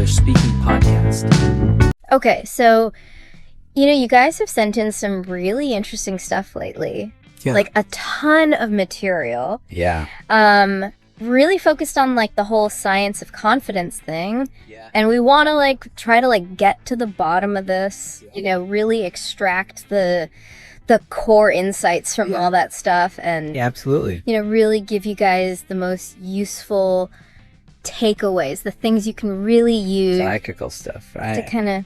English speaking podcast. Okay, so, you guys have sent in some really interesting stuff lately. Yeah. Like a ton of material. Yeah. Really focused on like the whole science of confidence thing. Yeah. And we want to try to get to the bottom of this, really extract the core insights from all that stuff and Yeah, absolutely. really give you guys the most useful takeaways, the things you can really use Psychical stuff, right? to kind of,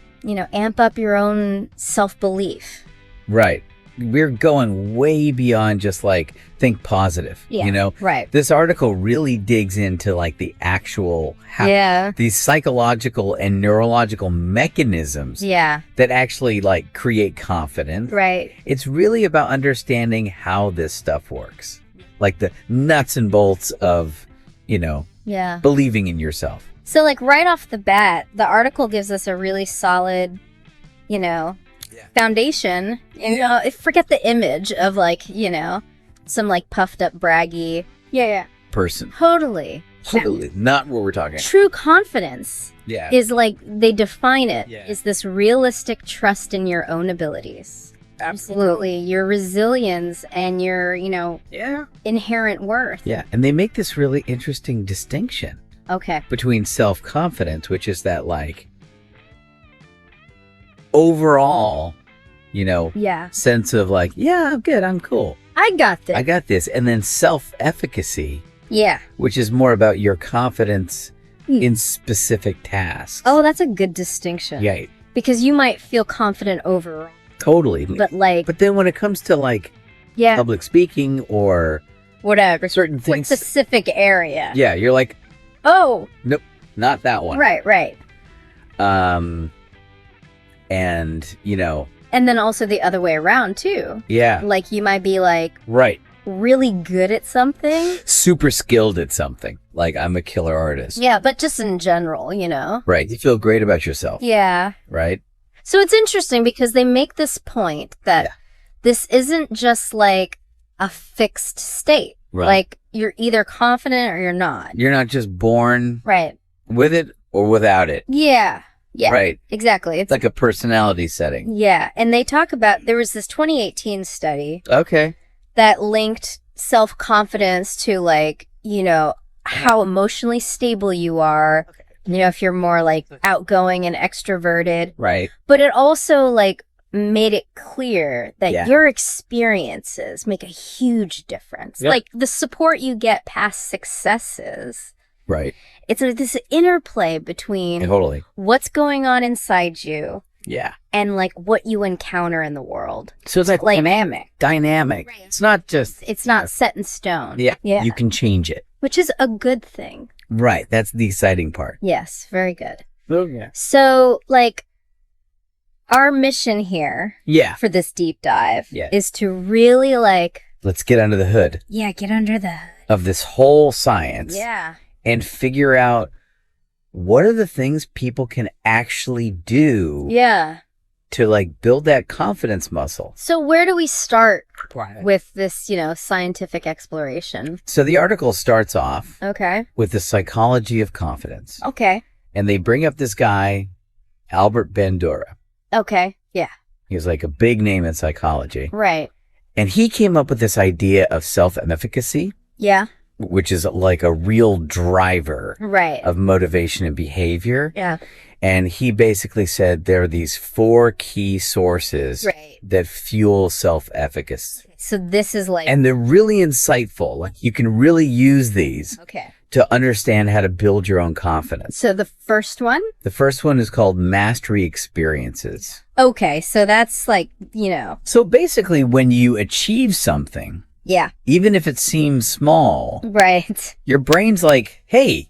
amp up your own self-belief. Right. We're going way beyond just think positive. Yeah, right. This article really digs into the actual these psychological and neurological mechanisms that actually create confidence. Right. It's really about understanding how this stuff works. Like the nuts and bolts of, believing in yourself. So right off the bat, the article gives us a really solid, foundation. Forget the image of some puffed up braggy. Yeah. Person. Totally. Not what we're talking. True confidence Yeah. is they define it Yeah. is this realistic trust in your own abilities. Absolutely. Your resilience and your, inherent worth. Yeah. And they make this really interesting distinction Okay. between self-confidence, which is that overall, Yeah. sense of I'm good, I'm cool, I got this. I got this. And then self-efficacy, Yeah. which is more about your confidence in specific tasks. Oh, that's a good distinction. Yeah, Because you might feel confident overall, totally. but But then when it comes to public speaking or whatever. certain What things, specific area? yeah, you're like, Oh, nope, not that one. right. And And then also the other way around too. yeah, You might be right. really good at something. Super skilled at something. I'm a killer artist. Yeah, but just in general, Right. You feel great about yourself. Yeah. Right. So it's interesting because they make this point that this isn't just a fixed state. Right. You're either confident or you're not. You're not just born Right. with it or without it. Yeah. Yeah. Right. Exactly. It's like a personality setting. Yeah. And they talk about, there was this 2018 study Okay. that linked self-confidence to how emotionally stable you are. If you're more outgoing and extroverted. Right. But it also made it clear that your experiences make a huge difference. Yep. The support you get past successes. Right. It's this interplay between Totally. what's going on inside you Yeah. and what you encounter in the world. So it's Dynamic. dynamic. Right. It's not just It's not set in stone. yeah. Yeah. You can change it. Which is a good thing. Right. That's the exciting part. Yes, very good. Okay. So, our mission here Yeah. for this deep dive Yeah. is to really Let's get under the hood get under the hood. of this whole science. Yeah. And figure out what are the things people can actually do Yeah. to build that confidence muscle. So where do we start with this, scientific exploration? So the article starts off Okay. with the psychology of confidence. Okay. And they bring up this guy, Albert Bandura. Okay. Yeah. He was a big name in psychology. Right. And he came up with this idea of self-efficacy, Yeah. which is a real driver Right. of motivation and behavior. Yeah. And he basically said there are these 4 key sources Right. that fuel self-efficacy. So this is And they're really insightful. You can really use these okay. to understand how to build your own confidence. So the first one? The first one is called mastery experiences. Okay. So that's So basically, when you achieve something, yeah. even if it seems small, Right. your brain's hey,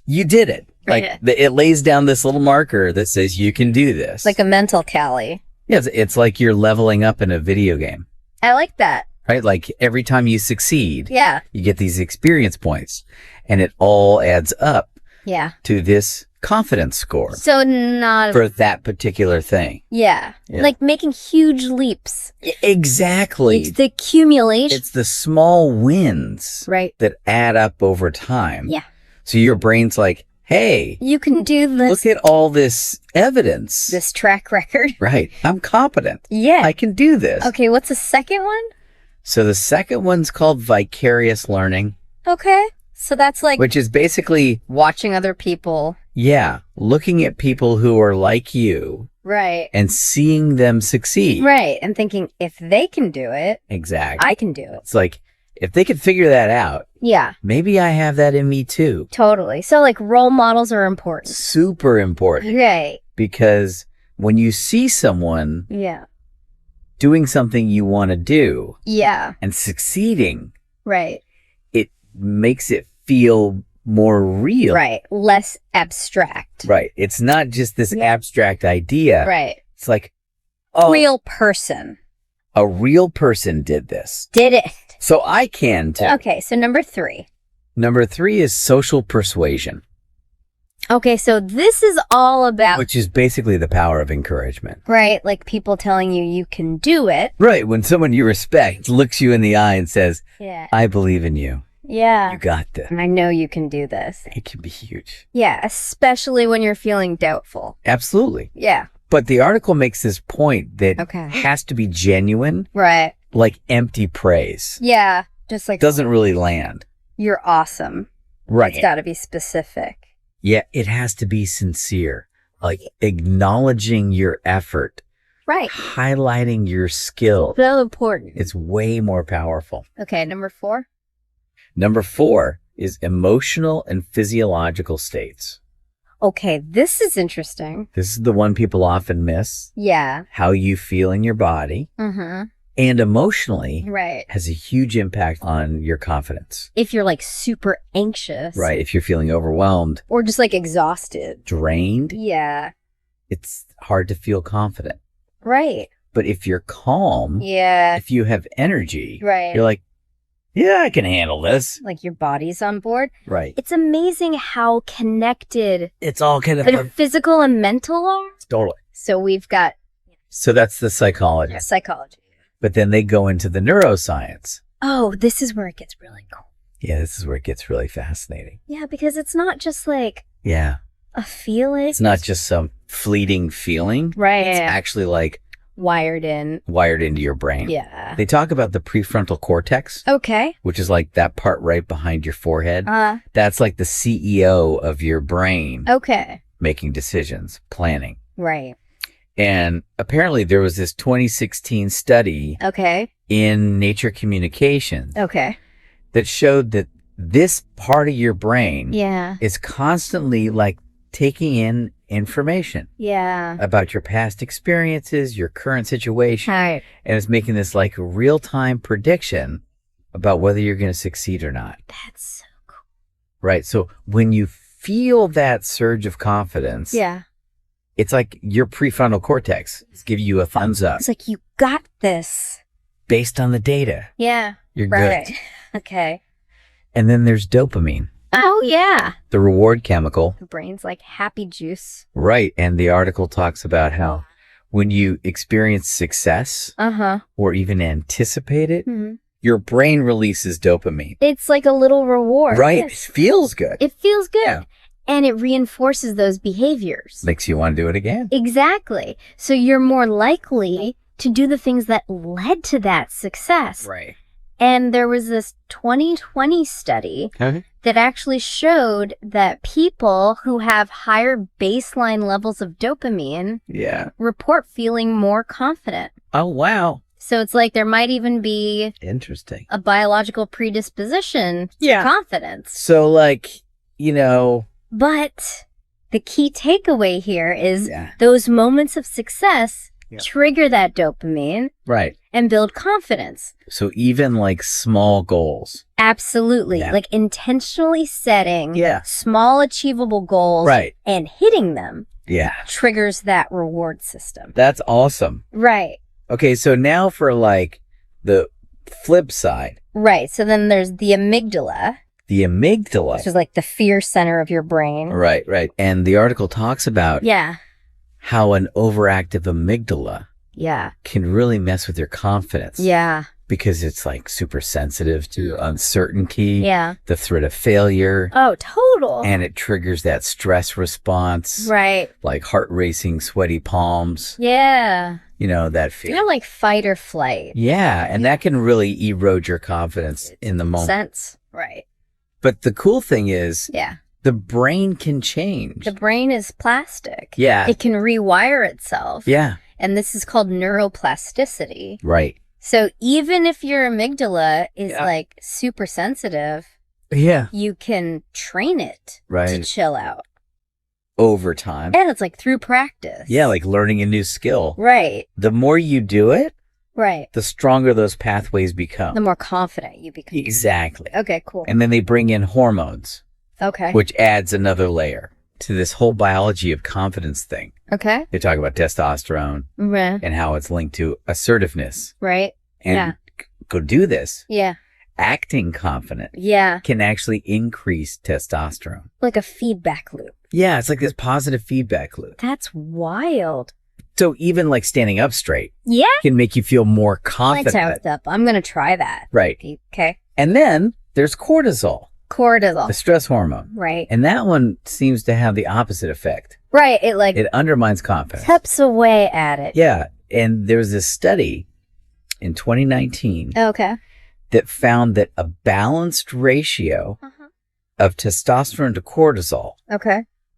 you did it. Right. It lays down this little marker that says you can do this. A mental Cali. Yeah, it's like you're leveling up in a video game, I like that. right? Every time you succeed, Yeah. you get these experience points, and it all adds up Yeah. to this confidence score So not for that particular thing. yeah. Yeah. Making huge leaps. Exactly. It's the accumulation. It's the small wins Right. that add up over time. Yeah. So your brain's hey, you can do this. Look at all this evidence. This track record. Right. I'm competent. Yeah. I can do this. Okay, what's the second one? So the second one's called vicarious learning. Okay. So that's like... which is basically... watching other people. Yeah. Looking at people who are like you. Right. And seeing them succeed. Right. And thinking, if they can do it... exactly. I can do it. It's like, if they could figure that out... yeah. maybe I have that in me too. Totally. So like role models are important. Super important. Right. Because when you see someone... yeah. doing something you want to do. Yeah. And succeeding. Right. It makes it feel more real. Right. Less abstract. Right. It's not just this abstract idea. Right. It's like, oh, real person. A real person did this. Did it. So I can too. Okay. So number 3. Number 3 is social persuasion. Okay. So this is all about... which is basically the power of encouragement. right. Like people telling you you can do it. Right. When someone you respect looks you in the eye and says, yeah, I believe in you. Yeah. You got this. I know you can do this. It can be huge. Yeah. Especially when you're feeling doubtful. Absolutely. Yeah. But the article makes this point that has to be genuine. Right. Like empty praise. Yeah. Just like... doesn't really land. you're awesome. Right. It's got to be specific. Yeah. It has to be sincere. Like acknowledging your effort. Right. Highlighting your skill. So important. It's way more powerful. Okay. Number 4. Number 4 is emotional and physiological states. Okay. This is interesting. This is the one people often miss. Yeah. How you feel in your body. Mm-hmm. And emotionally. Right. Has a huge impact on your confidence. If you're like super anxious. Right. If you're feeling overwhelmed. Or just like exhausted. Drained. Yeah. It's hard to feel confident. Right. But if you're calm. Yeah. If you have energy. Right. You're like, yeah, I can handle this. Like your body's on board. Right. It's amazing how connected it's all kind of the physical and mental are. Totally. So we've got... so that's the psychology. psychology. But then they go into the neuroscience. Oh, this is where it gets really cool. Yeah, this is where it gets really fascinating. Yeah, because it's not just like... yeah. a feeling. It's not just some fleeting feeling. Right. It's actually like... wired into your brain. Yeah. They talk about the prefrontal cortex. Okay. Which is like that part right behind your forehead. That's like the CEO of your brain. Okay. Making decisions, planning. Right. And apparently there was this 2016 study. Okay. In Nature Communications. Okay. That showed that this part of your brain. Yeah. Is constantly like taking in information. Yeah. About your past experiences, your current situation. Right. And it's making this like real-time prediction about whether you're going to succeed or not. That's so cool. Right. So when you feel that surge of confidence. Yeah. It's like your prefrontal cortex is giving you a thumbs up. It's like, you got this. Based on the data. Yeah. You're right. good. Okay. And then there's dopamine. Oh, yeah. The reward chemical. The brain's like happy juice. Right. And the article talks about how when you experience success or even anticipate it, your brain releases dopamine. It's like a little reward. Right. Yes. It feels good. It feels good. Yeah. And it reinforces those behaviors. Makes you want to do it again. Exactly. So you're more likely to do the things that led to that success. Right. And there was this 2020 study that actually showed that people who have higher baseline levels of dopamine report feeling more confident. Oh, wow. So it's like there might even be interesting a biological predisposition to confidence. So like, you know. But the key takeaway here is those moments of success trigger that dopamine. Right. And build confidence. So even like small goals. Absolutely. Yeah. Like intentionally setting small achievable goals and hitting them triggers that reward system. That's awesome. Right. Okay, so now for like the flip side. Right. So then there's the amygdala. The amygdala. Which is like the fear center of your brain. Right, right. And the article talks about how an overactive amygdala can really mess with your confidence. Yeah. because it's like super sensitive to uncertainty, the threat of failure. Oh, total. And it triggers that stress response. Right. Like heart racing, sweaty palms. Yeah. You know, that feeling. Like fight or flight. Yeah. And that can really erode your confidence in the moment. Sense. Right. But the cool thing is, the brain can change. The brain is plastic. Yeah. It can rewire itself. Yeah. And this is called neuroplasticity. Right. So even if your amygdala is like super sensitive, you can train it to chill out. Over time. And it's like through practice. Yeah, like learning a new skill. Right. The more you do it, the stronger those pathways become. The more confident you become. Exactly. Okay, cool. And then they bring in hormones. Okay. Which adds another layer to this whole biology of confidence thing. Okay. They talk about testosterone and how it's linked to assertiveness. Right. And go do this. Yeah. Acting confident. Yeah. Can actually increase testosterone. Like a feedback loop. Yeah, it's like this positive feedback loop. That's wild. So even like standing up straight can make you feel more confident. Lights out up. I'm going to try that. Right. Okay. And then there's cortisol. Cortisol. The stress hormone. Right. And that one seems to have the opposite effect. Right. It undermines confidence. Chips away at it. Yeah. And there was this study in 2019 that found that a balanced ratio of testosterone to cortisol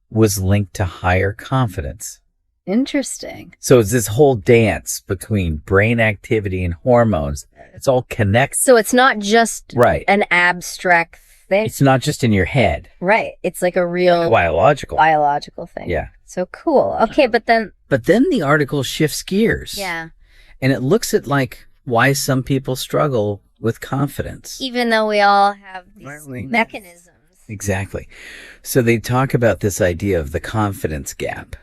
was linked to higher confidence. Interesting. So it's this whole dance between brain activity and hormones. It's all connected. So it's not just an abstract thing. It's not just in your head. Right. It's like a real biological thing. Yeah. So cool. Okay, but then the article shifts gears. Yeah. And it looks at like why some people struggle with confidence. Even though we all have these mechanisms. Exactly. So they talk about this idea of the confidence gap.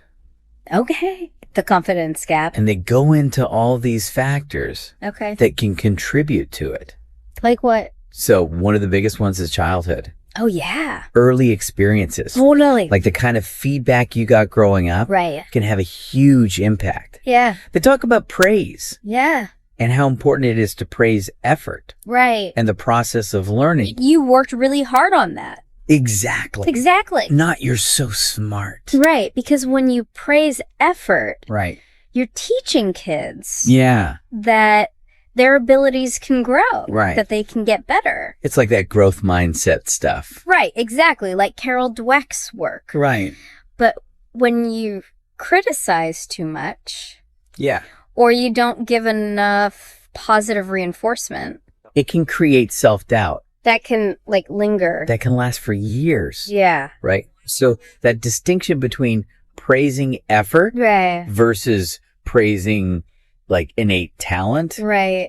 Okay. The confidence gap. And they go into all these factors that can contribute to it. Like what? So one of the biggest ones is childhood. Oh, yeah. Early experiences. Totally. Like the kind of feedback you got growing up can have a huge impact. Yeah. They talk about praise. Yeah. And how important it is to praise effort. Right. And the process of learning. You worked really hard on that. Exactly. Exactly. Not you're so smart. Right. Because when you praise effort, you're teaching kids that their abilities can grow, that they can get better. It's like that growth mindset stuff. Right. Exactly. Like Carol Dweck's work. Right. But when you criticize too much, or you don't give enough positive reinforcement, it can create self-doubt. That can like linger. That can last for years. Yeah. Right. So that distinction between praising effort versus praising like innate talent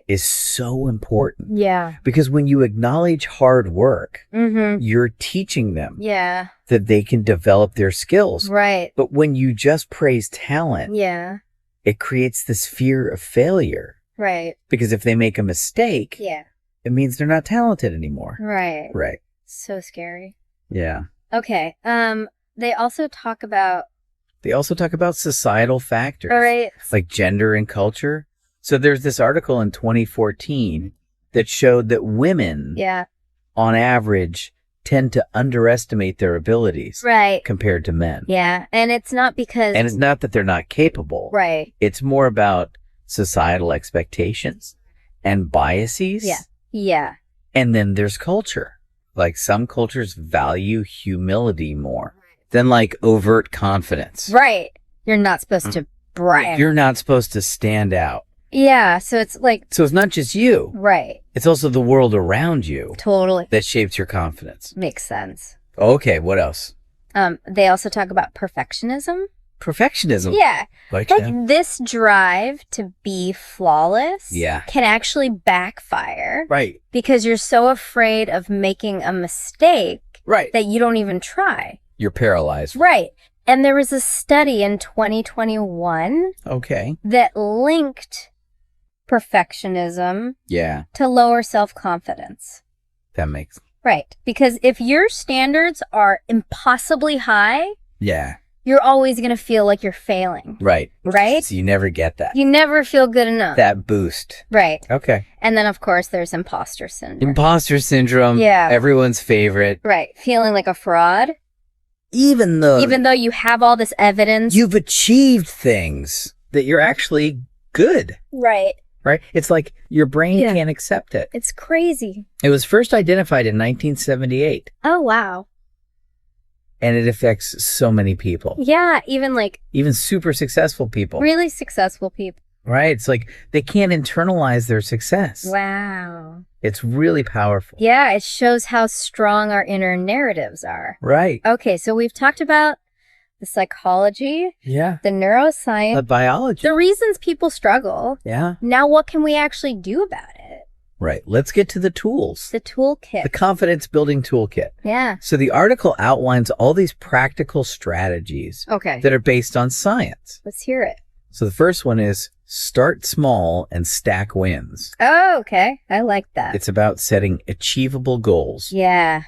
is so important. Yeah. Because when you acknowledge hard work, you're teaching them that they can develop their skills. Right. But when you just praise talent, it creates this fear of failure. Right. Because if they make a mistake, it means they're not talented anymore. Right. Right. So scary. Yeah. Okay. They also talk about societal factors. Right. Like gender and culture. So there's this article in 2014 that showed that women on average tend to underestimate their abilities compared to men. Yeah. And it's not that they're not capable. Right. It's more about societal expectations and biases. Yeah. Yeah. And then there's culture. Like some cultures value humility more than like overt confidence. Right. You're not supposed to brag. You're not supposed to stand out. Yeah. So it's like. So it's not just you. Right. It's also the world around you. Totally. That shapes your confidence. Makes sense. Okay. What else? They also talk about perfectionism. Perfectionism. Yeah. Like this drive to be flawless can actually backfire. Right. Because you're so afraid of making a mistake that you don't even try. You're paralyzed. Right. And there was a study in 2021 that linked perfectionism to lower self-confidence. That makes Right. Because if your standards are impossibly high, you're always going to feel like you're failing. Right. Right? So you never get that. You never feel good enough. That boost. Right. Okay. And then, of course, there's imposter syndrome. Imposter syndrome. Yeah. Everyone's favorite. Right. Feeling like a fraud. Even though you have all this evidence. You've achieved things that you're actually good. Right. Right? It's like your brain can't accept it. It's crazy. It was first identified in 1978. Oh, wow. And it affects so many people. Yeah, even super successful people. Really successful people. Right? It's like they can't internalize their success. Wow. It's really powerful. Yeah, it shows how strong our inner narratives are. Right. Okay, so we've talked about the psychology, the neuroscience, the biology, the reasons people struggle. Yeah. Now what can we actually do about it? Right. Let's get to the tools. The toolkit. The confidence building toolkit. Yeah. So the article outlines all these practical strategies that are based on science. Let's hear it. So the first one is start small and stack wins. Oh, okay. I like that. It's about setting achievable goals. Yeah.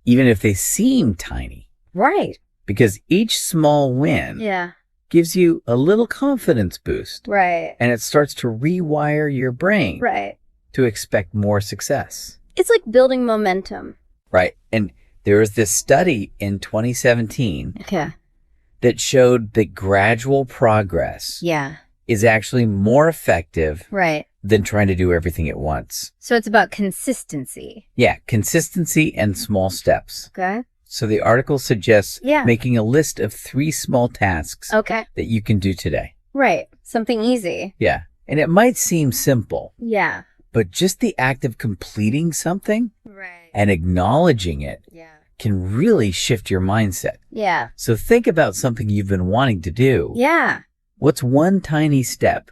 Even if they seem tiny. Right. Because each small win gives you a little confidence boost. Right. And it starts to rewire your brain. Right. To expect more success. It's like building momentum. Right. And there was this study in 2017 that showed that gradual progress is actually more effective than trying to do everything at once. So it's about consistency. Yeah, consistency and small steps. Okay. So the article suggests making a list of 3 small tasks that you can do today. Right. Something easy. Yeah. And it might seem simple. Yeah. But just the act of completing something and acknowledging it can really shift your mindset. Yeah. So think about something you've been wanting to do. Yeah. What's one tiny step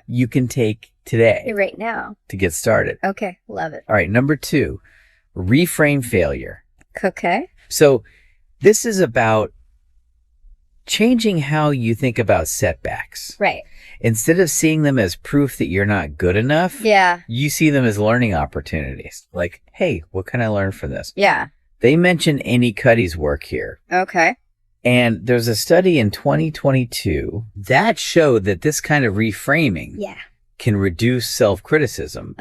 you can take today right now to get started? Okay. Love it. All right. Number 2, reframe failure. Okay. So this is about changing how you think about setbacks. Right. Instead of seeing them as proof that you're not good enough, you see them as learning opportunities. Like, hey, what can I learn from this? Yeah. They mention Amy Cuddy's work here. Okay. And there's a study in 2022 that showed that this kind of reframing can reduce self-criticism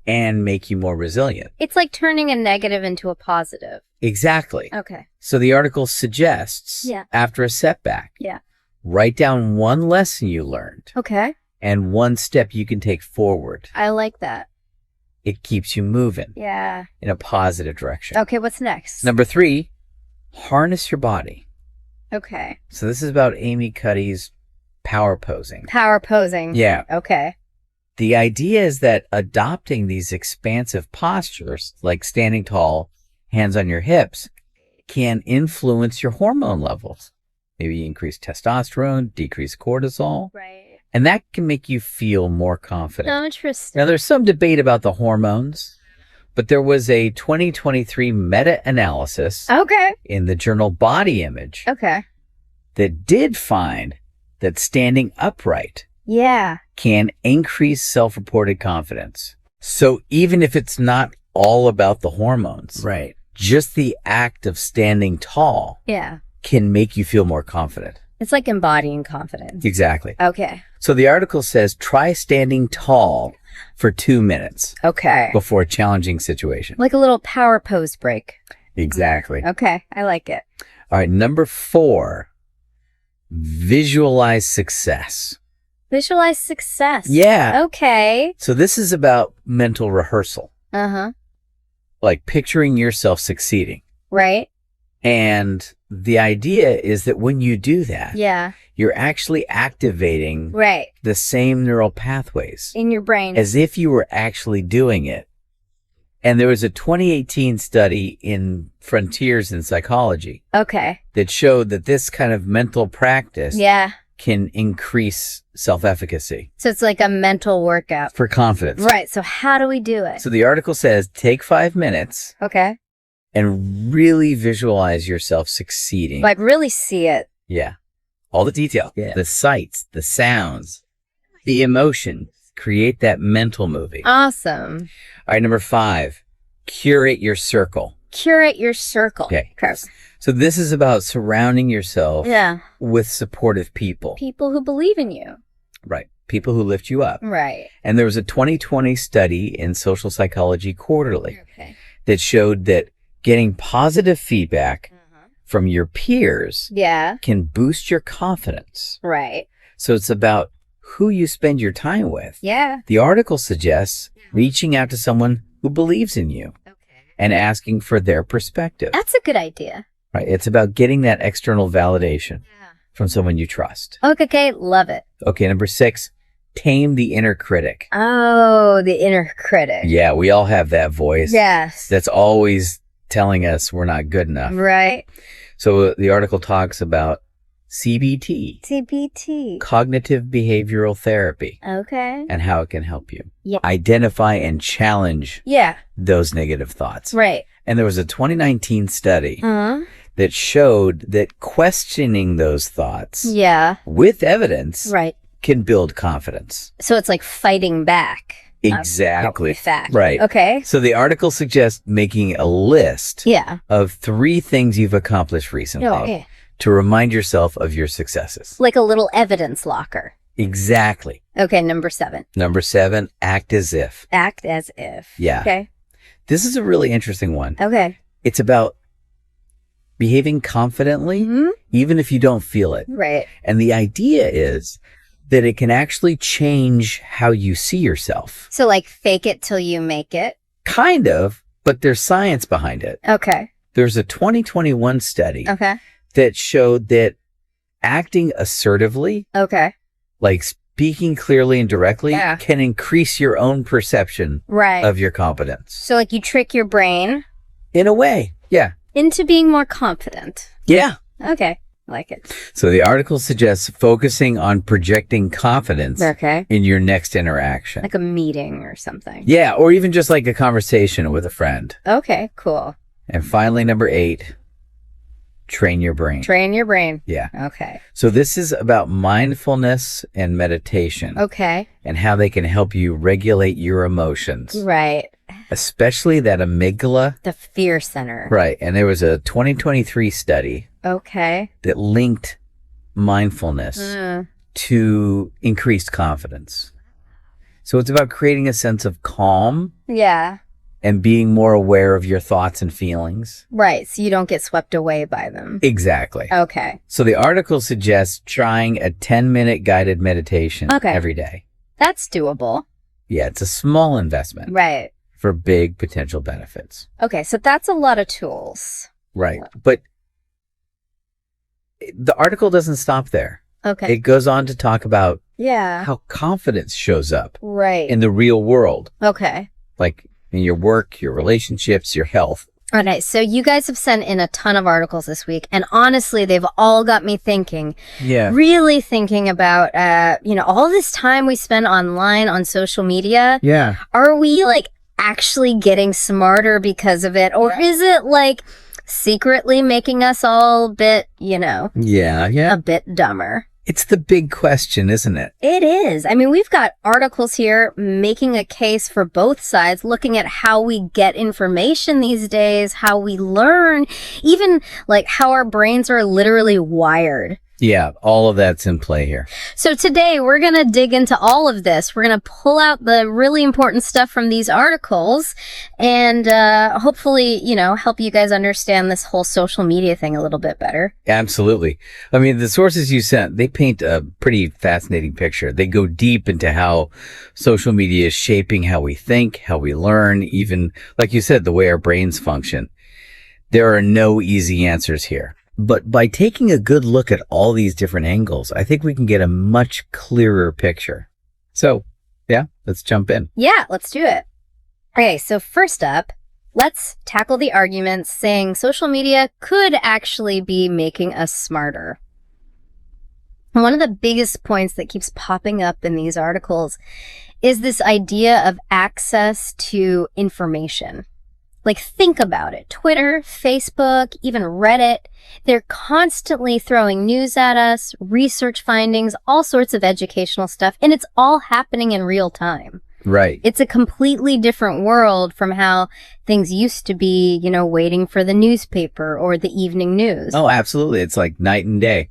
and make you more resilient. It's like turning a negative into a positive. Exactly. Okay. So the article suggests after a setback, write down one lesson you learned. Okay. And one step you can take forward. I like that. It keeps you moving. Yeah. In a positive direction. Okay, what's next? Number 3, harness your body. Okay. So this is about Amy Cuddy's power posing. Power posing. Yeah. Okay. The idea is that adopting these expansive postures, like standing tall, hands on your hips, can influence your hormone levels. Maybe increase testosterone, decrease cortisol. Right. And that can make you feel more confident. Oh, interesting. Now, there's some debate about the hormones, but there was a 2023 meta-analysis in the journal Body Image that did find that standing upright can increase self-reported confidence. So even if it's not all about the hormones, just the act of standing tall can make you feel more confident. It's like embodying confidence. Exactly. Okay. So the article says, try standing tall for 2 minutes. Okay. Before a challenging situation. Like a little power pose break. Exactly. Okay. I like it. All right. Number 4, visualize success. Visualize success. Yeah. Okay. So this is about mental rehearsal. Like picturing yourself succeeding. Right. And the idea is that when you do that, you're actually activating the same neural pathways in your brain as if you were actually doing it. And there was a 2018 study in Frontiers in Psychology that showed that this kind of mental practice can increase self-efficacy. So it's like a mental workout. For confidence. Right. So how do we do it? So the article says, take 5 minutes. Okay. And really visualize yourself succeeding. Like really see it. Yeah. All the detail. Yeah. The sights, the sounds, the emotion. Create that mental movie. Awesome. All right. Number 5, curate your circle. Curate your circle. Okay. So this is about surrounding yourself with supportive people. People who believe in you. Right. People who lift you up. Right. And there was a 2020 study in Social Psychology Quarterly that showed that getting positive feedback from your peers can boost your confidence. Right. So it's about who you spend your time with. Yeah. The article suggests reaching out to someone who believes in you and asking for their perspective. That's a good idea. Right. It's about getting that external validation from someone you trust. Okay. Love it. Okay. Number 6, tame the inner critic. Oh, the inner critic. Yeah. We all have that voice. Yes. That's always telling us we're not good enough. Right. So the article talks about CBT. CBT. Cognitive behavioral therapy. Okay. And how it can help you. Yeah. Identify and challenge those negative thoughts. Right. And there was a 2019 study that showed that questioning those thoughts with evidence can build confidence. So it's like fighting back. Exactly. Fact. Right. Okay. So the article suggests making a list of 3 things you've accomplished recently to remind yourself of your successes. Like a little evidence locker. Exactly. Okay, number 7. Number 7, act as if. Act as if. Yeah. Okay. This is a really interesting one. Okay. It's about behaving confidently, even if you don't feel it. Right. And the idea is that it can actually change how you see yourself. So like fake it till you make it? Kind of, but there's science behind it. Okay. There's a 2021 study that showed that acting assertively, like speaking clearly and directly, can increase your own perception of your competence. So like you trick your brain? In a way, into being more confident. Yeah. Okay. I like it. So the article suggests focusing on projecting confidence in your next interaction. Like a meeting or something. Yeah, or even just like a conversation with a friend. Okay, cool. And finally, number 8, train your brain. Train your brain. Yeah. Okay. So this is about mindfulness and meditation. Okay. And how they can help you regulate your emotions. Right. Especially that amygdala. The fear center. Right. And there was a 2023 study that linked mindfulness to increased confidence. So it's about creating a sense of calm. Yeah. And being more aware of your thoughts and feelings. Right. So you don't get swept away by them. Exactly. Okay. So the article suggests trying a 10-minute guided meditation every day. That's doable. Yeah. It's a small investment. Right. For big potential benefits. Okay. So that's a lot of tools. Right. But the article doesn't stop there. Okay. It goes on to talk about how confidence shows up in the real world. Okay. Like in your work, your relationships, your health. All right. So you guys have sent in a ton of articles this week. And honestly, they've all got me thinking. Yeah. Really thinking about, all this time we spend online on social media. Yeah. Are we like actually getting smarter because of it? Or is it like secretly making us all a bit, a bit dumber? It's the big question, isn't it? It is. I mean, we've got articles here making a case for both sides, looking at how we get information these days, how we learn, even like how our brains are literally wired. Yeah, all of that's in play here. So today we're going to dig into all of this. We're going to pull out the really important stuff from these articles and hopefully, help you guys understand this whole social media thing a little bit better. Absolutely. I mean, the sources you sent, they paint a pretty fascinating picture. They go deep into how social media is shaping how we think, how we learn, even, like you said, the way our brains function. There are no easy answers here. But by taking a good look at all these different angles, I think we can get a much clearer picture. So, let's jump in. Yeah, let's do it. Okay, so first up, let's tackle the arguments saying social media could actually be making us smarter. One of the biggest points that keeps popping up in these articles is this idea of access to information. Like, think about it. Twitter, Facebook, even Reddit, they're constantly throwing news at us, research findings, all sorts of educational stuff, and it's all happening in real time. Right. It's a completely different world from how things used to be, you know, waiting for the newspaper or the evening news. Oh, absolutely. It's like night and day.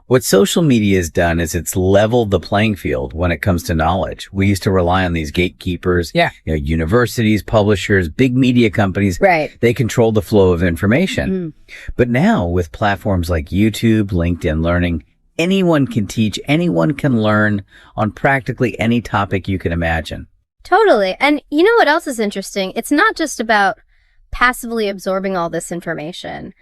What social media has done is it's leveled the playing field when it comes to knowledge. We used to rely on these gatekeepers, universities, publishers, big media companies. Right. They control the flow of information. But now with platforms like YouTube, LinkedIn Learning, anyone can teach, anyone can learn on practically any topic you can imagine. Totally. And you know what else is interesting? It's not just about passively absorbing all this information.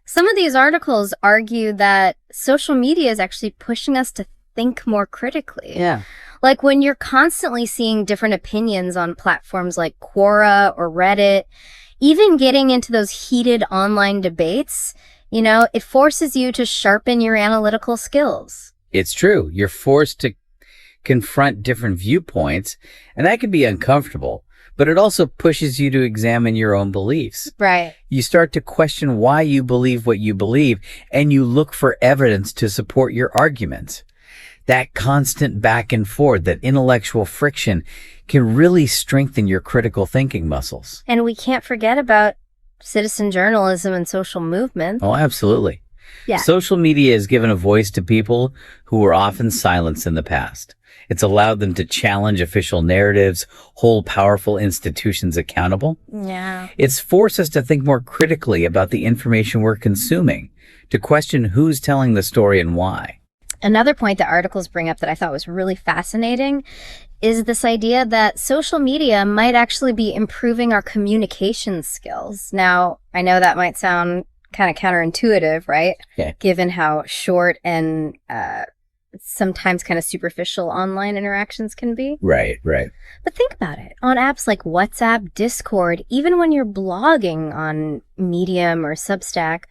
Some of these articles argue that social media is actually pushing us to think more critically. Yeah. Like when you're constantly seeing different opinions on platforms like Quora or Reddit, even getting into those heated online debates, you know, it forces you to sharpen your analytical skills. It's true. You're forced to confront different viewpoints, and that can be uncomfortable. But it also pushes you to examine your own beliefs. Right. You start to question why you believe what you believe, and you look for evidence to support your arguments. That constant back and forth, that intellectual friction can really strengthen your critical thinking muscles. And we can't forget about citizen journalism and social movements. Oh, absolutely. Yeah. Social media has given a voice to people who were often silenced in the past. It's allowed them to challenge official narratives, hold powerful institutions accountable. Yeah. It's forced us to think more critically about the information we're consuming, to question who's telling the story and why. Another point that articles bring up that I thought was really fascinating is this idea that social media might actually be improving our communication skills. Now, I know that might sound kind of counterintuitive, right? Yeah. Given how short and sometimes kind of superficial online interactions can be. Right. But think about it. On apps like WhatsApp, Discord, even when you're blogging on Medium or Substack,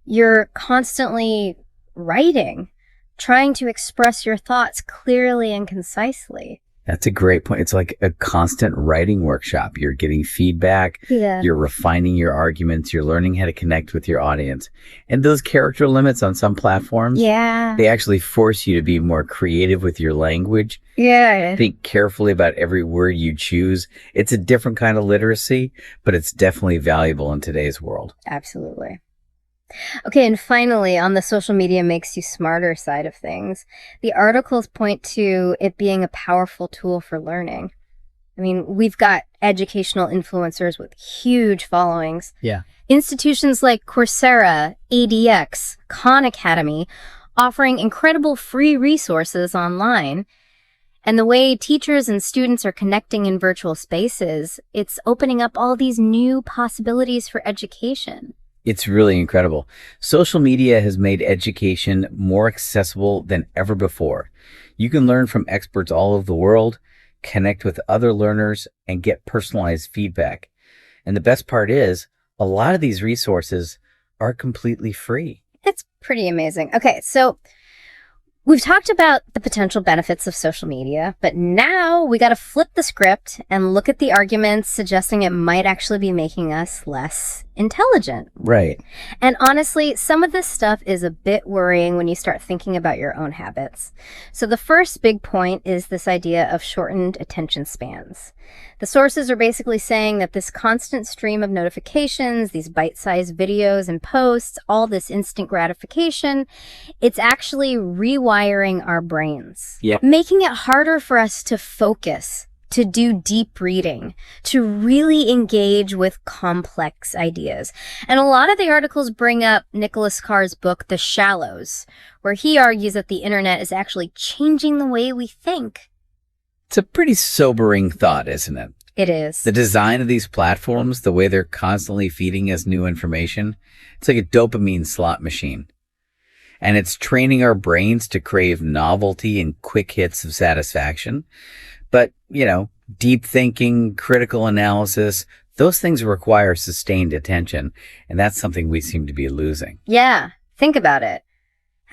you're constantly writing, trying to express your thoughts clearly and concisely. That's a great point. It's like a constant writing workshop. You're getting feedback. Yeah. You're refining your arguments. You're learning how to connect with your audience. And those character limits on some platforms, they actually force you to be more creative with your language. Yeah. Think carefully about every word you choose. It's a different kind of literacy, but it's definitely valuable in today's world. Absolutely. Okay, and finally, on the social media makes you smarter side of things, the articles point to it being a powerful tool for learning. I mean, we've got educational influencers with huge followings. Yeah. Institutions like Coursera, ADX, Khan Academy, offering incredible free resources online. And the way teachers and students are connecting in virtual spaces, it's opening up all these new possibilities for education. It's really incredible. Social media has made education more accessible than ever before. You can learn from experts all over the world, connect with other learners, and get personalized feedback. And the best part is, a lot of these resources are completely free. It's pretty amazing. Okay, so we've talked about the potential benefits of social media, but now we got to flip the script and look at the arguments suggesting it might actually be making us less intelligent. Right. And honestly, some of this stuff is a bit worrying when you start thinking about your own habits. So the first big point is this idea of shortened attention spans. The sources are basically saying that this constant stream of notifications, these bite-sized videos and posts, all this instant gratification, it's actually rewiring our brains, making it harder for us to focus, to do deep reading, to really engage with complex ideas. And a lot of the articles bring up Nicholas Carr's book, The Shallows, where he argues that the internet is actually changing the way we think. It's a pretty sobering thought, isn't it? It is. The design of these platforms, the way they're constantly feeding us new information, it's like a dopamine slot machine. And it's training our brains to crave novelty and quick hits of satisfaction. But, you know, deep thinking, critical analysis, those things require sustained attention. And that's something we seem to be losing. Yeah, think about it.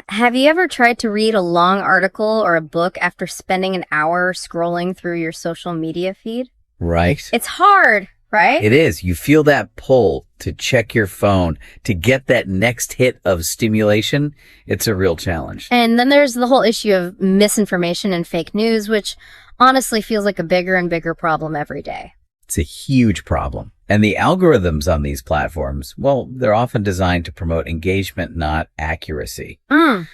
Have you ever tried to read a long article or a book after spending an hour scrolling through your social media feed? Right. It's hard, right? It is. You feel that pull to check your phone, to get that next hit of stimulation. It's a real challenge. And then there's the whole issue of misinformation and fake news, which honestly feels like a bigger and bigger problem every day. It's a huge problem. And the algorithms on these platforms, well, they're often designed to promote engagement, not accuracy.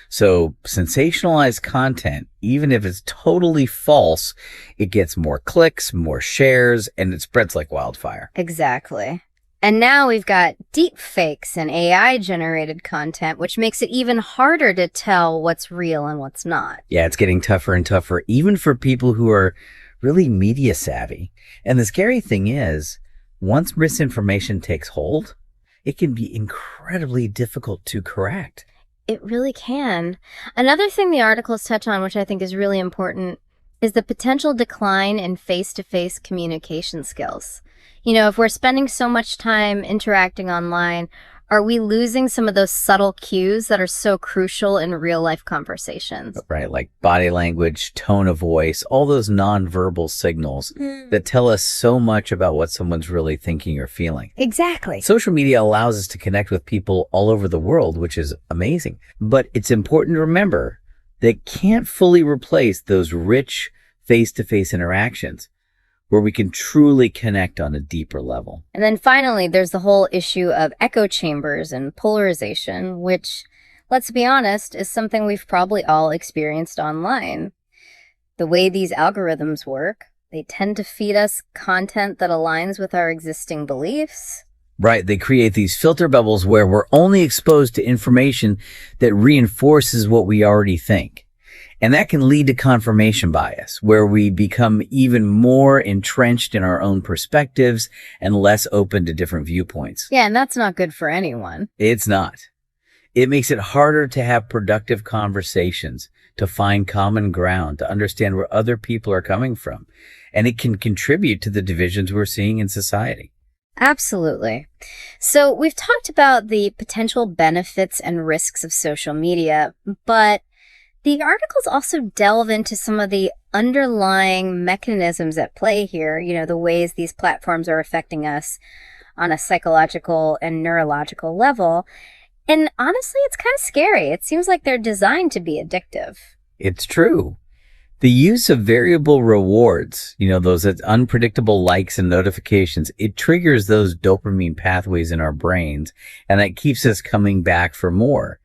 So sensationalized content, even if it's totally false, it gets more clicks, more shares, and it spreads like wildfire. Exactly. And now we've got deep fakes and AI-generated content, which makes it even harder to tell what's real and what's not. Yeah, it's getting tougher and tougher, even for people who are really media savvy. And the scary thing is, once misinformation takes hold, it can be incredibly difficult to correct. It really can. Another thing the articles touch on, which I think is really important, is the potential decline in face-to-face communication skills. You know, if we're spending so much time interacting online, are we losing some of those subtle cues that are so crucial in real-life conversations? Right, like body language, tone of voice, all those nonverbal signals that tell us so much about what someone's really thinking or feeling. Exactly. Social media allows us to connect with people all over the world, which is amazing. But it's important to remember that it can't fully replace those rich face-to-face interactions where we can truly connect on a deeper level. And then finally, there's the whole issue of echo chambers and polarization, which, let's be honest, is something we've probably all experienced online. The way these algorithms work, they tend to feed us content that aligns with our existing beliefs. Right, they create these filter bubbles where we're only exposed to information that reinforces what we already think. And that can lead to confirmation bias, where we become even more entrenched in our own perspectives and less open to different viewpoints. Yeah, and that's not good for anyone. It's not. It makes it harder to have productive conversations, to find common ground, to understand where other people are coming from. And it can contribute to the divisions we're seeing in society. Absolutely. So we've talked about the potential benefits and risks of social media, but the articles also delve into some of the underlying mechanisms at play here, you know, the ways these platforms are affecting us on a psychological and neurological level. And honestly, it's kind of scary. It seems like they're designed to be addictive. It's true. The use of variable rewards, you know, those unpredictable likes and notifications, it triggers those dopamine pathways in our brains, and that keeps us coming back for more.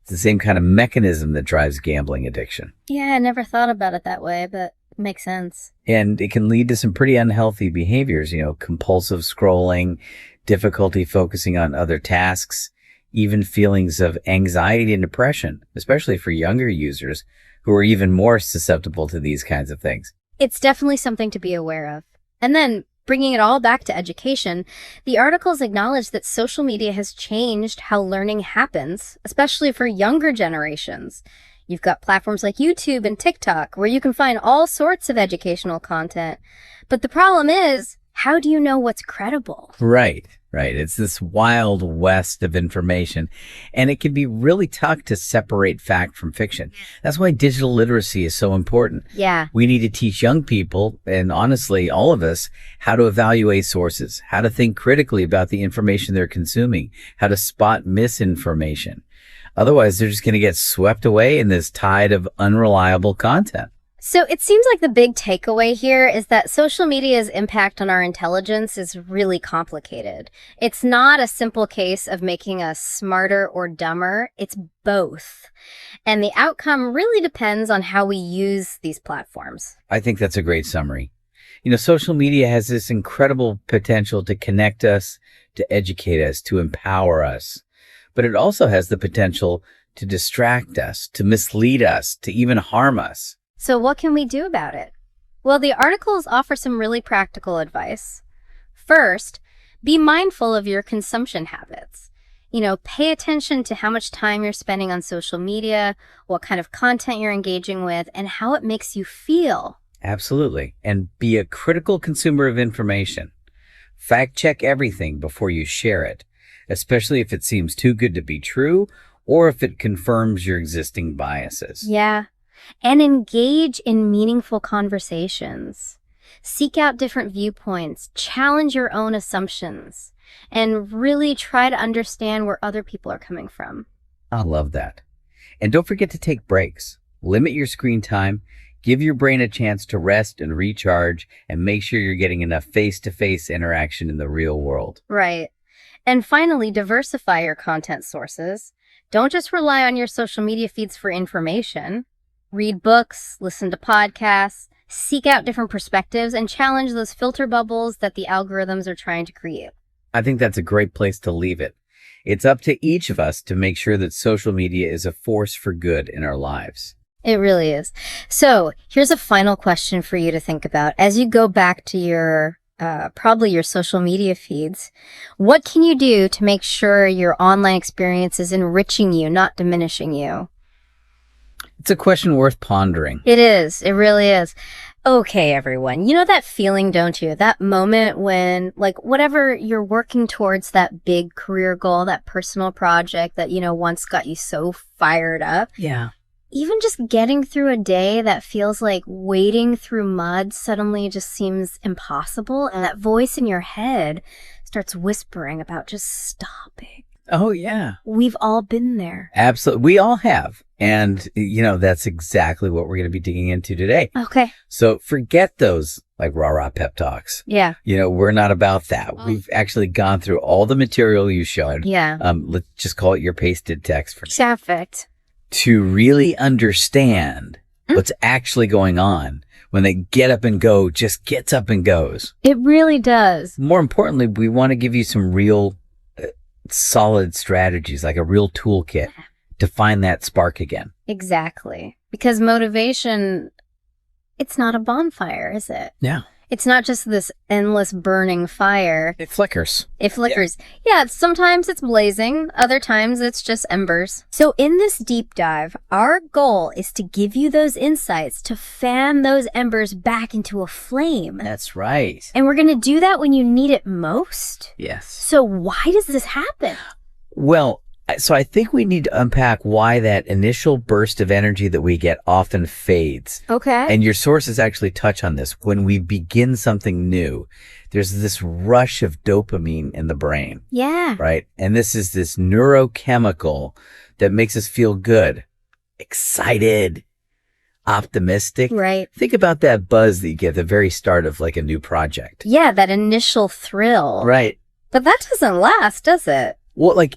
It's the same kind of mechanism that drives gambling addiction. Yeah, I never thought about it that way, but it makes sense. And it can lead to some pretty unhealthy behaviors, you know, compulsive scrolling, difficulty focusing on other tasks, even feelings of anxiety and depression, especially for younger users who are even more susceptible to these kinds of things. It's definitely something to be aware of. And then, bringing it all back to education, the articles acknowledge that social media has changed how learning happens, especially for younger generations. You've got platforms like YouTube and TikTok where you can find all sorts of educational content. But the problem is, how do you know what's credible? Right. It's this wild west of information, and it can be really tough to separate fact from fiction. That's why digital literacy is so important. Yeah. We need to teach young people, and honestly, all of us, how to evaluate sources, how to think critically about the information they're consuming, how to spot misinformation. Otherwise, they're just going to get swept away in this tide of unreliable content. So it seems like the big takeaway here is that social media's impact on our intelligence is really complicated. It's not a simple case of making us smarter or dumber. It's both. And the outcome really depends on how we use these platforms. I think that's a great summary. You know, social media has this incredible potential to connect us, to educate us, to empower us. But it also has the potential to distract us, to mislead us, to even harm us. So what can we do about it? Well, the articles offer some really practical advice. First, be mindful of your consumption habits. You know, pay attention to how much time you're spending on social media, what kind of content you're engaging with, and how it makes you feel. Absolutely. And be a critical consumer of information. Fact check everything before you share it, especially if it seems too good to be true or if it confirms your existing biases. Yeah. And engage in meaningful conversations. Seek out different viewpoints, challenge your own assumptions, and really try to understand where other people are coming from. I love that. And don't forget to take breaks. Limit your screen time, give your brain a chance to rest and recharge, and make sure you're getting enough face-to-face interaction in the real world. Right. And finally, diversify your content sources. Don't just rely on your social media feeds for information. Read books, listen to podcasts, seek out different perspectives, and challenge those filter bubbles that the algorithms are trying to create. I think that's a great place to leave it. It's up to each of us to make sure that social media is a force for good in our lives. It really is. So here's a final question for you to think about. As you go back to your probably your social media feeds, what can you do to make sure your online experience is enriching you, not diminishing you? It's a question worth pondering. It is. It really is. Okay, everyone. You know that feeling, don't you? That moment when, like, whatever you're working towards, that big career goal, that personal project that, once got you so fired up. Yeah. Even just getting through a day that feels like wading through mud suddenly just seems impossible. And that voice in your head starts whispering about just stopping. Oh, yeah. We've all been there. Absolutely. We all have. And, that's exactly what we're going to be digging into today. Okay. So forget those like rah-rah pep talks. Yeah. We're not about that. We've actually gone through all the material you showed. Yeah. Let's just call it your pasted text for Perfect. To really understand what's actually going on. When they get up and go, just gets up and goes. It really does. More importantly, we want to give you some real solid strategies, like a real toolkit to find that spark again. Exactly. Because motivation, it's not a bonfire, is it? Yeah. It's not just this endless burning fire. It flickers. It flickers. Yeah, sometimes it's blazing. Other times it's just embers. So in this deep dive, our goal is to give you those insights to fan those embers back into a flame. That's right. And we're going to do that when you need it most. Yes. So why does this happen? Well, so I think we need to unpack why that initial burst of energy that we get often fades. Okay. And your sources actually touch on this. When we begin something new, there's this rush of dopamine in the brain. Yeah. Right? And this is this neurochemical that makes us feel good, excited, optimistic. Right. Think about that buzz that you get at the very start of like a new project. Yeah, that initial thrill. Right. But that doesn't last, does it? Well, like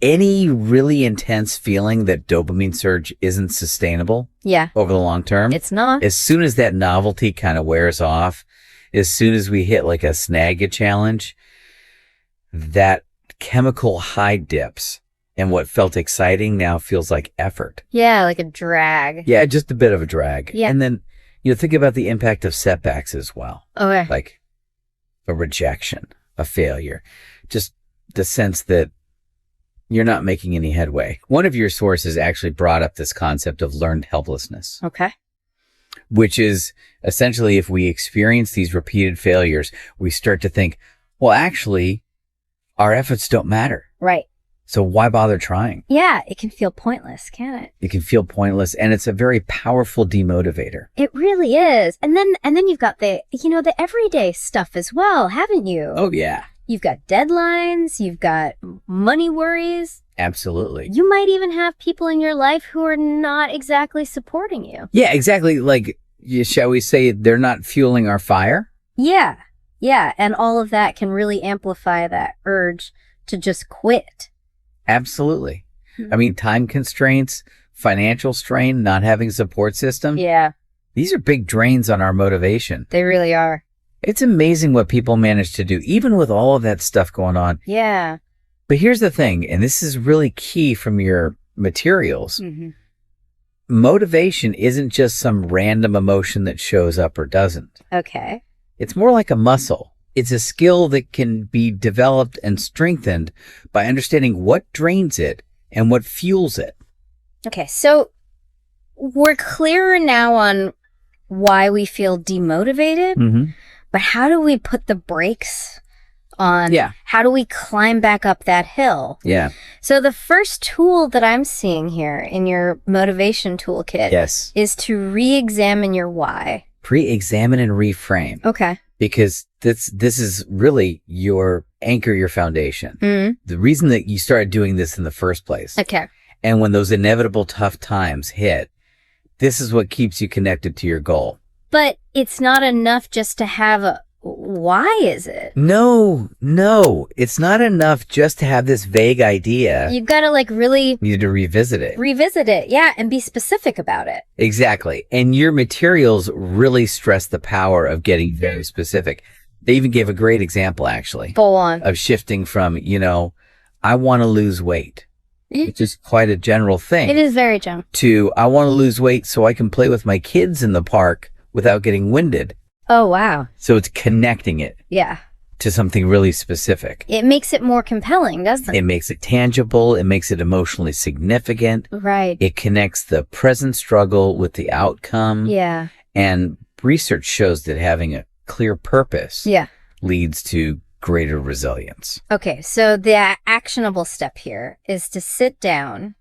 any really intense feeling that dopamine surge isn't sustainable over the long term. It's not. As soon as that novelty kind of wears off, as soon as we hit like a snag challenge, that chemical high dips and what felt exciting now feels like effort. Yeah, like a drag. Yeah, just a bit of a drag. Yeah. And then, think about the impact of setbacks as well. Okay. Like a rejection, a failure, just the sense that you're not making any headway. One of your sources actually brought up this concept of learned helplessness. Okay. Which is essentially if we experience these repeated failures, we start to think, well, actually, our efforts don't matter. Right. So why bother trying? Yeah, it can feel pointless, can't it? It can feel pointless, and it's a very powerful demotivator. It really is. And then you've got the everyday stuff as well, haven't you? Oh, yeah. You've got deadlines, you've got money worries. Absolutely. You might even have people in your life who are not exactly supporting you. Yeah, exactly. Like, shall we say they're not fueling our fire? Yeah. Yeah. And all of that can really amplify that urge to just quit. Absolutely. I mean, time constraints, financial strain, not having a support system. Yeah. These are big drains on our motivation. They really are. It's amazing what people manage to do, even with all of that stuff going on. Yeah. But here's the thing, and this is really key from your materials. Mm-hmm. Motivation isn't just some random emotion that shows up or doesn't. Okay. It's more like a muscle. It's a skill that can be developed and strengthened by understanding what drains it and what fuels it. Okay, so we're clearer now on why we feel demotivated. Mm-hmm. But how do we put the brakes on? Yeah. How do we climb back up that hill? Yeah. So the first tool that I'm seeing here in your motivation toolkit Yes. is to re-examine your why. Pre-examine and reframe. Okay. Because this is really your anchor, your foundation. Mm-hmm. The reason that you started doing this in the first place. Okay. And when those inevitable tough times hit, this is what keeps you connected to your goal. But it's not enough just to have a... Why is it? No. It's not enough just to have this vague idea. You've got to like really... You need to revisit it. Revisit it, yeah, and be specific about it. Exactly. And your materials really stress the power of getting very specific. They even gave a great example, actually. Full on. Of shifting from, I want to lose weight, which is quite a general thing. It is very general. To, I want to lose weight so I can play with my kids in the park without getting winded. Oh, wow. So it's connecting it. Yeah. To something really specific. It makes it more compelling, doesn't it? It makes it tangible. It makes it emotionally significant. Right. It connects the present struggle with the outcome. Yeah. And research shows that having a clear purpose leads to greater resilience. Okay, so the actionable step here is to sit down,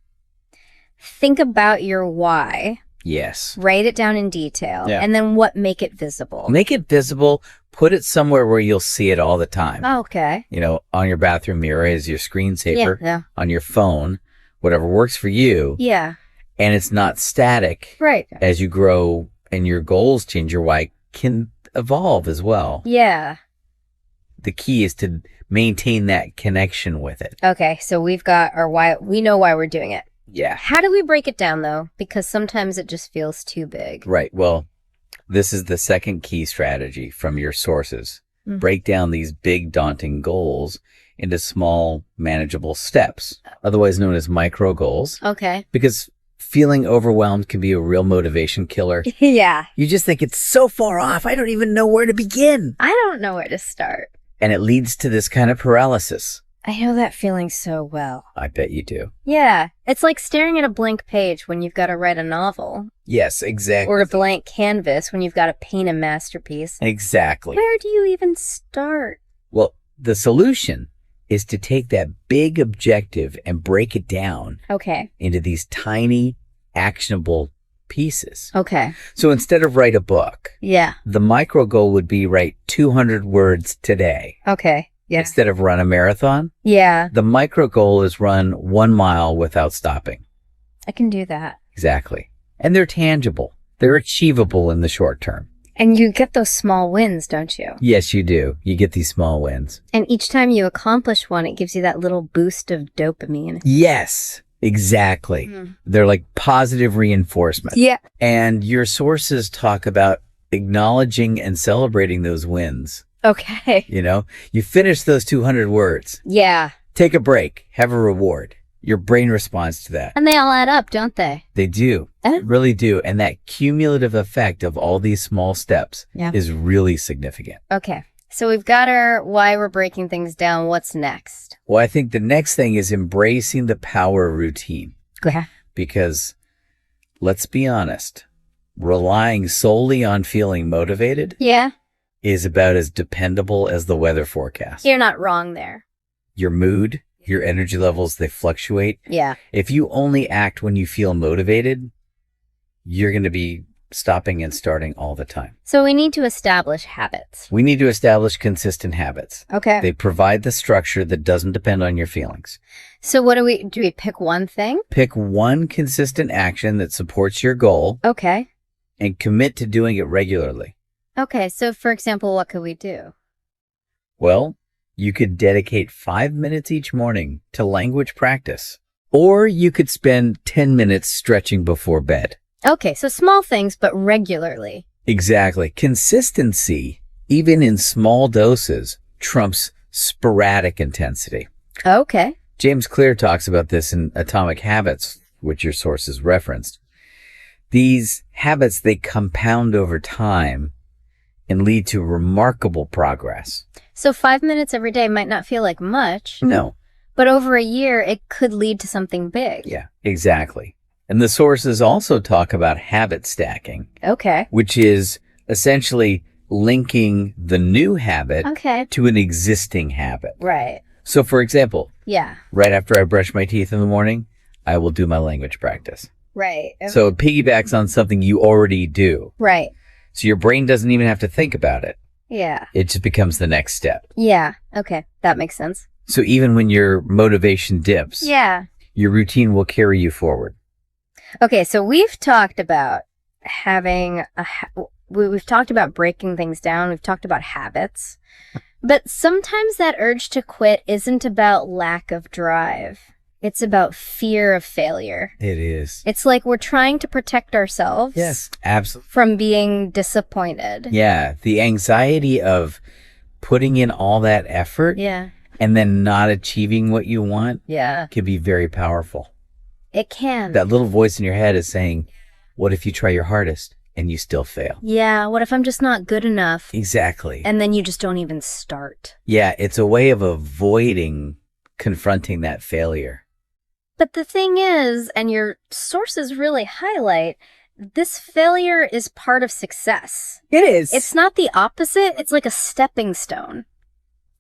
think about your why. Yes. Write it down in detail. Yeah. And then make it visible. Make it visible. Put it somewhere where you'll see it all the time. Okay. On your bathroom mirror as your screensaver. Yeah. On your phone. Whatever works for you. Yeah. And it's not static. Right. As you grow and your goals change, your why can evolve as well. Yeah. The key is to maintain that connection with it. Okay, so we've got our why. We know why we're doing it. Yeah. How do we break it down, though? Because sometimes it just feels too big. Right. Well, this is the second key strategy from your sources. Mm-hmm. Break down these big, daunting goals into small, manageable steps, otherwise known as micro goals. Okay. Because feeling overwhelmed can be a real motivation killer. Yeah. You just think it's so far off. I don't even know where to begin. I don't know where to start. And it leads to this kind of paralysis. I know that feeling so well. I bet you do. Yeah. It's like staring at a blank page when you've got to write a novel. Yes, exactly. Or a blank canvas when you've got to paint a masterpiece. Exactly. Where do you even start? Well, the solution is to take that big objective and break it down into these tiny, actionable pieces. Okay. So instead of write a book, the micro goal would be write 200 words today. Okay. Yeah. Instead of run a marathon. Yeah. The micro goal is run 1 mile without stopping. I can do that. Exactly. And they're tangible. They're achievable in the short term. And you get those small wins, don't you? Yes, you do. You get these small wins. And each time you accomplish one, it gives you that little boost of dopamine. Yes, exactly. They're like positive reinforcement. Yeah. And your sources talk about acknowledging and celebrating those wins. Okay. You finish those 200 words. Yeah. Take a break. Have a reward. Your brain responds to that. And they all add up, don't they? They do. Really do. And that cumulative effect of all these small steps is really significant. Okay. So we've got our why we're breaking things down. What's next? Well, I think the next thing is embracing the power of routine. Okay. Because let's be honest, relying solely on feeling motivated is about as dependable as the weather forecast. You're not wrong there. Your mood, your energy levels, they fluctuate. Yeah. If you only act when you feel motivated, you're going to be stopping and starting all the time. So we need to establish habits. We need to establish consistent habits. Okay. They provide the structure that doesn't depend on your feelings. So what do we pick one thing? Pick one consistent action that supports your goal. Okay. And commit to doing it regularly. Okay, so for example, what could we do? Well, you could dedicate 5 minutes each morning to language practice. Or you could spend 10 minutes stretching before bed. Okay, so small things, but regularly. Exactly. Consistency, even in small doses, trumps sporadic intensity. Okay. James Clear talks about this in Atomic Habits, which your sources referenced. These habits, they compound over time and lead to remarkable progress. So 5 minutes every day might not feel like much. No. But over a year, it could lead to something big. Yeah, exactly. And the sources also talk about habit stacking. Okay. Which is essentially linking the new habit to an existing habit. Right. So for example, right after I brush my teeth in the morning, I will do my language practice. Right. So it piggybacks on something you already do. Right. So your brain doesn't even have to think about it. Yeah. It just becomes the next step. Yeah. Okay. That makes sense. So even when your motivation dips, yeah, your routine will carry you forward. Okay. So we've talked about we've talked about breaking things down. We've talked about habits. But sometimes that urge to quit isn't about lack of drive. It's about fear of failure. It is. It's like we're trying to protect ourselves. Yes, absolutely. From being disappointed. Yeah, the anxiety of putting in all that effort and then not achieving what you want can be very powerful. It can. That little voice in your head is saying, what if you try your hardest and you still fail? Yeah, what if I'm just not good enough? Exactly. And then you just don't even start. Yeah, it's a way of avoiding confronting that failure. But the thing is, and your sources really highlight, this failure is part of success. It is. It's not the opposite. It's like a stepping stone.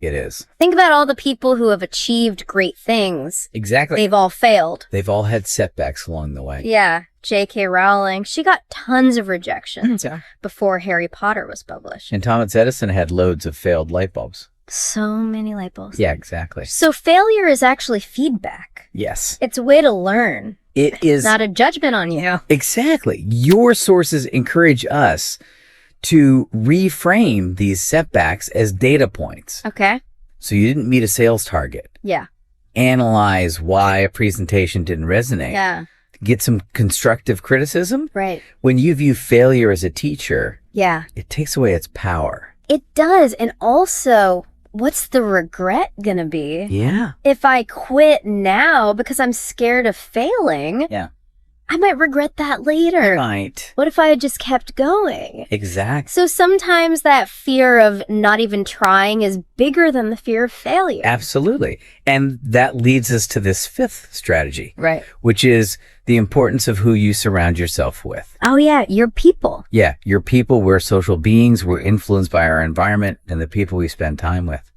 It is. Think about all the people who have achieved great things. Exactly. They've all failed. They've all had setbacks along the way. Yeah. J.K. Rowling, she got tons of rejections before Harry Potter was published. And Thomas Edison had loads of failed light bulbs. So many light bulbs. Yeah, exactly. So failure is actually feedback. Yes. It's a way to learn. It is. Not a judgment on you. Exactly. Your sources encourage us to reframe these setbacks as data points. Okay. So you didn't meet a sales target. Yeah. Analyze why a presentation didn't resonate. Yeah. Get some constructive criticism. Right. When you view failure as a teacher, it takes away its power. It does. And also, what's the regret gonna be? Yeah. If I quit now because I'm scared of failing, I might regret that later. Right. What if I had just kept going? Exactly. So sometimes that fear of not even trying is bigger than the fear of failure. Absolutely. And that leads us to this fifth strategy. Right. Which is the importance of who you surround yourself with. Oh, yeah. Your people. Yeah. Your people. We're social beings. We're influenced by our environment and the people we spend time with.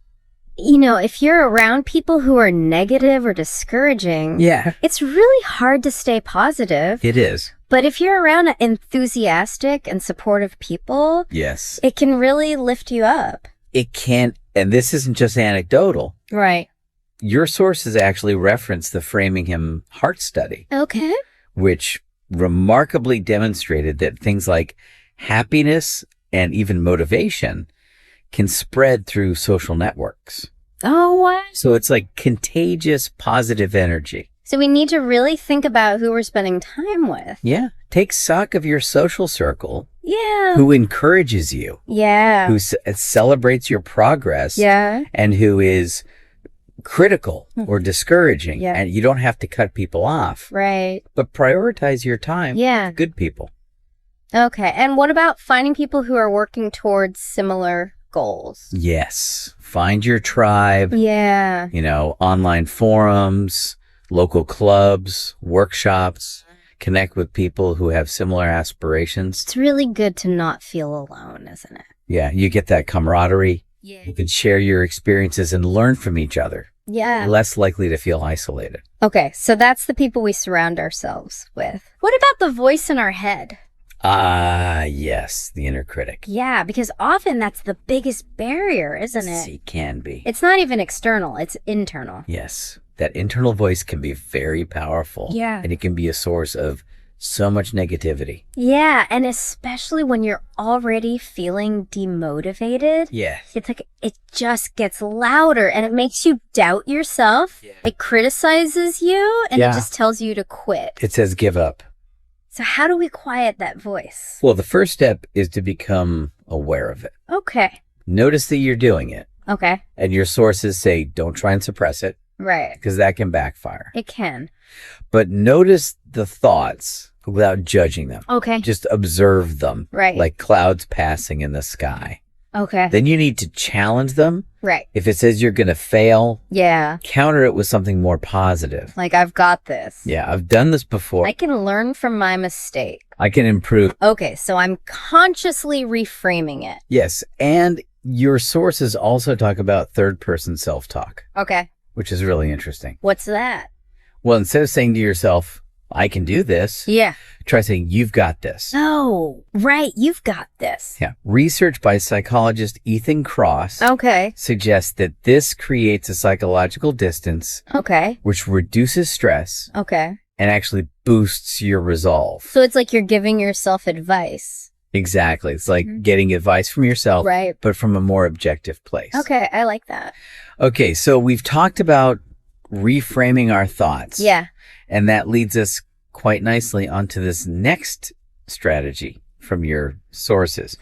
You know, if you're around people who are negative or discouraging, it's really hard to stay positive. It is. But if you're around enthusiastic and supportive people, it can really lift you up. It can. And this isn't just anecdotal. Right. Your sources actually reference the Framingham Heart Study. Okay. Which remarkably demonstrated that things like happiness and even motivation can spread through social networks. Oh, wow. So it's like contagious positive energy. So we need to really think about who we're spending time with. Yeah. Take stock of your social circle. Yeah. Who encourages you. Yeah. Who celebrates your progress. Yeah. And who is critical or discouraging. Yeah. And you don't have to cut people off. Right. But prioritize your time. Yeah. With good people. Okay. And what about finding people who are working towards similar goals? Yes. Find your tribe. Yeah. You know, online forums, local clubs, workshops. Connect with people who have similar aspirations. It's really good to not feel alone, isn't it? Yeah. You get that camaraderie. Yeah. You can share your experiences and learn from each other. Yeah. You're less likely to feel isolated. Okay. So that's the people we surround ourselves with. What about the voice in our head? Ah, yes, the inner critic. Yeah, because often that's the biggest barrier, isn't it? It can be. It's not even external, it's internal. Yes, that internal voice can be very powerful. Yeah. And it can be a source of so much negativity. Yeah, and especially when you're already feeling demotivated. Yeah. It's like it just gets louder and it makes you doubt yourself. Yeah. It criticizes you and it just tells you to quit. It says give up. So how do we quiet that voice? Well, the first step is to become aware of it. Okay. Notice that you're doing it. Okay. And your sources say, don't try and suppress it. Right. Because that can backfire. It can. But notice the thoughts without judging them. Okay. Just observe them. Right. Like clouds passing in the sky. Okay. Then you need to challenge them. Right. If it says you're going to fail, counter it with something more positive. Like, I've got this. Yeah, I've done this before. I can learn from my mistake. I can improve. Okay, so I'm consciously reframing it. Yes, and your sources also talk about third-person self-talk. Okay. Which is really interesting. What's that? Well, instead of saying to yourself, I can do this. Yeah. Try saying, you've got this. Oh, right. You've got this. Yeah. Research by psychologist Ethan Kross suggests that this creates a psychological distance which reduces stress and actually boosts your resolve. So it's like you're giving yourself advice. Exactly. It's like getting advice from yourself, but from a more objective place. Okay. I like that. Okay. So we've talked about reframing our thoughts. Yeah. And that leads us quite nicely onto this next strategy from your sources,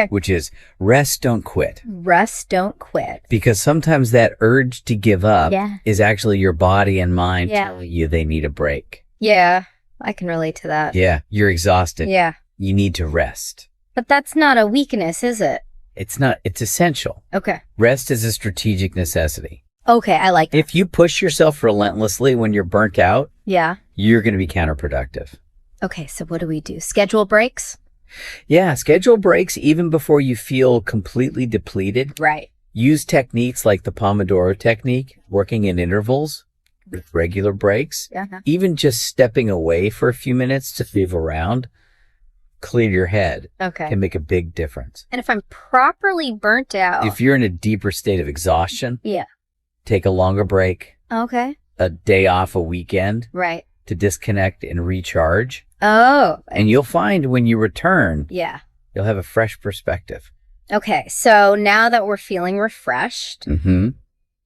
which is rest, don't quit. Rest, don't quit. Because sometimes that urge to give up is actually your body and mind telling you they need a break. Yeah, I can relate to that. Yeah, you're exhausted. Yeah. You need to rest. But that's not a weakness, is it? It's not. It's essential. Okay. Rest is a strategic necessity. Okay, I like that. If you push yourself relentlessly when you're burnt out, you're going to be counterproductive. Okay, so what do we do? Schedule breaks? Yeah, schedule breaks even before you feel completely depleted. Right. Use techniques like the Pomodoro technique, working in intervals with regular breaks. Even just stepping away for a few minutes to move around, clear your head, can make a big difference. And if I'm properly burnt out. If you're in a deeper state of exhaustion, take a longer break. A day off, a weekend. Right. To disconnect and recharge. Oh. And you'll find when you return, you'll have a fresh perspective. Okay, so now that we're feeling refreshed,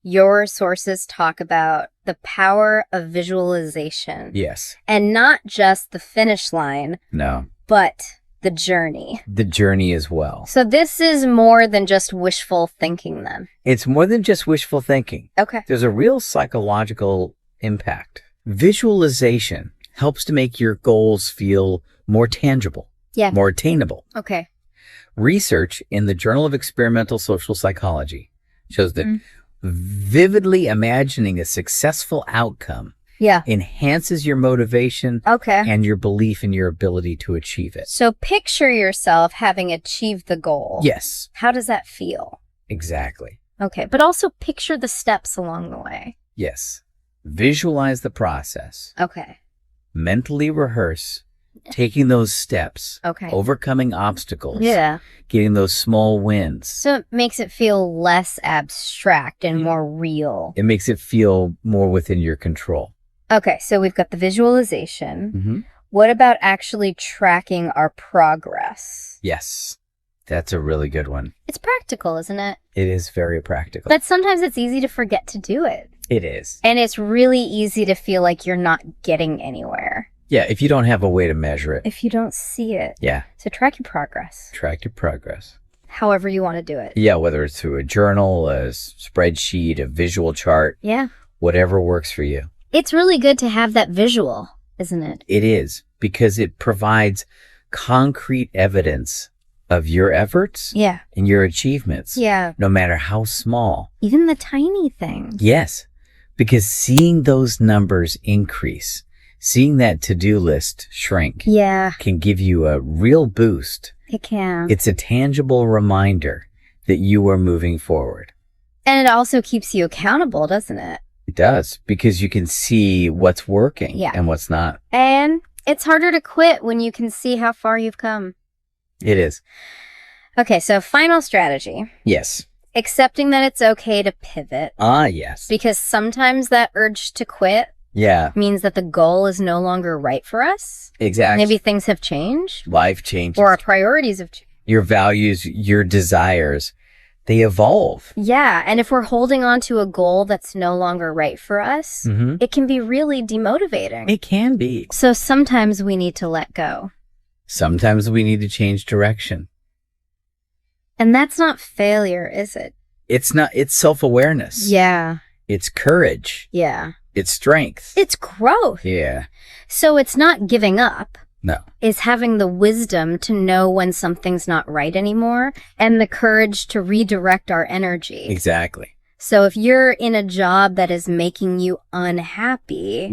your sources talk about the power of visualization. Yes. And not just the finish line. No. But the journey. The journey as well. So this is more than just wishful thinking then. It's more than just wishful thinking. Okay. There's a real psychological impact. Visualization helps to make your goals feel more tangible, more attainable. Okay. Research in the Journal of Experimental Social Psychology shows that vividly imagining a successful outcome enhances your motivation and your belief in your ability to achieve it. So picture yourself having achieved the goal. Yes. How does that feel? Exactly. Okay, but also picture the steps along the way. Yes. Visualize the process. Okay. Mentally rehearse taking those steps. Okay. Overcoming obstacles. Yeah. Getting those small wins. So it makes it feel less abstract and more real. It makes it feel more within your control. Okay, so we've got the visualization. What about actually tracking our progress? Yes. That's a really good one. It's practical, isn't it? It is very practical. But sometimes it's easy to forget to do it. It is. And it's really easy to feel like you're not getting anywhere. Yeah, if you don't have a way to measure it. If you don't see it. Yeah. So track your progress. Track your progress. However you want to do it. Yeah, whether it's through a journal, a spreadsheet, a visual chart. Yeah. Whatever works for you. It's really good to have that visual, isn't it? It is, because it provides concrete evidence of your efforts and your achievements. Yeah. No matter how small. Even the tiny things. Yes, because seeing those numbers increase, seeing that to-do list shrink can give you a real boost. It can. It's a tangible reminder that you are moving forward. And it also keeps you accountable, doesn't it? It does, because you can see what's working and what's not. And it's harder to quit when you can see how far you've come. It is. Okay, so final strategy. Yes. Accepting that it's okay to pivot. Yes. Because sometimes that urge to quit means that the goal is no longer right for us. Exactly. Maybe things have changed. Life changes. Or our priorities have changed. Your values, your desires, they evolve. Yeah, and if we're holding on to a goal that's no longer right for us, it can be really demotivating. It can be. So sometimes we need to let go. Sometimes we need to change direction. And that's not failure, is it? It's not. It's self-awareness. Yeah. It's courage. Yeah. It's strength. It's growth. Yeah. So it's not giving up. No. It's having the wisdom to know when something's not right anymore and the courage to redirect our energy. Exactly. So if you're in a job that is making you unhappy,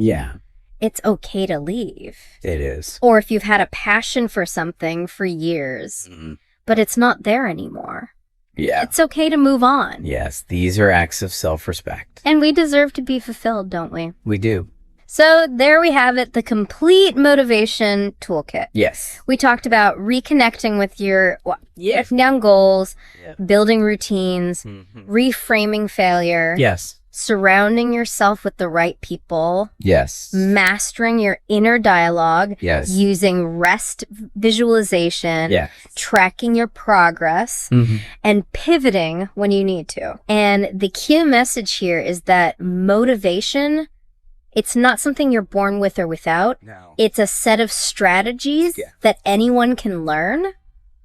it's okay to leave. It is. Or if you've had a passion for something for years, but it's not there anymore. Yeah. It's okay to move on. Yes, these are acts of self-respect. And we deserve to be fulfilled, don't we? We do. So there we have it, the complete motivation toolkit. Yes. We talked about reconnecting with your writing down goals, building routines, reframing failure. Yes. Surrounding yourself with the right people. Yes. Mastering your inner dialogue. Yes. Using rest visualization. Yes. Tracking your progress. And pivoting when you need to. And the key message here is that motivation, it's not something you're born with or without. No. It's a set of strategies that anyone can learn.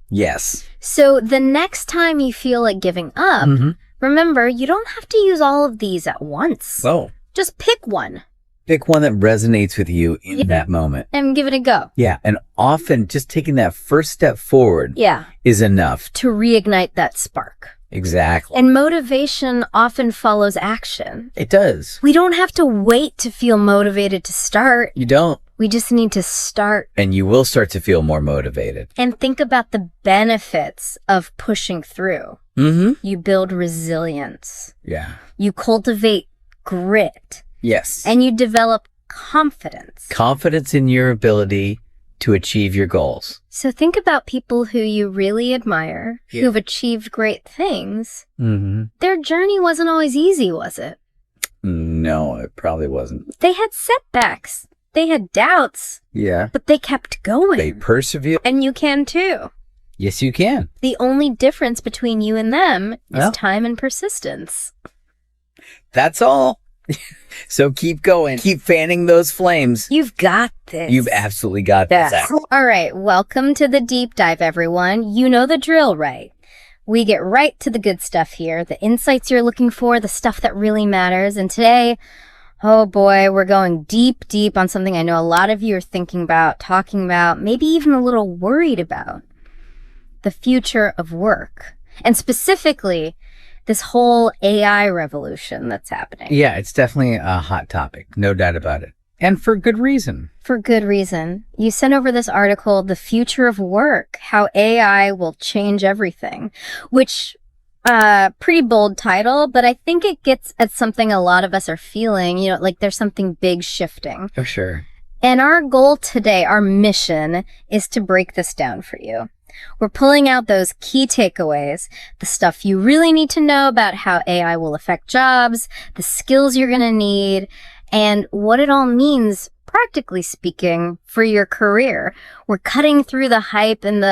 Yes. So the next time you feel like giving up, remember, you don't have to use all of these at once. Oh. Just pick one. Pick one that resonates with you in that moment. And give it a go. Yeah. And often just taking that first step forward is enough to reignite that spark. Exactly. And motivation often follows action. It does. We don't have to wait to feel motivated to start. You don't. We just need to start. And you will start to feel more motivated. And think about the benefits of pushing through. You build resilience. Yeah. You cultivate grit. Yes. And you develop confidence. Confidence in your ability to achieve your goals. So think about people who you really admire, who've achieved great things. Their journey wasn't always easy, was it? No, it probably wasn't. They had setbacks. They had doubts. Yeah. But they kept going. They persevered. And you can too. Yes, you can. The only difference between you and them is time and persistence. That's all. So keep going. Keep fanning those flames. You've got this. You've absolutely got this. All right. Welcome to the deep dive, everyone. You know the drill, right? We get right to the good stuff here. The insights you're looking for, the stuff that really matters. And today, oh boy, we're going deep, deep on something I know a lot of you are thinking about, talking about, maybe even a little worried about. The future of work. And specifically, this whole AI revolution that's happening. Yeah, it's definitely a hot topic. No doubt about it. And for good reason. For good reason. You sent over this article, The Future of Work, How AI Will Change Everything, which, pretty bold title, but I think it gets at something a lot of us are feeling, you know, like there's something big shifting. For sure. And our goal today, our mission, is to break this down for you. We're pulling out those key takeaways, the stuff you really need to know about how AI will affect jobs, the skills you're going to need, and what it all means, practically speaking, for your career. We're cutting through the hype and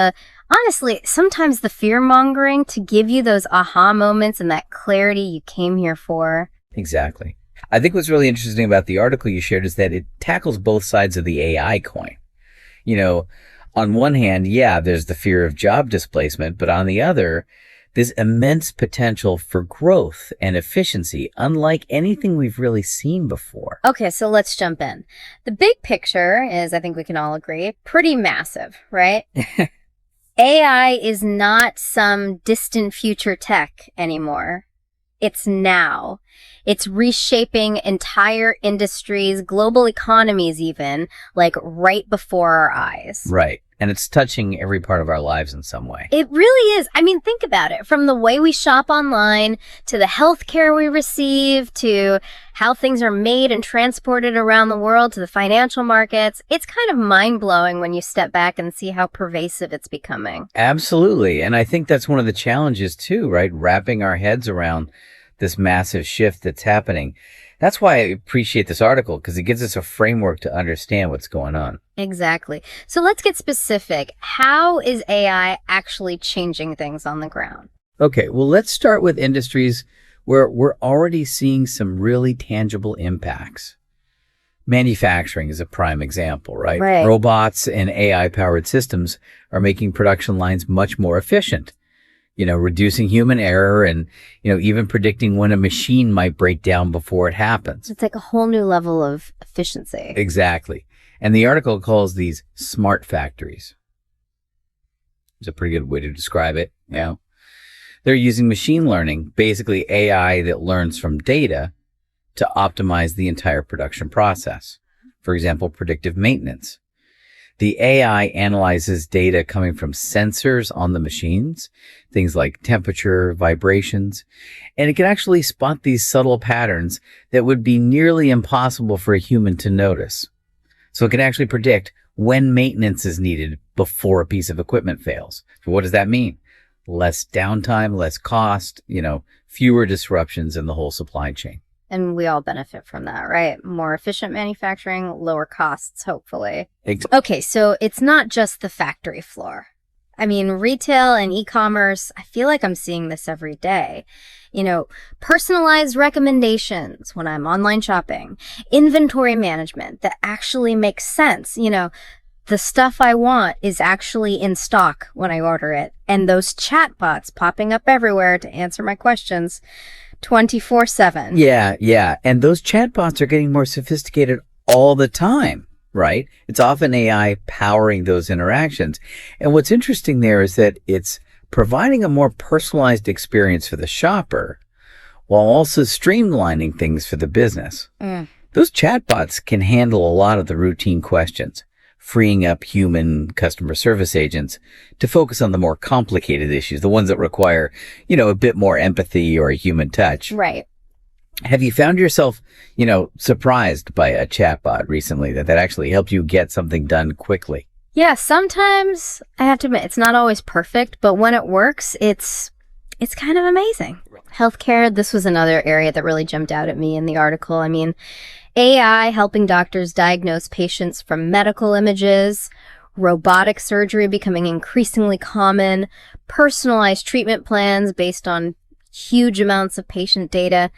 honestly, sometimes the fear-mongering to give you those aha moments and that clarity you came here for. Exactly. I think what's really interesting about the article you shared is that it tackles both sides of the AI coin. You know, on one hand, there's the fear of job displacement, but on the other, there's immense potential for growth and efficiency, unlike anything we've really seen before. Okay, so let's jump in. The big picture is, I think we can all agree, pretty massive, right? AI is not some distant future tech anymore. It's now. It's reshaping entire industries, global economies even, like right before our eyes. Right. And it's touching every part of our lives in some way. It really is. I mean, think about it. From the way we shop online, to the healthcare we receive, to how things are made and transported around the world, to the financial markets. It's kind of mind-blowing when you step back and see how pervasive it's becoming. Absolutely. And I think that's one of the challenges too, right? Wrapping our heads around this massive shift that's happening. That's why I appreciate this article, because it gives us a framework to understand what's going on. Exactly. So let's get specific. How is AI actually changing things on the ground? Okay, well, let's start with industries where we're already seeing some really tangible impacts. Manufacturing is a prime example, right? Robots and AI-powered systems are making production lines much more efficient. You know, reducing human error and, you know, even predicting when a machine might break down before it happens. It's like a whole new level of efficiency. Exactly. And the article calls these smart factories. It's a pretty good way to describe it. You know, they're using machine learning, basically AI that learns from data, to optimize the entire production process. For example, predictive maintenance. The AI analyzes data coming from sensors on the machines, things like temperature, vibrations, and it can actually spot these subtle patterns that would be nearly impossible for a human to notice. So it can actually predict when maintenance is needed before a piece of equipment fails. So what does that mean? Less downtime, less cost, fewer disruptions in the whole supply chain. And we all benefit from that, right? More efficient manufacturing, lower costs, hopefully. Okay, so it's not just the factory floor. I mean, retail and e-commerce, I feel like I'm seeing this every day. Personalized recommendations when I'm online shopping, inventory management that actually makes sense. The stuff I want is actually in stock when I order it. And those chatbots popping up everywhere to answer my questions 24/7. Yeah. And those chatbots are getting more sophisticated all the time, right? It's often AI powering those interactions. And what's interesting there is that it's providing a more personalized experience for the shopper while also streamlining things for the business. Those chatbots can handle a lot of the routine questions, freeing up human customer service agents to focus on the more complicated issues, the ones that require, a bit more empathy or a human touch. Right. Have you found yourself, surprised by a chatbot recently that actually helped you get something done quickly? Yeah, sometimes I have to admit it's not always perfect, but when it works, it's kind of amazing. Healthcare, this was another area that really jumped out at me in the article. I mean, AI helping doctors diagnose patients from medical images, robotic surgery becoming increasingly common, personalized treatment plans based on huge amounts of patient data.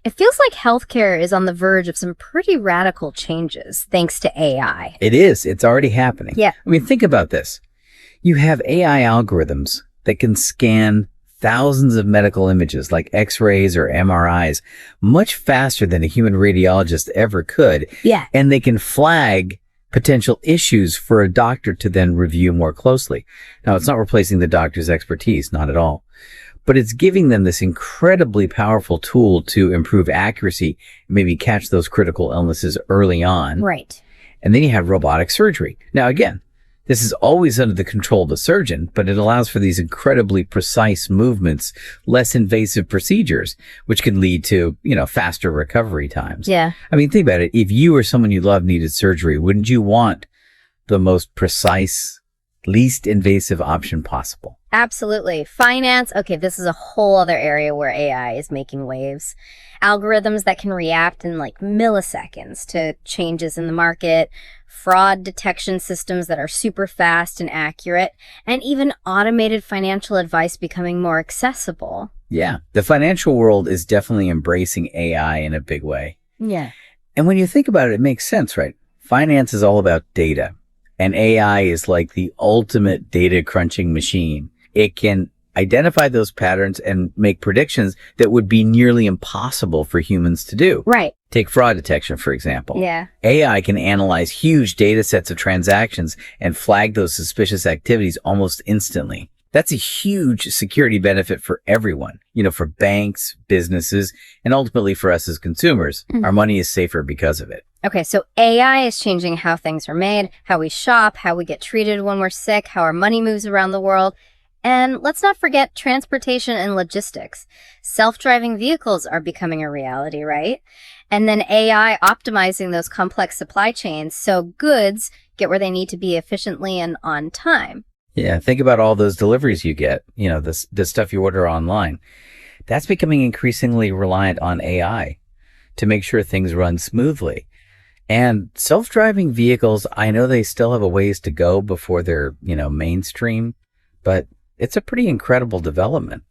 It feels like healthcare is on the verge of some pretty radical changes thanks to AI. It is. It's already happening. Yeah. I mean, think about this. You have AI algorithms that can scan thousands of medical images like X-rays or MRIs much faster than a human radiologist ever could. Yeah. And they can flag potential issues for a doctor to then review more closely. Now, it's not replacing the doctor's expertise, not at all. But it's giving them this incredibly powerful tool to improve accuracy, maybe catch those critical illnesses early on. Right. And then you have robotic surgery. Now, again, this is always under the control of the surgeon, but it allows for these incredibly precise movements, less invasive procedures, which can lead to, faster recovery times. Yeah. I mean, think about it. If you or someone you love needed surgery, wouldn't you want the most precise, least invasive option possible? Absolutely. Finance. Okay, this is a whole other area where AI is making waves. Algorithms that can react in like milliseconds to changes in the market, fraud detection systems that are super fast and accurate, and even automated financial advice becoming more accessible. Yeah, the financial world is definitely embracing AI in a big way. Yeah. And when you think about it, it makes sense, right? Finance is all about data, and AI is like the ultimate data crunching machine. It can identify those patterns and make predictions that would be nearly impossible for humans to do. Right. Take fraud detection, for example. Yeah. AI can analyze huge data sets of transactions and flag those suspicious activities almost instantly. That's a huge security benefit for everyone, for banks, businesses, and ultimately for us as consumers. Our money is safer because of it. Okay, so AI is changing how things are made, how we shop, how we get treated when we're sick, how our money moves around the world. And let's not forget transportation and logistics. Self-driving vehicles are becoming a reality, right? And then AI optimizing those complex supply chains so goods get where they need to be efficiently and on time. Yeah, think about all those deliveries you get, the stuff you order online. That's becoming increasingly reliant on AI to make sure things run smoothly. And self-driving vehicles, I know they still have a ways to go before they're, mainstream, but it's a pretty incredible development.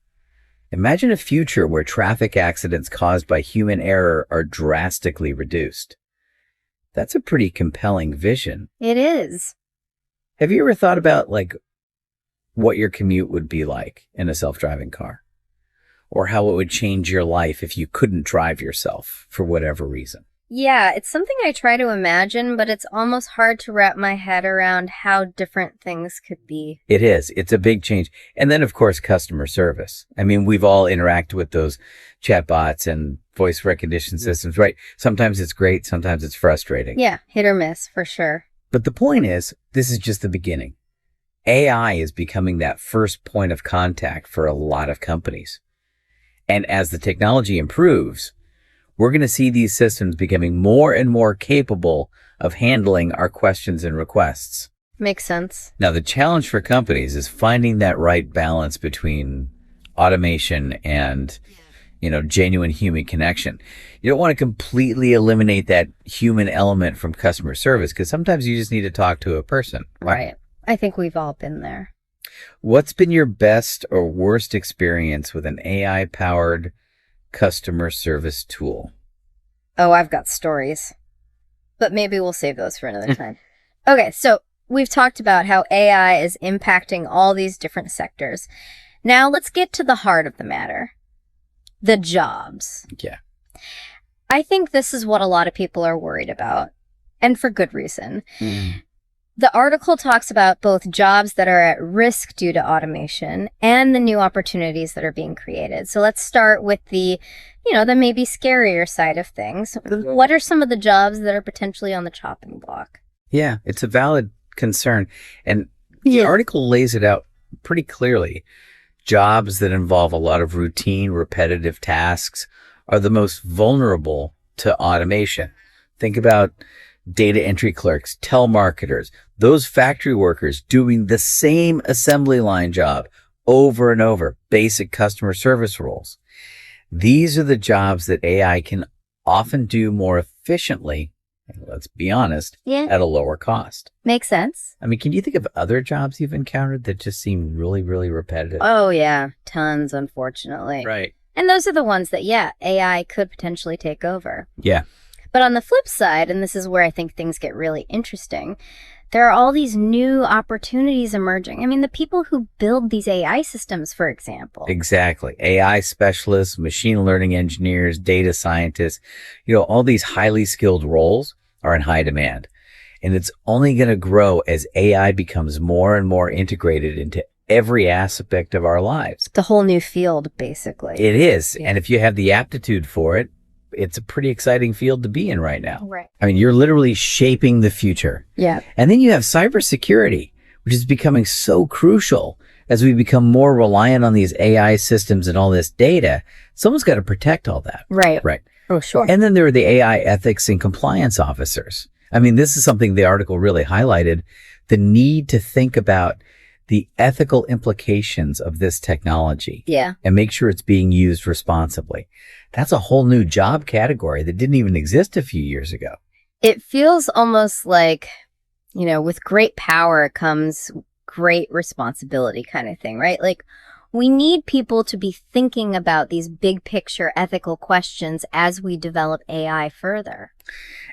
Imagine a future where traffic accidents caused by human error are drastically reduced. That's a pretty compelling vision. It is. Have you ever thought about, what your commute would be like in a self-driving car? Or how it would change your life if you couldn't drive yourself for whatever reason? Yeah, it's something I try to imagine, but it's almost hard to wrap my head around how different things could be. It is. It's a big change. And then, of course, customer service. I mean, we've all interacted with those chatbots and voice recognition systems, right? Sometimes it's great. Sometimes it's frustrating. Yeah, hit or miss, for sure. But the point is, this is just the beginning. AI is becoming that first point of contact for a lot of companies. And as the technology improves, we're going to see these systems becoming more and more capable of handling our questions and requests. Makes sense. Now, the challenge for companies is finding that right balance between automation and, genuine human connection. You don't want to completely eliminate that human element from customer service, because sometimes you just need to talk to a person. Right. I think we've all been there. What's been your best or worst experience with an AI-powered customer service tool? Oh, I've got stories, but maybe we'll save those for another time. Okay, so we've talked about how AI is impacting all these different sectors. Now let's get to the heart of the matter. The jobs. Yeah. I think this is what a lot of people are worried about, and for good reason. The article talks about both jobs that are at risk due to automation and the new opportunities that are being created. So let's start with the maybe scarier side of things. What are some of the jobs that are potentially on the chopping block? Yeah, it's a valid concern. And the article lays it out pretty clearly. Jobs that involve a lot of routine, repetitive tasks are the most vulnerable to automation. Think about data entry clerks, telemarketers, those factory workers doing the same assembly line job over and over, basic customer service roles. These are the jobs that AI can often do more efficiently, let's be honest, at a lower cost. Makes sense. I mean, can you think of other jobs you've encountered that just seem really, really repetitive? Oh, yeah. Tons, unfortunately. Right. And those are the ones that, AI could potentially take over. Yeah. But on the flip side, and this is where I think things get really interesting, there are all these new opportunities emerging. I mean, the people who build these AI systems, for example. Exactly. AI specialists, machine learning engineers, data scientists, all these highly skilled roles are in high demand. And it's only going to grow as AI becomes more and more integrated into every aspect of our lives. The whole new field, basically. It is. Yeah. And if you have the aptitude for it, it's a pretty exciting field to be in right now. Right. I mean, you're literally shaping the future. Yeah. And then you have cybersecurity, which is becoming so crucial as we become more reliant on these AI systems and all this data. Someone's got to protect all that. Right. Right. Oh, sure. And then there are the AI ethics and compliance officers. I mean, this is something the article really highlighted, the need to think about the ethical implications of this technology. Yeah. And make sure it's being used responsibly. That's a whole new job category that didn't even exist a few years ago. It feels almost like, with great power comes great responsibility kind of thing, right? Like, we need people to be thinking about these big picture ethical questions as we develop AI further.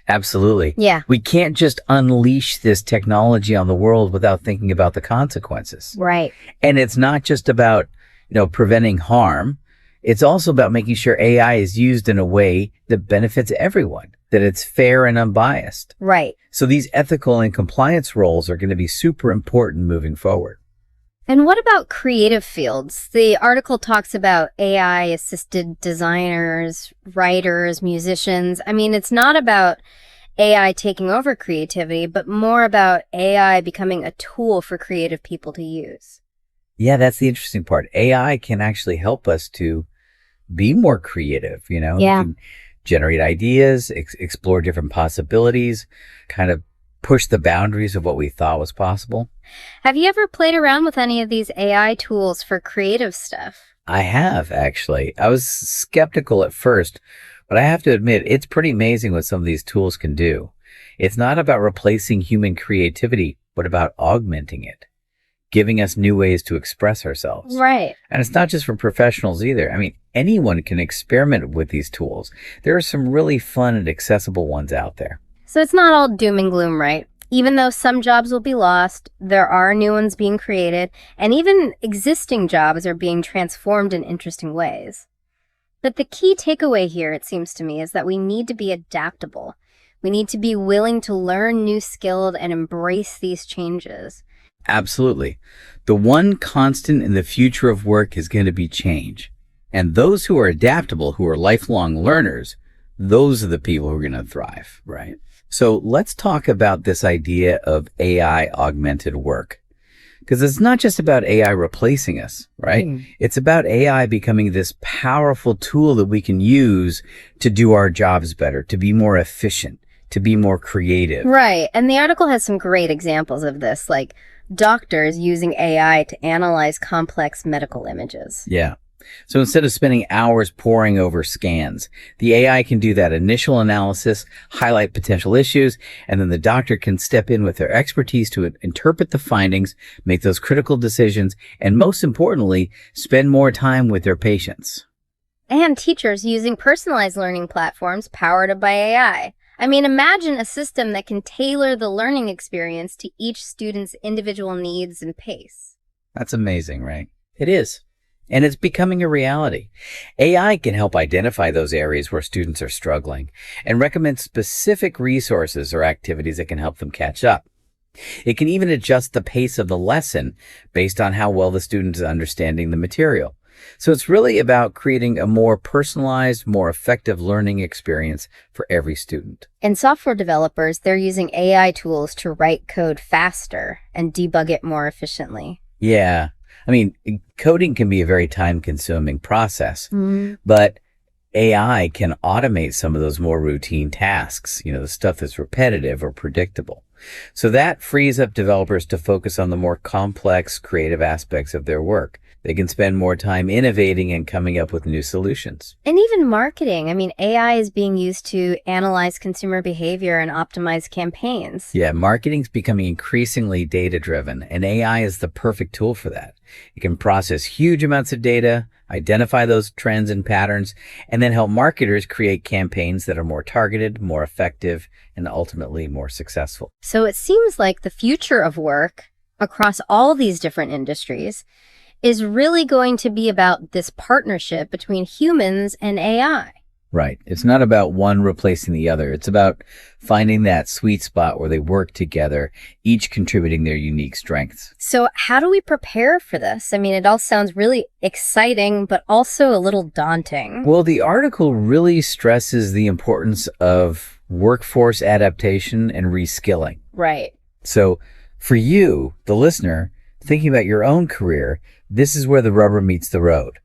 Absolutely. Yeah. We can't just unleash this technology on the world without thinking about the consequences. Right. And it's not just about, preventing harm. It's also about making sure AI is used in a way that benefits everyone, that it's fair and unbiased. Right. So these ethical and compliance roles are going to be super important moving forward. And what about creative fields? The article talks about AI-assisted designers, writers, musicians. I mean, it's not about AI taking over creativity, but more about AI becoming a tool for creative people to use. Yeah, that's the interesting part. AI can actually help us to be more creative, Yeah. Generate ideas, explore different possibilities, kind of push the boundaries of what we thought was possible. Have you ever played around with any of these AI tools for creative stuff? I have, actually. I was skeptical at first, but I have to admit, it's pretty amazing what some of these tools can do. It's not about replacing human creativity, but about augmenting it, giving us new ways to express ourselves. Right. And it's not just for professionals either. I mean, anyone can experiment with these tools. There are some really fun and accessible ones out there. So it's not all doom and gloom, right? Even though some jobs will be lost, there are new ones being created, and even existing jobs are being transformed in interesting ways. But the key takeaway here, it seems to me, is that we need to be adaptable. We need to be willing to learn new skills and embrace these changes. Absolutely. The one constant in the future of work is going to be change. And those who are adaptable, who are lifelong learners, those are the people who are going to thrive, right? So let's talk about this idea of AI augmented work. Because it's not just about AI replacing us, right? It's about AI becoming this powerful tool that we can use to do our jobs better, to be more efficient, to be more creative. Right. And the article has some great examples of this, like doctors using AI to analyze complex medical images. Yeah. So instead of spending hours poring over scans, the AI can do that initial analysis, highlight potential issues, and then the doctor can step in with their expertise to interpret the findings, make those critical decisions, and most importantly, spend more time with their patients. And teachers using personalized learning platforms powered by AI. I mean, imagine a system that can tailor the learning experience to each student's individual needs and pace. That's amazing, right? It is. And it's becoming a reality. AI can help identify those areas where students are struggling and recommend specific resources or activities that can help them catch up. It can even adjust the pace of the lesson based on how well the student is understanding the material. So it's really about creating a more personalized, more effective learning experience for every student. And software developers, they're using AI tools to write code faster and debug it more efficiently. Yeah. I mean, coding can be a very time-consuming process, but AI can automate some of those more routine tasks, the stuff that's repetitive or predictable. So that frees up developers to focus on the more complex, creative aspects of their work. They can spend more time innovating and coming up with new solutions. And even marketing. I mean, AI is being used to analyze consumer behavior and optimize campaigns. Yeah, marketing's becoming increasingly data-driven, and AI is the perfect tool for that. It can process huge amounts of data, identify those trends and patterns, and then help marketers create campaigns that are more targeted, more effective, and ultimately more successful. So it seems like the future of work across all these different industries is really going to be about this partnership between humans and AI. Right. It's not about one replacing the other. It's about finding that sweet spot where they work together, each contributing their unique strengths. So how do we prepare for this? I mean, it all sounds really exciting, but also a little daunting. Well, the article really stresses the importance of workforce adaptation and reskilling. Right. So for you, the listener, thinking about your own career, this is where the rubber meets the road.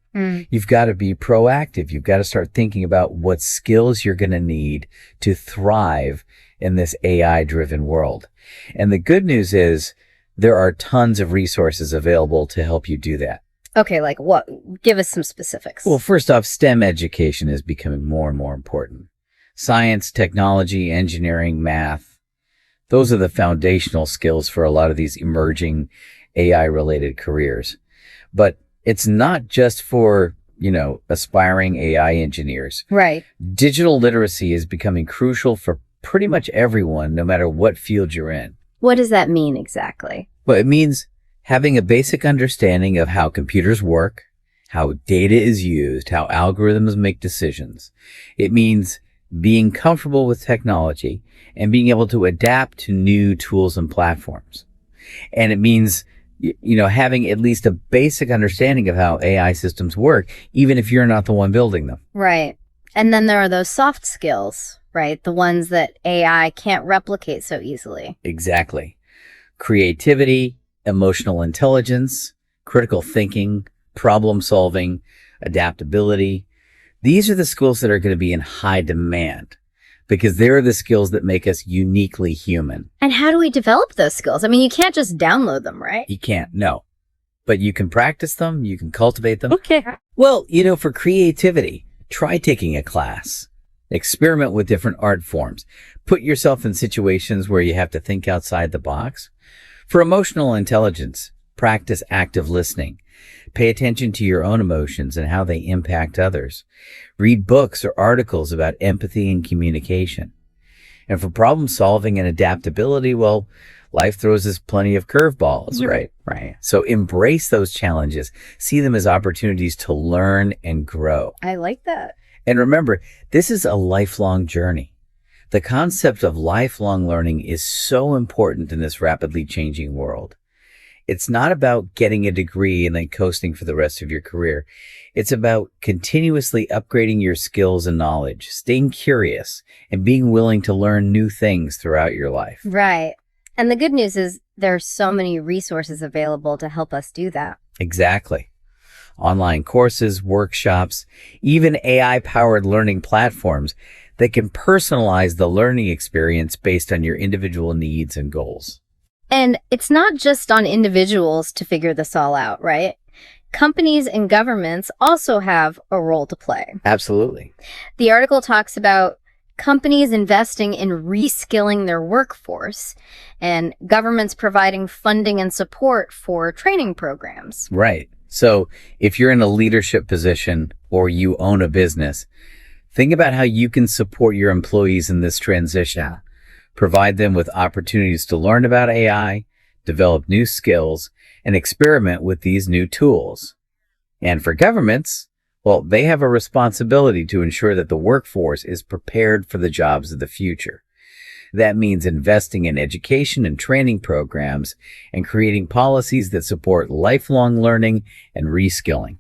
You've got to be proactive. You've got to start thinking about what skills you're going to need to thrive in this AI-driven world. And the good news is there are tons of resources available to help you do that. Okay, like what? Give us some specifics. Well, first off, STEM education is becoming more and more important. Science, technology, engineering, math, those are the foundational skills for a lot of these emerging AI-related careers. But it's not just for, aspiring AI engineers. Right. Digital literacy is becoming crucial for pretty much everyone, no matter what field you're in. What does that mean exactly? Well, it means having a basic understanding of how computers work, how data is used, how algorithms make decisions. It means being comfortable with technology and being able to adapt to new tools and platforms. And it means having at least a basic understanding of how AI systems work, even if you're not the one building them. Right. And then there are those soft skills, right? The ones that AI can't replicate so easily. Exactly. Creativity, emotional intelligence, critical thinking, problem solving, adaptability. These are the skills that are going to be in high demand, because they're the skills that make us uniquely human. And how do we develop those skills? I mean, you can't just download them, right? You can't, no. But you can practice them, you can cultivate them. Okay. Well, for creativity, try taking a class. Experiment with different art forms. Put yourself in situations where you have to think outside the box. For emotional intelligence, practice active listening. Pay attention to your own emotions and how they impact others. Read books or articles about empathy and communication. And for problem solving and adaptability, well, life throws us plenty of curveballs, right? Right. So embrace those challenges. See them as opportunities to learn and grow. I like that. And remember, this is a lifelong journey. The concept of lifelong learning is so important in this rapidly changing world. It's not about getting a degree and then coasting for the rest of your career. It's about continuously upgrading your skills and knowledge, staying curious, and being willing to learn new things throughout your life. Right. And the good news is there are so many resources available to help us do that. Exactly. Online courses, workshops, even AI-powered learning platforms that can personalize the learning experience based on your individual needs and goals. And it's not just on individuals to figure this all out, right? Companies and governments also have a role to play. Absolutely. The article talks about companies investing in reskilling their workforce and governments providing funding and support for training programs. Right. So if you're in a leadership position or you own a business, think about how you can support your employees in this transition. Yeah. Provide them with opportunities to learn about AI, develop new skills, and experiment with these new tools. And for governments, well, they have a responsibility to ensure that the workforce is prepared for the jobs of the future. That means investing in education and training programs and creating policies that support lifelong learning and reskilling.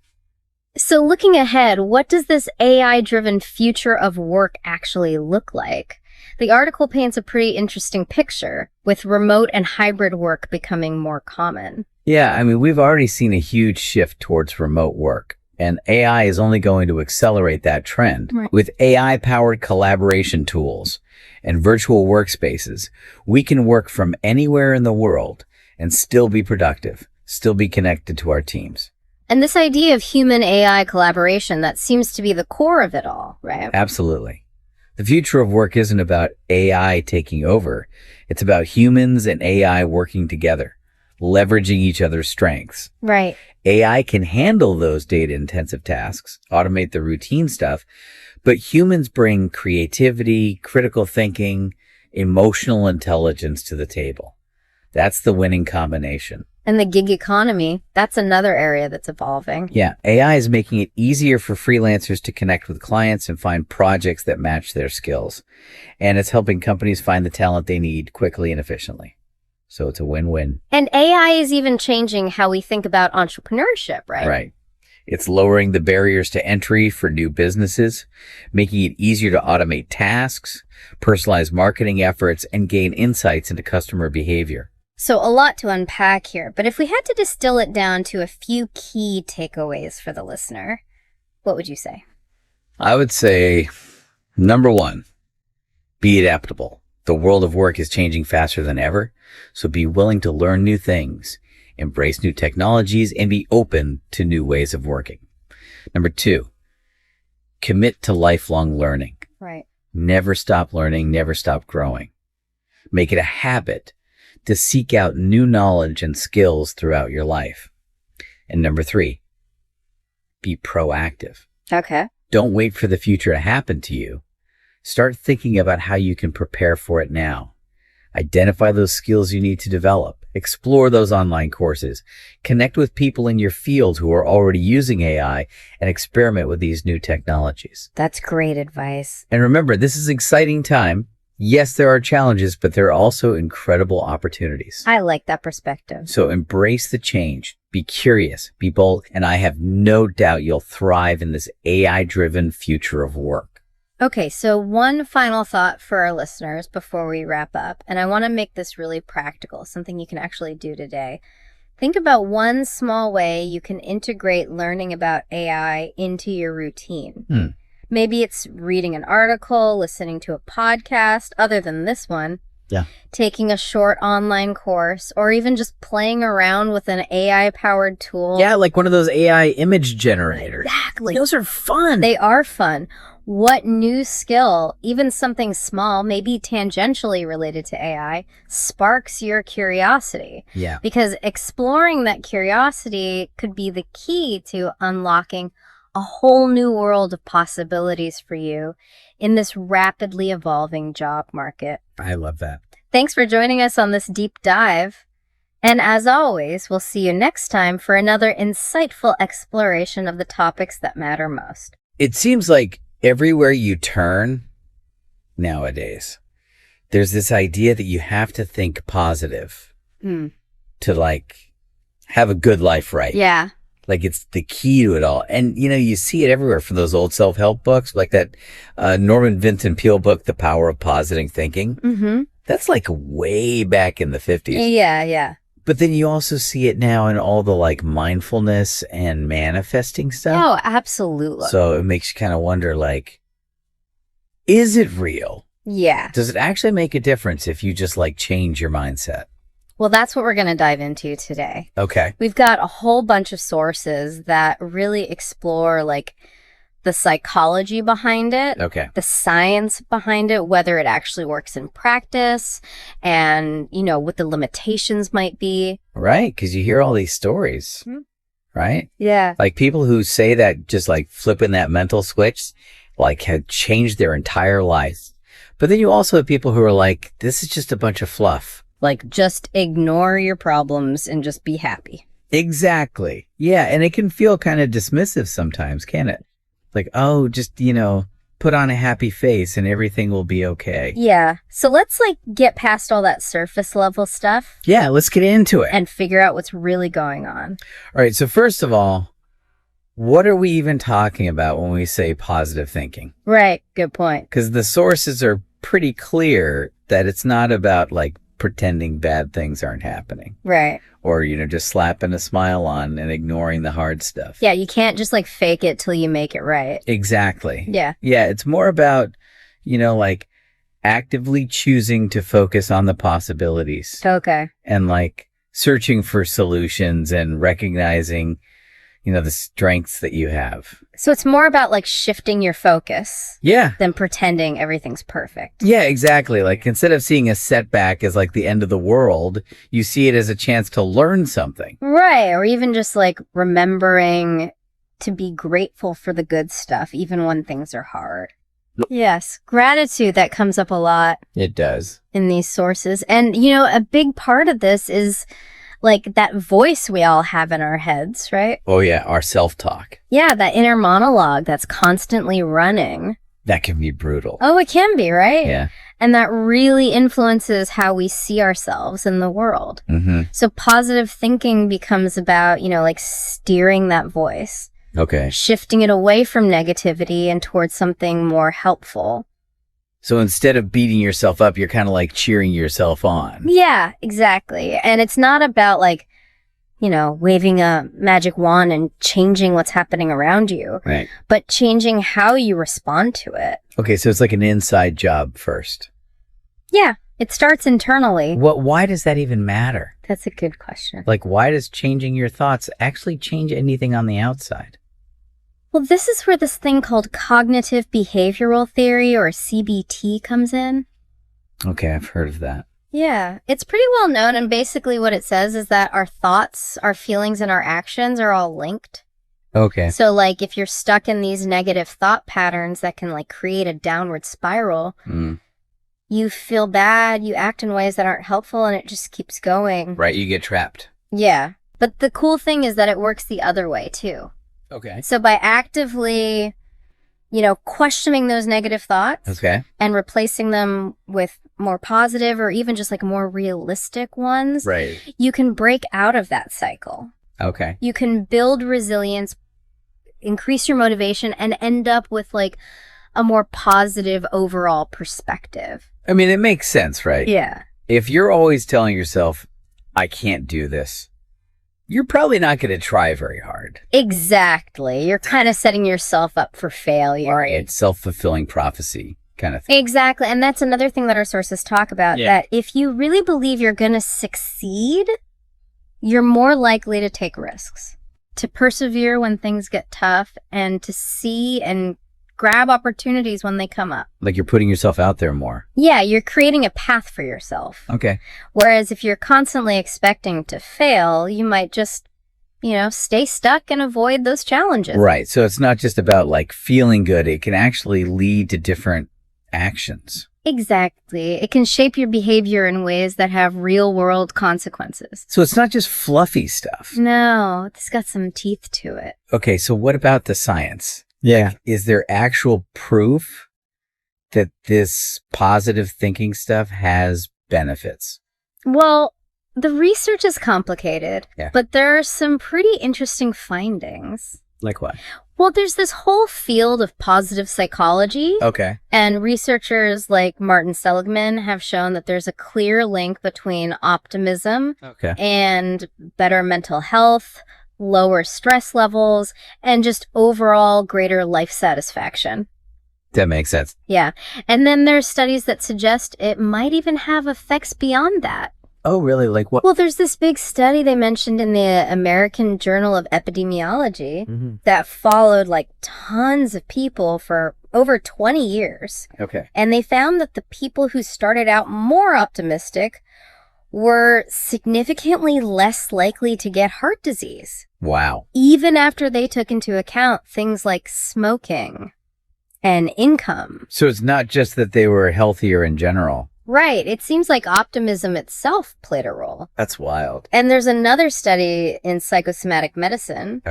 So looking ahead, what does this AI-driven future of work actually look like? The article paints a pretty interesting picture, with remote and hybrid work becoming more common. Yeah, I mean, we've already seen a huge shift towards remote work, and AI is only going to accelerate that trend. Right. With AI-powered collaboration tools and virtual workspaces, we can work from anywhere in the world and still be productive, still be connected to our teams. And this idea of human AI collaboration, that seems to be the core of it all, right? Absolutely. The future of work isn't about AI taking over. It's about humans and AI working together, leveraging each other's strengths. Right. AI can handle those data-intensive tasks, automate the routine stuff, but humans bring creativity, critical thinking, emotional intelligence to the table. That's the winning combination. And the gig economy, that's another area that's evolving. Yeah, AI is making it easier for freelancers to connect with clients and find projects that match their skills. And it's helping companies find the talent they need quickly and efficiently. So it's a win-win. And AI is even changing how we think about entrepreneurship, right? Right. It's lowering the barriers to entry for new businesses, making it easier to automate tasks, personalize marketing efforts, and gain insights into customer behavior. So a lot to unpack here, but if we had to distill it down to a few key takeaways for the listener, what would you say? I would say, number one, be adaptable. The world of work is changing faster than ever, so be willing to learn new things, embrace new technologies, and be open to new ways of working. Number two, commit to lifelong learning. Right. Never stop learning, never stop growing. Make it a habit to seek out new knowledge and skills throughout your life. And number three, be proactive. Okay. Don't wait for the future to happen to you. Start thinking about how you can prepare for it now. Identify those skills you need to develop. Explore those online courses. Connect with people in your field who are already using AI and experiment with these new technologies. That's great advice. And remember, this is an exciting time. Yes, there are challenges, but there are also incredible opportunities. I like that perspective. So embrace the change, be curious, be bold, and I have no doubt you'll thrive in this AI-driven future of work. Okay, so one final thought for our listeners before we wrap up, and I want to make this really practical, something you can actually do today. Think about one small way you can integrate learning about AI into your routine. Maybe it's reading an article, listening to a podcast, other than this one. Yeah. Taking a short online course, or even just playing around with an AI-powered tool. Yeah, like one of those AI image generators. Exactly. Those are fun. They are fun. What new skill, even something small, maybe tangentially related to AI, sparks your curiosity? Yeah. Because exploring that curiosity could be the key to unlocking a whole new world of possibilities for you in this rapidly evolving job market. I love that. Thanks for joining us on this deep dive. And as always, we'll see you next time for another insightful exploration of the topics that matter most. It seems like everywhere you turn nowadays, there's this idea that you have to think positive to have a good life, right? Yeah. Like it's the key to it all. And, you see it everywhere from those old self-help books, like that Norman Vincent Peale book, The Power of Positive Thinking. Mm-hmm. That's like way back in the 50s. Yeah, yeah. But then you also see it now in all the like mindfulness and manifesting stuff. Oh, absolutely. So it makes you kind of wonder, like, is it real? Yeah. Does it actually make a difference if you just like change your mindset? Well, that's what we're going to dive into today. Okay. We've got a whole bunch of sources that really explore like the psychology behind it, the science behind it, whether it actually works in practice, and, what the limitations might be. Right, because you hear all these stories, right? Yeah. Like people who say that just like flipping that mental switch, like had changed their entire life. But then you also have people who are like, this is just a bunch of fluff. Like, just ignore your problems and just be happy. Exactly. Yeah, and it can feel kind of dismissive sometimes, can it? Like, oh, just, put on a happy face and everything will be okay. Yeah. So let's get past all that surface level stuff. Yeah, let's get into it. And figure out what's really going on. All right. So first of all, what are we even talking about when we say positive thinking? Right. Good point. Because the sources are pretty clear that it's not about like pretending bad things aren't happening. Right. Or, just slapping a smile on and ignoring the hard stuff. Yeah, you can't just fake it till you make it right. Exactly. Yeah. Yeah, it's more about, like actively choosing to focus on the possibilities. Okay. And like searching for solutions and recognizing, the strengths that you have. So it's more about shifting your focus. Yeah. Than pretending everything's perfect. Yeah, exactly. Like instead of seeing a setback as like the end of the world, you see it as a chance to learn something. Right. Or even just remembering to be grateful for the good stuff, even when things are hard. Yes. Gratitude, that comes up a lot. It does. In these sources. And, a big part of this is that voice we all have in our heads, right? Oh, yeah. Our self-talk. Yeah, that inner monologue that's constantly running. That can be brutal. Oh, it can be, right? Yeah. And that really influences how we see ourselves in the world. Mm-hmm. So positive thinking becomes about, steering that voice. Okay. Shifting it away from negativity and towards something more helpful. So instead of beating yourself up, you're kind of like cheering yourself on. Yeah, exactly. And it's not about waving a magic wand and changing what's happening around you. Right. But changing how you respond to it. Okay, so it's like an inside job first. Yeah, it starts internally. Why does that even matter? That's a good question. Like, why does changing your thoughts actually change anything on the outside? Well, this is where this thing called cognitive behavioral theory, or CBT, comes in. Okay, I've heard of that. Yeah, it's pretty well known, and basically what it says is that our thoughts, our feelings, and our actions are all linked. Okay. So, if you're stuck in these negative thought patterns that can, create a downward spiral, you feel bad, you act in ways that aren't helpful, and it just keeps going. Right, you get trapped. Yeah, but the cool thing is that it works the other way, too. Okay. So by actively, questioning those negative thoughts and replacing them with more positive or even just more realistic ones, right, you can break out of that cycle. Okay. You can build resilience, increase your motivation, and end up with a more positive overall perspective. I mean, it makes sense, right? Yeah. If you're always telling yourself, I can't do this, you're probably not going to try very hard. Exactly. You're kind of setting yourself up for failure. Right. It's self-fulfilling prophecy kind of thing. Exactly. And that's another thing that our sources talk about, that if you really believe you're going to succeed, you're more likely to take risks, to persevere when things get tough, and to see and grab opportunities when they come up. Like you're putting yourself out there more. Yeah, you're creating a path for yourself. Okay. Whereas if you're constantly expecting to fail, you might just, stay stuck and avoid those challenges. Right. So it's not just about feeling good. It can actually lead to different actions. Exactly. It can shape your behavior in ways that have real world consequences. So it's not just fluffy stuff. No, it's got some teeth to it. Okay. So what about the science? Yeah. Is there actual proof that this positive thinking stuff has benefits? Well, the research is complicated, but there are some pretty interesting findings. Like what? Well, there's this whole field of positive psychology. Okay. And researchers like Martin Seligman have shown that there's a clear link between optimism and better mental health, lower stress levels, and just overall greater life satisfaction. That makes sense. Yeah. And then there's studies that suggest it might even have effects beyond that. Oh, really? Like what? Well, there's this big study they mentioned in the American Journal of Epidemiology that followed like tons of people for over 20 years. Okay. And they found that the people who started out more optimistic were significantly less likely to get heart disease. Wow. Even after they took into account things like smoking and income. So it's not just that they were healthier in general. Right. It seems like optimism itself played a role. That's wild. And there's another study in psychosomatic medicine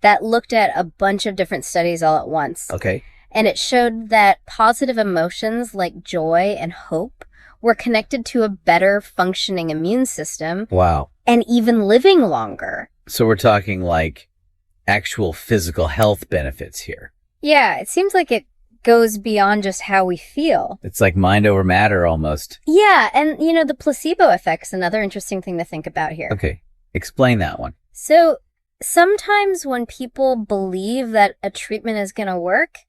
that looked at a bunch of different studies all at once. Okay. And it showed that positive emotions like joy and hope were connected to a better functioning immune system. Wow. And even living longer. So we're talking like actual physical health benefits here. Yeah, it seems like it goes beyond just how we feel. It's like mind over matter almost. Yeah, and you know, the placebo effect's another interesting thing to think about here. Okay, explain that one. So sometimes when people believe that a treatment is going to work,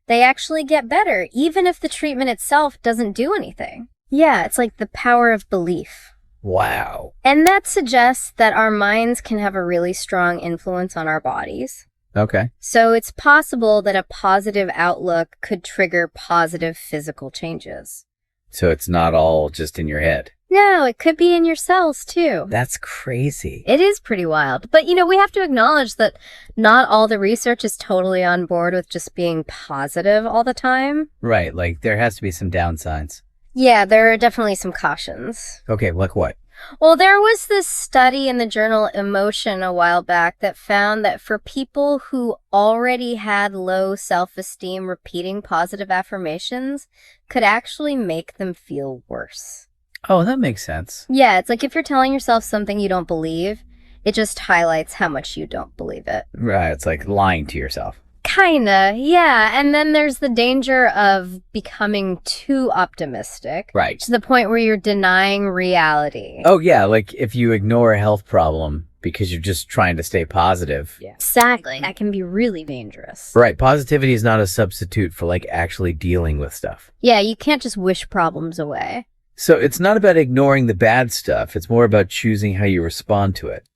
they actually get better, even if the treatment itself doesn't do anything. Yeah, it's like the power of belief. Wow. And that suggests that our minds can have a really strong influence on our bodies. Okay. So it's possible that a positive outlook could trigger positive physical changes. So it's not all just in your head. No, it could be in your cells too. That's crazy. It is pretty wild. But, you know, we have to acknowledge that not all the research is totally on board with just being positive all the time. Right. Like there has to be some downsides. Yeah, there are definitely some cautions. Okay, like what? Well, there was this study in the journal Emotion a while back that found that for people who already had low self-esteem, repeating positive affirmations could actually make them feel worse. Oh, that makes sense. Yeah, it's like if you're telling yourself something you don't believe, it just highlights how much you don't believe it. Right, it's like lying to yourself. Kinda, yeah. And then there's the danger of becoming too optimistic. Right. To the point where you're denying reality. Oh, yeah. Like if you ignore a health problem because you're just trying to stay positive. Yeah. Exactly. That can be really dangerous. Right. Positivity is not a substitute for like actually dealing with stuff. Yeah, you can't just wish problems away. So it's not about ignoring the bad stuff. It's more about choosing how you respond to it.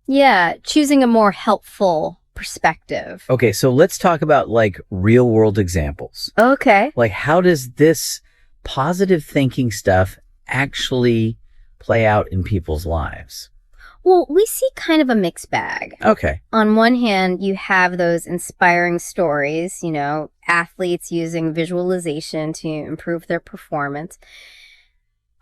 Yeah, choosing a more helpful perspective. Okay, so let's talk about like real world examples. Okay. Like how does this positive thinking stuff actually play out in people's lives? Well, we see kind of a mixed bag. Okay. On one hand, you have those inspiring stories, you know, athletes using visualization to improve their performance.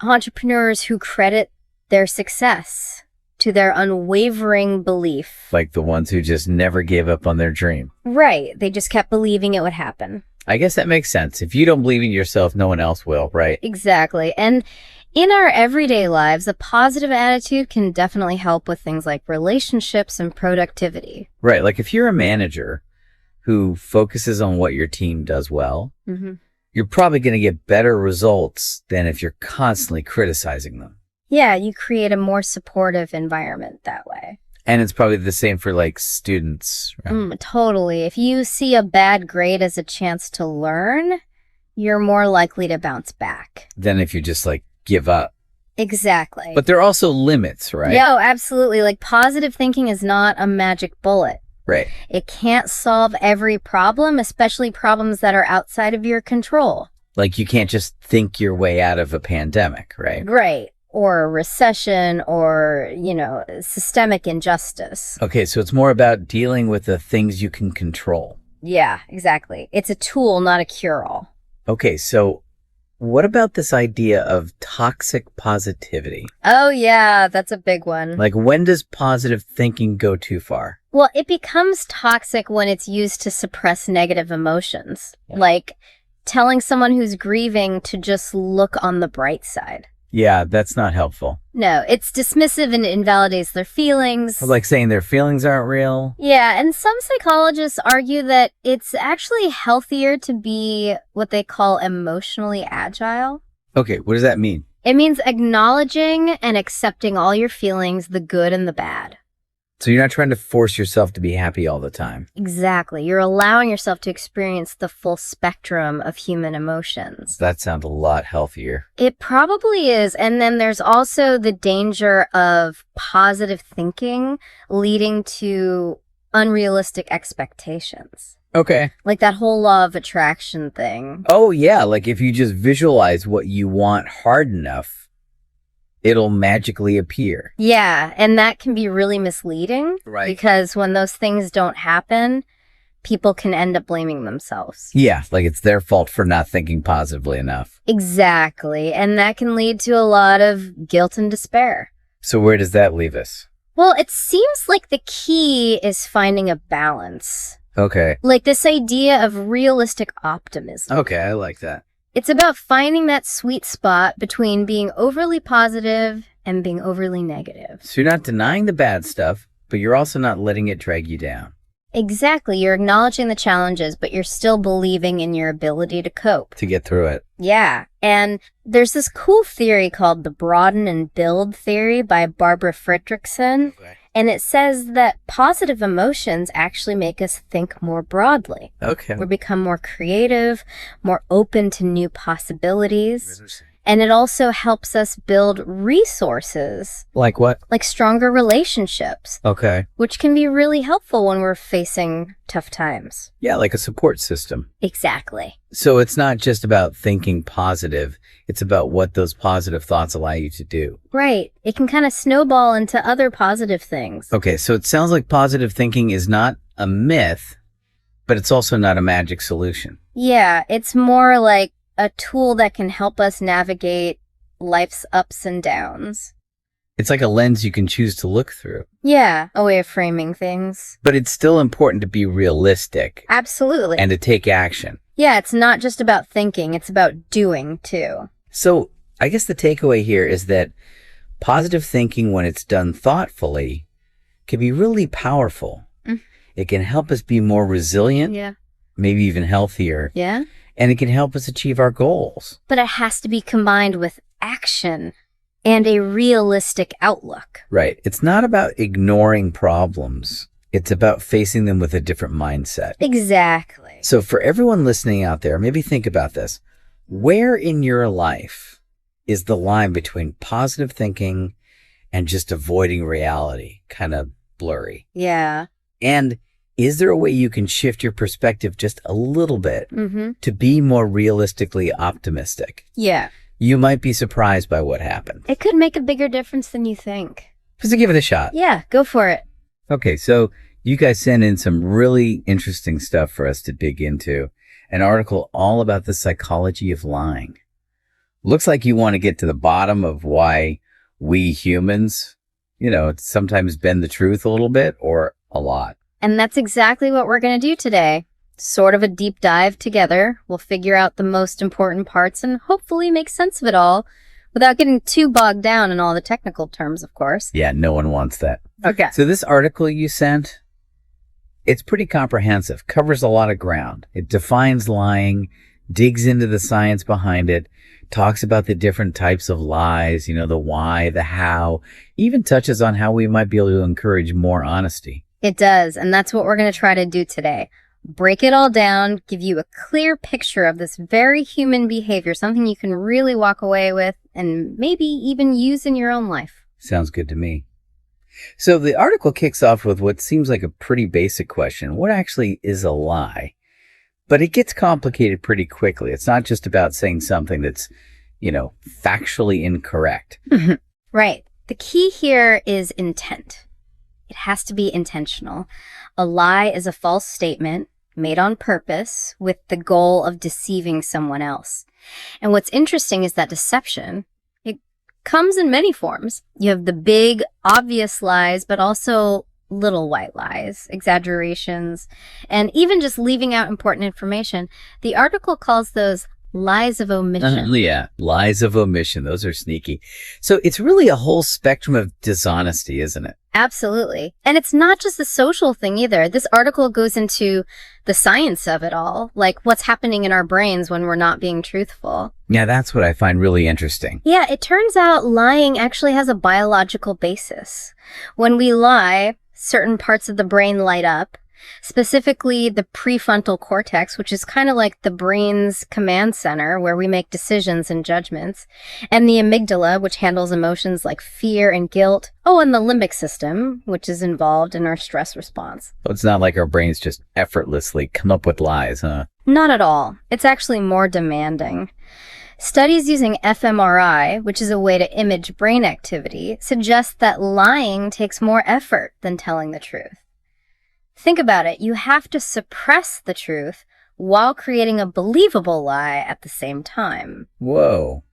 Entrepreneurs who credit their success to their unwavering belief. Like the ones who just never gave up on their dream. Right. They just kept believing it would happen. I guess that makes sense. If you don't believe in yourself, no one else will, right? Exactly. And in our everyday lives, a positive attitude can definitely help with things like relationships and productivity. Right. Like if you're a manager who focuses on what your team does well, you're probably going to get better results than if you're constantly criticizing them. Yeah, you create a more supportive environment that way. And it's probably the same for like students. Right? Totally. If you see a bad grade as a chance to learn, you're more likely to bounce back than if you just like give up. Exactly. But there are also limits, right? Yeah, absolutely. Like positive thinking is not a magic bullet. Right. It can't solve every problem, especially problems that are outside of your control. Like you can't just think your way out of a pandemic, right? Right. Or a recession or, you know, systemic injustice. Okay, so it's more about dealing with the things you can control. Yeah, exactly. It's a tool, not a cure-all. Okay, so what about this idea of toxic positivity? Oh, yeah, that's a big one. Like when does positive thinking go too far? Well, it becomes toxic when it's used to suppress negative emotions. Like telling someone who's grieving to just look on the bright side. Yeah, that's not helpful. No, it's dismissive and invalidates their feelings. Like saying their feelings aren't real. Yeah, and some psychologists argue that it's actually healthier to be what they call emotionally agile. Okay, what does that mean? It means acknowledging and accepting all your feelings, the good and the bad. So you're not trying to force yourself to be happy all the time. Exactly. You're allowing yourself to experience the full spectrum of human emotions. That sounds a lot healthier. It probably is. And then there's also the danger of positive thinking leading to unrealistic expectations. Okay. Like that whole law of attraction thing. Oh, yeah. Like if you just visualize what you want hard enough, it'll magically appear. Yeah, and that can be really misleading. Right. Because when those things don't happen, people can end up blaming themselves. Yeah, like it's their fault for not thinking positively enough. Exactly, and that can lead to a lot of guilt and despair. So where does that leave us? Well, it seems like the key is finding a balance. Okay. Like this idea of realistic optimism. Okay, I like that. It's about finding that sweet spot between being overly positive and being overly negative. So you're not denying the bad stuff, but you're also not letting it drag you down. Exactly. You're acknowledging the challenges, but you're still believing in your ability to cope. To get through it. Yeah. And there's this cool theory called the broaden and build theory by Barbara Fredrickson. Okay. And it says that positive emotions actually make us think more broadly. Okay. We become more creative, more open to new possibilities. And it also helps us build resources. Like what? Like stronger relationships. Okay. Which can be really helpful when we're facing tough times. Yeah, like a support system. Exactly. So it's not just about thinking positive. It's about what those positive thoughts allow you to do. Right. It can kind of snowball into other positive things. Okay, so it sounds like positive thinking is not a myth, but it's also not a magic solution. Yeah, it's more like a tool that can help us navigate life's ups and downs. It's like a lens you can choose to look through. Yeah, a way of framing things. But it's still important to be realistic. Absolutely. And to take action. Yeah, it's not just about thinking, it's about doing too. So I guess the takeaway here is that positive thinking, when it's done thoughtfully, can be really powerful. It can help us be more resilient. Yeah. Maybe even healthier. Yeah. And it can help us achieve our goals. But it has to be combined with action and a realistic outlook. Right. It's not about ignoring problems. It's about facing them with a different mindset. Exactly. So for everyone listening out there, maybe think about this. Where in your life is the line between positive thinking and just avoiding reality? Kind of blurry. Yeah. And is there a way you can shift your perspective just a little bit to be more realistically optimistic? Yeah. You might be surprised by what happened. It could make a bigger difference than you think. Just give it a shot. Yeah, go for it. Okay, so you guys sent in some really interesting stuff for us to dig into. An article all about the psychology of lying. Looks like you want to get to the bottom of why we humans, sometimes bend the truth a little bit or a lot. And that's exactly what we're going to do today. Sort of a deep dive together. We'll figure out the most important parts and hopefully make sense of it all without getting too bogged down in all the technical terms, of course. Yeah, no one wants that. Okay. So this article you sent, it's pretty comprehensive, covers a lot of ground. It defines lying, digs into the science behind it, talks about the different types of lies, the why, the how, even touches on how we might be able to encourage more honesty. It does, and that's what we're going to try to do today. Break it all down, give you a clear picture of this very human behavior, something you can really walk away with and maybe even use in your own life. Sounds good to me. So the article kicks off with what seems like a pretty basic question. What actually is a lie? But it gets complicated pretty quickly. It's not just about saying something that's, factually incorrect. Right. The key here is intent. It has to be intentional. A lie is a false statement made on purpose with the goal of deceiving someone else. And what's interesting is that deception, it comes in many forms. You have the big, obvious lies, but also little white lies, exaggerations, and even just leaving out important information. The article calls those lies of omission. Yeah, lies of omission. Those are sneaky. So it's really a whole spectrum of dishonesty, isn't it? Absolutely. And it's not just a social thing either. This article goes into the science of it all, like what's happening in our brains when we're not being truthful. Yeah, that's what I find really interesting. Yeah, it turns out lying actually has a biological basis. When we lie, certain parts of the brain light up, specifically the prefrontal cortex, which is kind of like the brain's command center where we make decisions and judgments, and the amygdala, which handles emotions like fear and guilt. Oh, and the limbic system, which is involved in our stress response. So it's not like our brains just effortlessly come up with lies, huh? Not at all. It's actually more demanding. Studies using fMRI, which is a way to image brain activity, suggest that lying takes more effort than telling the truth. Think about it. You have to suppress the truth while creating a believable lie at the same time. Whoa.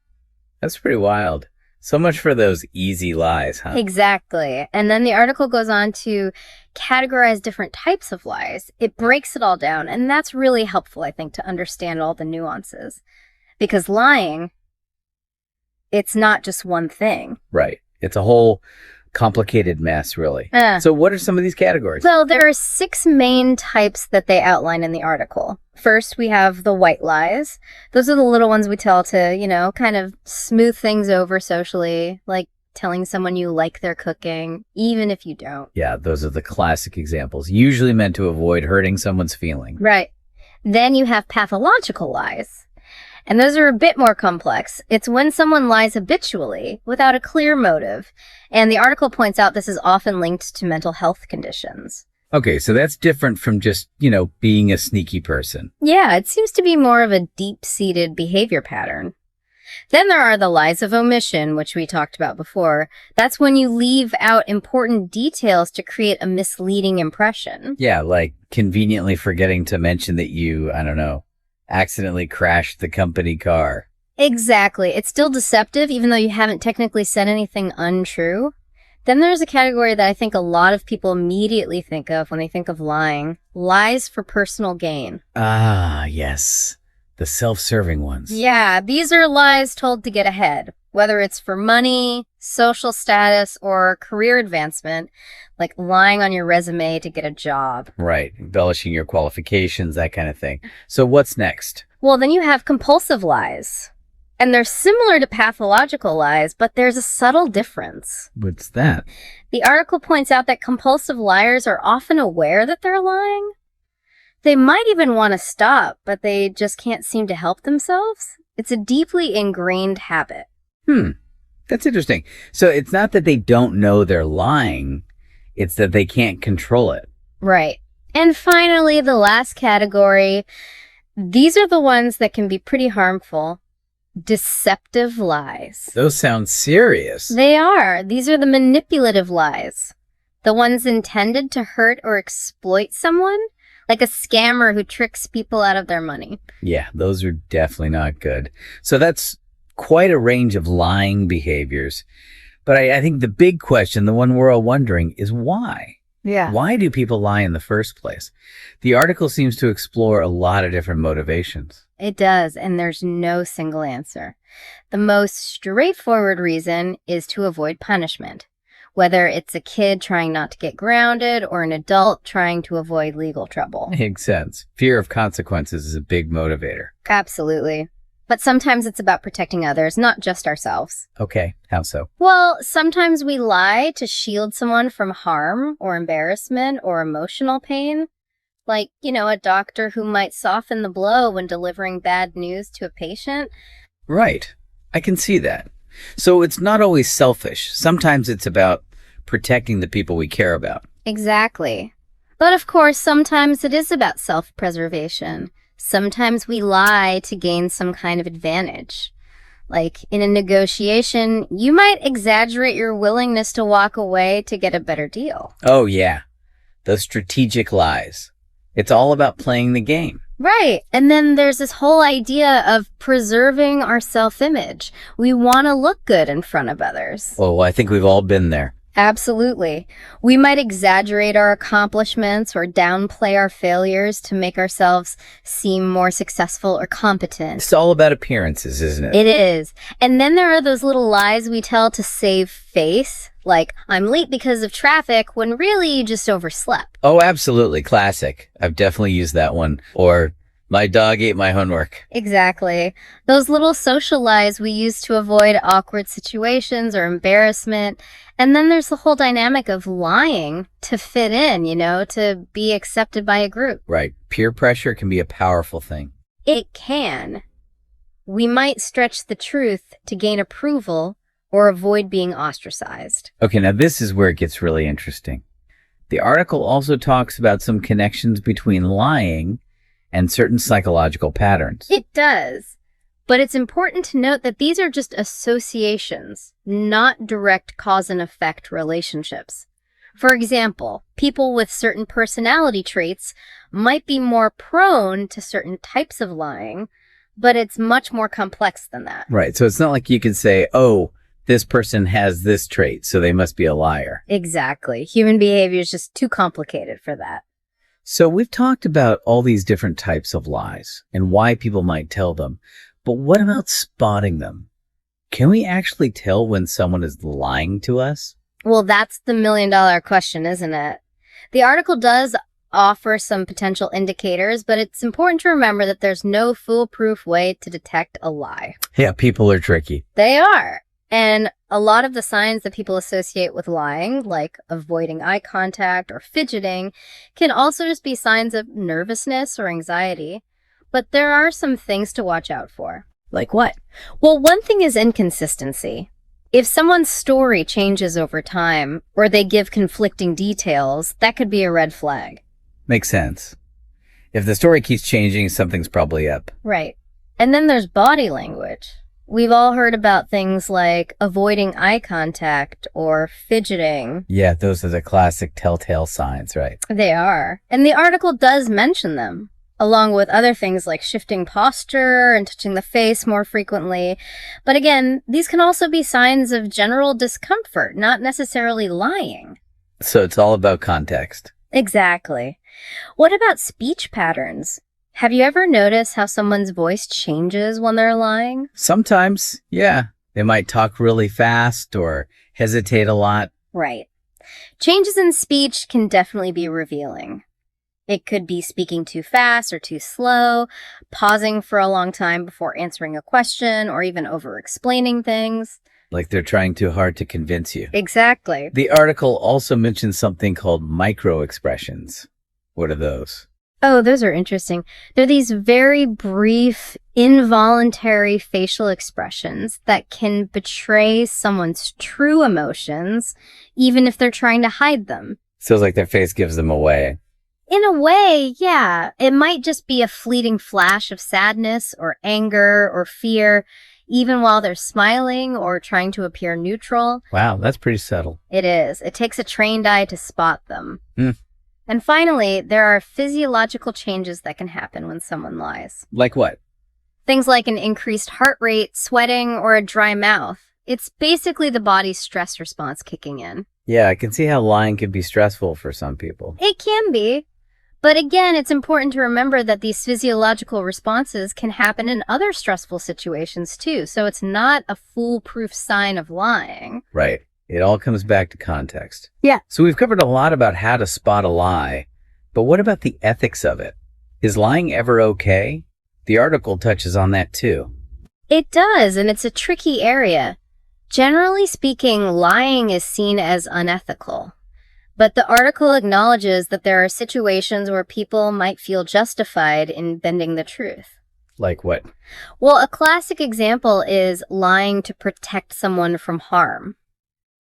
That's pretty wild. So much for those easy lies, huh? Exactly. And then the article goes on to categorize different types of lies. It breaks it all down. And that's really helpful, I think, to understand all the nuances. Because lying, it's not just one thing. Right. It's a whole complicated mess, really. So what are some of these categories? Well, there are 6 main types that they outline in the article. First, we have the white lies. Those are the little ones we tell to, kind of smooth things over socially, like telling someone you like their cooking, even if you don't. Yeah, those are the classic examples, usually meant to avoid hurting someone's feelings. Right. Then you have pathological lies. And those are a bit more complex. It's when someone lies habitually without a clear motive. And the article points out this is often linked to mental health conditions. Okay, so that's different from just, being a sneaky person. Yeah, it seems to be more of a deep-seated behavior pattern. Then there are the lies of omission, which we talked about before. That's when you leave out important details to create a misleading impression. Yeah, like conveniently forgetting to mention that you, accidentally crashed the company car. Exactly. It's still deceptive, even though you haven't technically said anything untrue. Then there's a category that I think a lot of people immediately think of when they think of lying. Lies for personal gain. Ah, yes. The self-serving ones. Yeah, these are lies told to get ahead, whether it's for money, social status, or career advancement, like lying on your resume to get a job. Right, embellishing your qualifications, that kind of thing. So what's next? Well, then you have compulsive lies. And they're similar to pathological lies, but there's a subtle difference. What's that? The article points out that compulsive liars are often aware that they're lying. They might even want to stop, but they just can't seem to help themselves. It's a deeply ingrained habit. That's interesting. So it's not that they don't know they're lying, it's that they can't control it. Right. And finally, the last category, these are the ones that can be pretty harmful. Deceptive lies. Those sound serious. They are. These are the manipulative lies. The ones intended to hurt or exploit someone, like a scammer who tricks people out of their money. Yeah, those are definitely not good. So that's quite a range of lying behaviors. But I think the big question, the one we're all wondering, is why? Yeah. Why do people lie in the first place? The article seems to explore a lot of different motivations. It does, and there's no single answer. The most straightforward reason is to avoid punishment, whether it's a kid trying not to get grounded or an adult trying to avoid legal trouble. Makes sense. Fear of consequences is a big motivator. Absolutely. But sometimes it's about protecting others, not just ourselves. Okay, how so? Well, sometimes we lie to shield someone from harm or embarrassment or emotional pain. Like, a doctor who might soften the blow when delivering bad news to a patient. Right. I can see that. So it's not always selfish. Sometimes it's about protecting the people we care about. Exactly. But of course, sometimes it is about self-preservation. Sometimes we lie to gain some kind of advantage. Like in a negotiation, you might exaggerate your willingness to walk away to get a better deal. Oh, yeah. Those strategic lies. It's all about playing the game. Right. And then there's this whole idea of preserving our self-image. We want to look good in front of others. Oh, I think we've all been there. Absolutely. We might exaggerate our accomplishments or downplay our failures to make ourselves seem more successful or competent. It's all about appearances, isn't it? It is. And then there are those little lies we tell to save face, like, I'm late because of traffic, when really you just overslept. Oh, absolutely. Classic. I've definitely used that one. Or, my dog ate my homework. Exactly. Those little social lies we use to avoid awkward situations or embarrassment. And then there's the whole dynamic of lying to fit in, to be accepted by a group. Right. Peer pressure can be a powerful thing. It can. We might stretch the truth to gain approval or avoid being ostracized. Okay, now this is where it gets really interesting. The article also talks about some connections between lying and certain psychological patterns. It does. But it's important to note that these are just associations, not direct cause and effect relationships. For example, people with certain personality traits might be more prone to certain types of lying, but it's much more complex than that. Right. So it's not like you can say, oh, this person has this trait, so they must be a liar. Exactly. Human behavior is just too complicated for that. So we've talked about all these different types of lies and why people might tell them. But what about spotting them? Can we actually tell when someone is lying to us? Well, that's the million-dollar question, isn't it? The article does offer some potential indicators, but it's important to remember that there's no foolproof way to detect a lie. Yeah, people are tricky. They are. And a lot of the signs that people associate with lying, like avoiding eye contact or fidgeting, can also just be signs of nervousness or anxiety. But there are some things to watch out for. Like what? Well, one thing is inconsistency. If someone's story changes over time or they give conflicting details, that could be a red flag. Makes sense. If the story keeps changing, something's probably up. Right. And then there's body language. We've all heard about things like avoiding eye contact or fidgeting. Yeah, those are the classic telltale signs, right? They are. And the article does mention them, along with other things like shifting posture and touching the face more frequently. But again, these can also be signs of general discomfort, not necessarily lying. So it's all about context. Exactly. What about speech patterns? Have you ever noticed how someone's voice changes when they're lying? Sometimes, yeah. They might talk really fast or hesitate a lot. Right. Changes in speech can definitely be revealing. It could be speaking too fast or too slow, pausing for a long time before answering a question, or even over-explaining things. Like they're trying too hard to convince you. Exactly. The article also mentions something called micro-expressions. What are those? Oh, those are interesting. They're these very brief, involuntary facial expressions that can betray someone's true emotions, even if they're trying to hide them. So it's like their face gives them away. In a way, yeah. It might just be a fleeting flash of sadness or anger or fear, even while they're smiling or trying to appear neutral. Wow, that's pretty subtle. It is. It takes a trained eye to spot them. And finally, there are physiological changes that can happen when someone lies. Like what? Things like an increased heart rate, sweating, or a dry mouth. It's basically the body's stress response kicking in. Yeah, I can see how lying can be stressful for some people. It can be. But again, it's important to remember that these physiological responses can happen in other stressful situations too. So it's not a foolproof sign of lying. Right. It all comes back to context. Yeah. So we've covered a lot about how to spot a lie, but what about the ethics of it? Is lying ever okay? The article touches on that too. It does, and it's a tricky area. Generally speaking, lying is seen as unethical. But the article acknowledges that there are situations where people might feel justified in bending the truth. Like what? Well, a classic example is lying to protect someone from harm.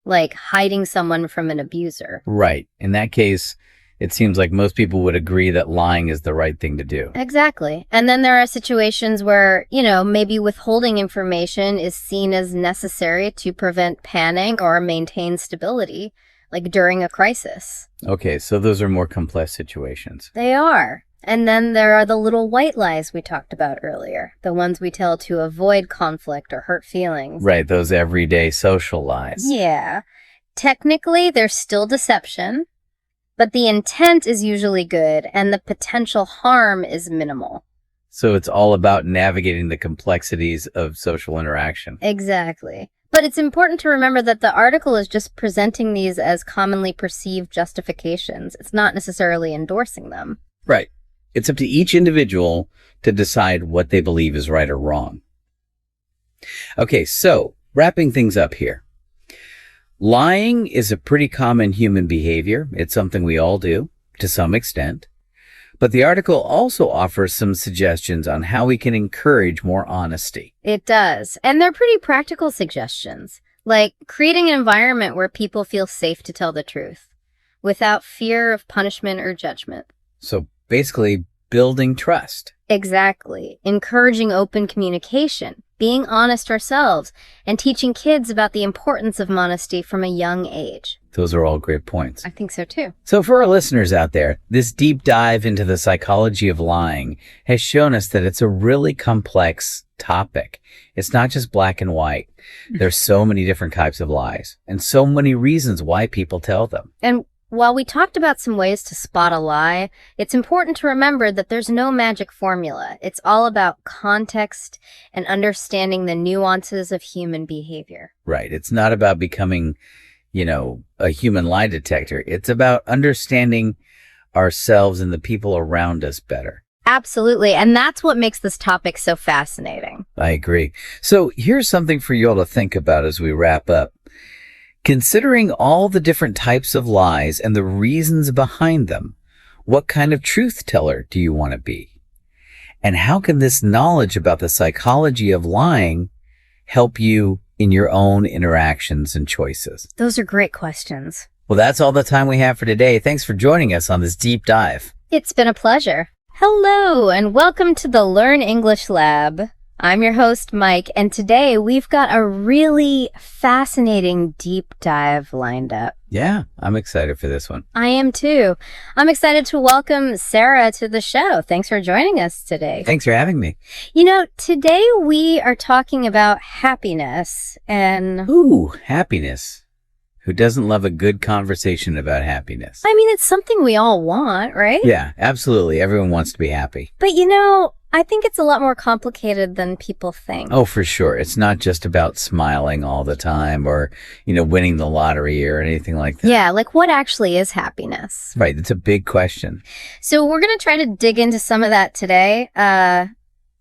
Like hiding someone from an abuser. Right. In that case, it seems like most people would agree that lying is the right thing to do. Exactly. And then there are situations where, maybe withholding information is seen as necessary to prevent panic or maintain stability, like during a crisis. Okay, so those are more complex situations. They are. And then there are the little white lies we talked about earlier, the ones we tell to avoid conflict or hurt feelings. Right, those everyday social lies. Yeah. Technically, there's still deception, but the intent is usually good and the potential harm is minimal. So it's all about navigating the complexities of social interaction. Exactly. But it's important to remember that the article is just presenting these as commonly perceived justifications. It's not necessarily endorsing them. Right. It's up to each individual to decide what they believe is right or wrong. Okay, so wrapping things up here. Lying is a pretty common human behavior. It's something we all do to some extent. But the article also offers some suggestions on how we can encourage more honesty. It does. And they're pretty practical suggestions, like creating an environment where people feel safe to tell the truth without fear of punishment or judgment. So basically, building trust. Exactly. Encouraging open communication, being honest ourselves, and teaching kids about the importance of honesty from a young age. Those are all great points. I think so too. So for our listeners out there, this deep dive into the psychology of lying has shown us that it's a really complex topic. It's not just black and white. There's so many different types of lies and so many reasons why people tell them. And while we talked about some ways to spot a lie, it's important to remember that there's no magic formula. It's all about context and understanding the nuances of human behavior. Right. It's not about becoming, a human lie detector. It's about understanding ourselves and the people around us better. Absolutely. And that's what makes this topic so fascinating. I agree. So here's something for you all to think about as we wrap up. Considering all the different types of lies and the reasons behind them, what kind of truth teller do you want to be? And how can this knowledge about the psychology of lying help you in your own interactions and choices? Those are great questions. Well, that's all the time we have for today. Thanks for joining us on this deep dive. It's been a pleasure. Hello, and welcome to the Learn English Lab. I'm your host, Mike, and today we've got a really fascinating deep dive lined up. Yeah, I'm excited for this one. I am too. I'm excited to welcome Sarah to the show. Thanks for joining us today. Thanks for having me. Today we are talking about happiness and... Ooh, happiness. Who doesn't love a good conversation about happiness? I mean, it's something we all want, right? Yeah, absolutely. Everyone wants to be happy. But I think it's a lot more complicated than people think. Oh, for sure. It's not just about smiling all the time or, winning the lottery or anything like that. Yeah, like what actually is happiness? Right. It's a big question. So we're going to try to dig into some of that today.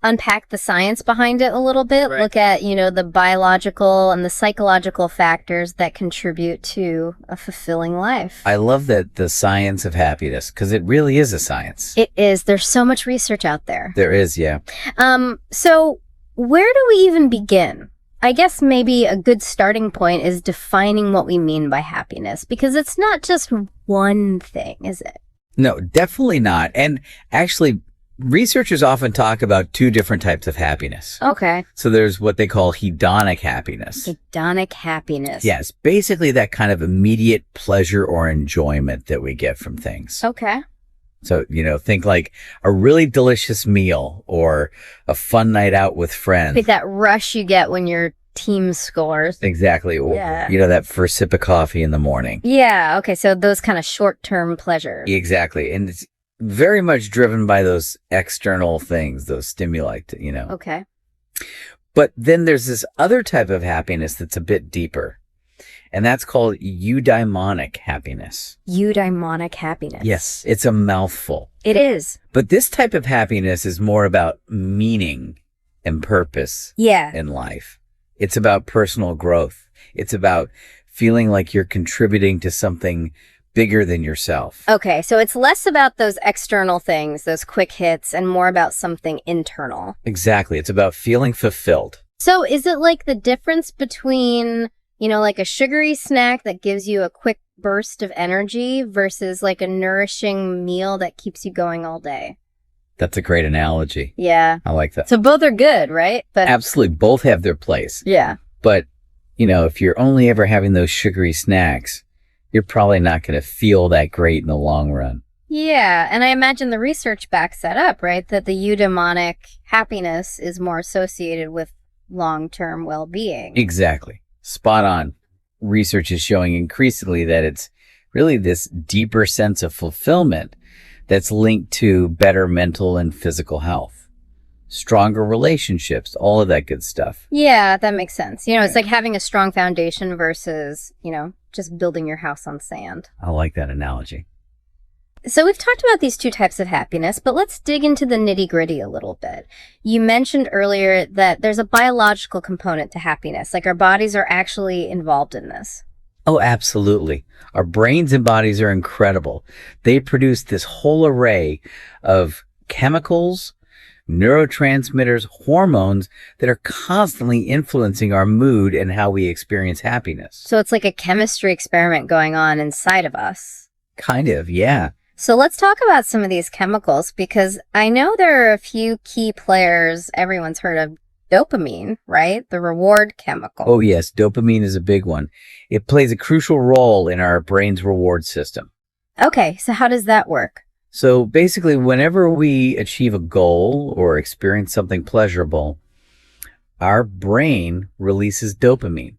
Unpack the science behind it a little bit, right. Look at, the biological and the psychological factors that contribute to a fulfilling life. I love that, the science of happiness, because it really is a science. It is. There's so much research out there. There is, yeah. So where do we even begin? I guess maybe a good starting point is defining what we mean by happiness, because it's not just one thing, is it? No, definitely not. And actually, researchers often talk about two different types of happiness. Okay. So there's what they call hedonic happiness. Hedonic happiness. Yes, basically that kind of immediate pleasure or enjoyment that we get from things. Okay. So, think like a really delicious meal or a fun night out with friends. Like that rush you get when your team scores. Exactly. Yeah. That first sip of coffee in the morning. Yeah. Okay. So those kind of short-term pleasures. Exactly. And it's very much driven by those external things, those stimuli, Okay. But then there's this other type of happiness that's a bit deeper, and that's called eudaimonic happiness. Eudaimonic happiness. Yes, it's a mouthful. It is. But this type of happiness is more about meaning and purpose in life. It's about personal growth. It's about feeling like you're contributing to something bigger than yourself. Okay, so it's less about those external things, those quick hits, and more about something internal. Exactly. It's about feeling fulfilled. So is it like the difference between, like a sugary snack that gives you a quick burst of energy versus like a nourishing meal that keeps you going all day? That's a great analogy. Yeah. I like that. So both are good, right? But absolutely. Both have their place. Yeah. But, if you're only ever having those sugary snacks, you're probably not going to feel that great in the long run. Yeah, and I imagine the research backs that up, right? That the eudaimonic happiness is more associated with long-term well-being. Exactly. Spot on. research is showing increasingly that it's really this deeper sense of fulfillment that's linked to better mental and physical health, stronger relationships, all of that good stuff. Yeah, that makes sense. It's like having a strong foundation versus, just building your house on sand. I like that analogy. So we've talked about these two types of happiness, but let's dig into the nitty-gritty a little bit. You mentioned earlier that there's a biological component to happiness, like our bodies are actually involved in this. Oh, absolutely. Our brains and bodies are incredible. They produce this whole array of chemicals, neurotransmitters, hormones that are constantly influencing our mood and how we experience happiness. So it's like a chemistry experiment going on inside of us. Kind of, yeah. So let's talk about some of these chemicals, because I know there are a few key players. Everyone's heard of dopamine, right? The reward chemical. Oh, yes. Dopamine is a big one. It plays a crucial role in our brain's reward system. Okay, so how does that work? So basically, whenever we achieve a goal or experience something pleasurable, our brain releases dopamine,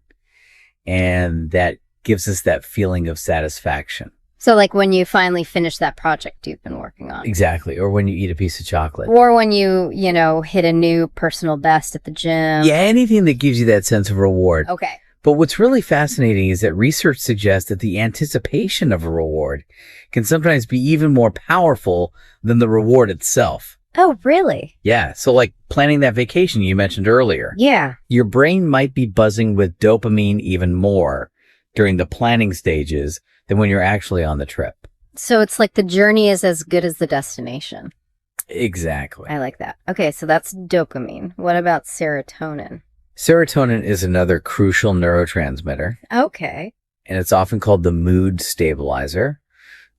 and that gives us that feeling of satisfaction. So like when you finally finish that project you've been working on. Exactly. Or when you eat a piece of chocolate. Or when you hit a new personal best at the gym. Yeah, anything that gives you that sense of reward. Okay. But what's really fascinating is that research suggests that the anticipation of a reward can sometimes be even more powerful than the reward itself. Oh, really? Yeah. So like planning that vacation you mentioned earlier. Yeah. Your brain might be buzzing with dopamine even more during the planning stages than when you're actually on the trip. So it's like the journey is as good as the destination. Exactly. I like that. Okay, so that's dopamine. What about serotonin? Serotonin is another crucial neurotransmitter. Okay. And it's often called the mood stabilizer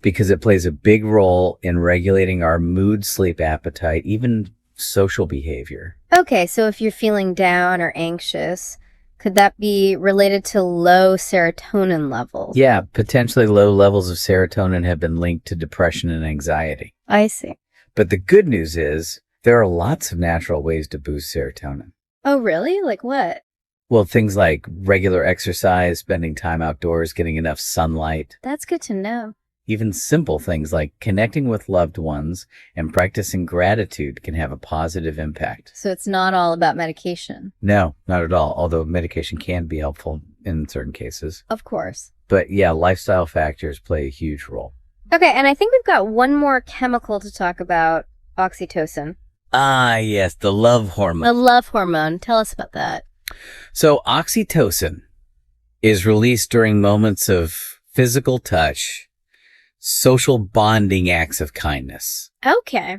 because it plays a big role in regulating our mood, sleep, appetite, even social behavior. Okay, so if you're feeling down or anxious, could that be related to low serotonin levels? Yeah, potentially low levels of serotonin have been linked to depression and anxiety. I see. But the good news is there are lots of natural ways to boost serotonin. Oh, really? Like what? Well, things like regular exercise, spending time outdoors, getting enough sunlight. That's good to know. Even simple things like connecting with loved ones and practicing gratitude can have a positive impact. So it's not all about medication? No, not at all. Although medication can be helpful in certain cases. Of course. But yeah, lifestyle factors play a huge role. Okay, and I think we've got one more chemical to talk about, oxytocin. Ah, yes, the love hormone. The love hormone. Tell us about that. So oxytocin is released during moments of physical touch, social bonding acts of kindness. Okay.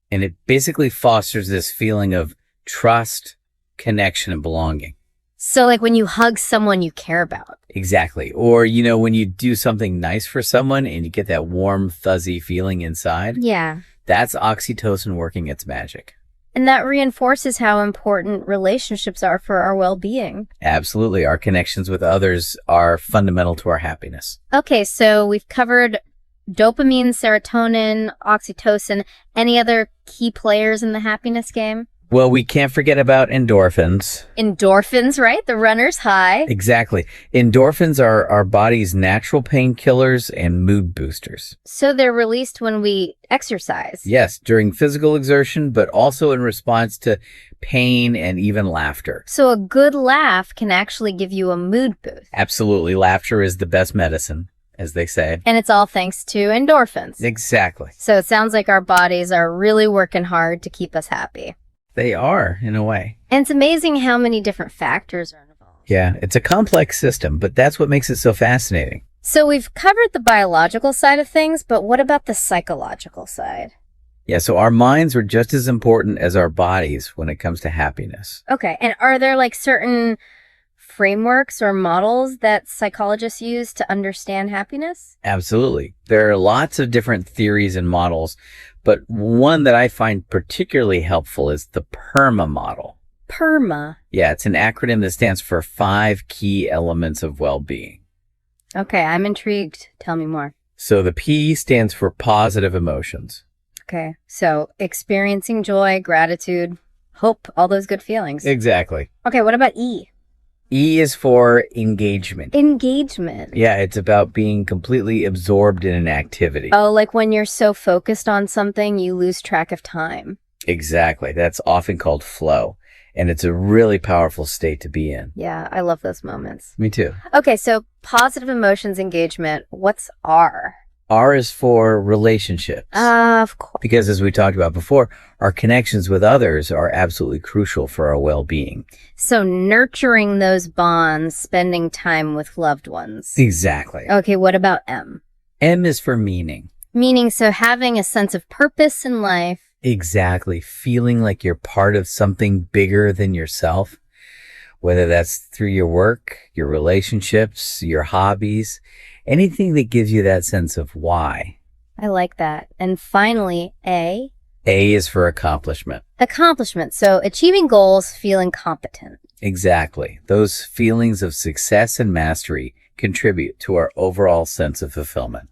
And it basically fosters this feeling of trust, connection, and belonging. So like when you hug someone you care about. Exactly. Or, when you do something nice for someone and you get that warm, fuzzy feeling inside. Yeah. That's oxytocin working its magic. And that reinforces how important relationships are for our well-being. Absolutely. Our connections with others are fundamental to our happiness. Okay, so we've covered dopamine, serotonin, oxytocin. Any other key players in the happiness game? Well, we can't forget about endorphins. Endorphins, right? The runner's high. Exactly. Endorphins are our body's natural painkillers and mood boosters. So they're released when we exercise. Yes, during physical exertion, but also in response to pain and even laughter. So a good laugh can actually give you a mood boost. Absolutely. Laughter is the best medicine, as they say. And it's all thanks to endorphins. Exactly. So it sounds like our bodies are really working hard to keep us happy. They are, in a way. And it's amazing how many different factors are involved. Yeah, it's a complex system, but that's what makes it so fascinating. So we've covered the biological side of things, but what about the psychological side? Yeah, so our minds are just as important as our bodies when it comes to happiness. Okay, and are there like certain frameworks or models that psychologists use to understand happiness? Absolutely. There are lots of different theories and models, but one that I find particularly helpful is the PERMA model. PERMA? Yeah, it's an acronym that stands for 5 key elements of well-being. Okay, I'm intrigued. Tell me more. So the P stands for positive emotions. Okay, so experiencing joy, gratitude, hope, all those good feelings. Exactly. Okay, what about E? E is for engagement. Engagement. Yeah, it's about being completely absorbed in an activity. Oh, like when you're so focused on something, you lose track of time. Exactly. That's often called flow. And it's a really powerful state to be in. Yeah, I love those moments. Me too. Okay, so positive emotions engagement. What's R? R is for relationships. Of course. Because as we talked about before, our connections with others are absolutely crucial for our well-being. So nurturing those bonds, spending time with loved ones. Exactly. Okay, what about M? M is for meaning. Meaning, so having a sense of purpose in life. Exactly. Feeling like you're part of something bigger than yourself, whether that's through your work, your relationships, your hobbies, anything that gives you that sense of why. I like that. And finally, A. A is for accomplishment. Accomplishment. So achieving goals, feeling competent. Exactly. Those feelings of success and mastery contribute to our overall sense of fulfillment.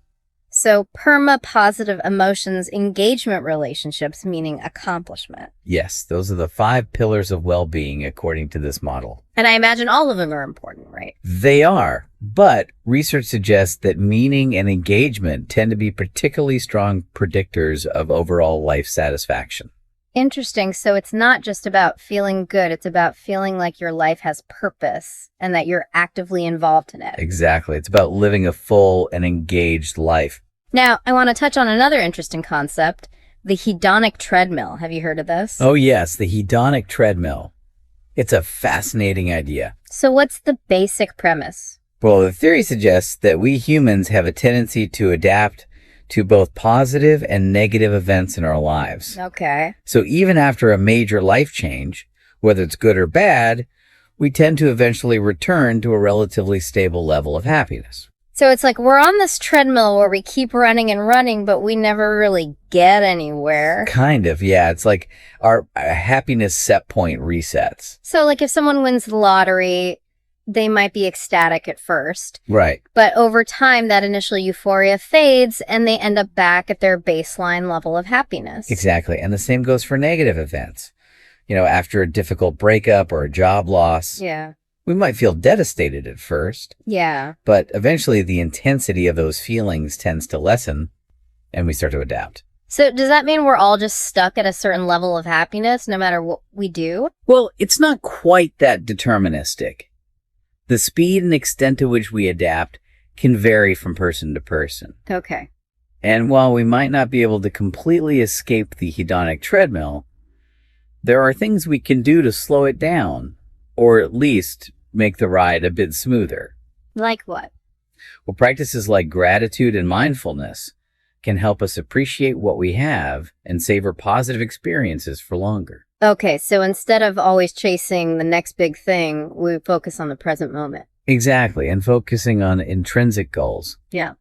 So positive emotions, engagement relationships, meaning accomplishment. Yes, those are the 5 pillars of well-being according to this model. And I imagine all of them are important, right? They are, but research suggests that meaning and engagement tend to be particularly strong predictors of overall life satisfaction. Interesting. So it's not just about feeling good. It's about feeling like your life has purpose and that you're actively involved in it. Exactly. It's about living a full and engaged life. Now, I want to touch on another interesting concept, the hedonic treadmill. Have you heard of this? Oh, yes, the hedonic treadmill. It's a fascinating idea. So what's the basic premise? Well, the theory suggests that we humans have a tendency to adapt to both positive and negative events in our lives. Okay. So even after a major life change, whether it's good or bad, we tend to eventually return to a relatively stable level of happiness. So it's like we're on this treadmill where we keep running and running, but we never really get anywhere. Kind of, yeah. It's like our happiness set point resets. So like if someone wins the lottery, they might be ecstatic at first. Right. But over time, that initial euphoria fades and they end up back at their baseline level of happiness. Exactly. And the same goes for negative events. You know, after a difficult breakup or a job loss. Yeah. We might feel devastated at first. Yeah. But eventually the intensity of those feelings tends to lessen and we start to adapt. So does that mean we're all just stuck at a certain level of happiness no matter what we do? Well, it's not quite that deterministic. The speed and extent to which we adapt can vary from person to person. Okay. And while we might not be able to completely escape the hedonic treadmill, there are things we can do to slow it down, or at least make the ride a bit smoother. Like what? Well, practices like gratitude and mindfulness can help us appreciate what we have and savor positive experiences for longer. Okay, so instead of always chasing the next big thing, we focus on the present moment. Exactly, and focusing on intrinsic goals. Yeah.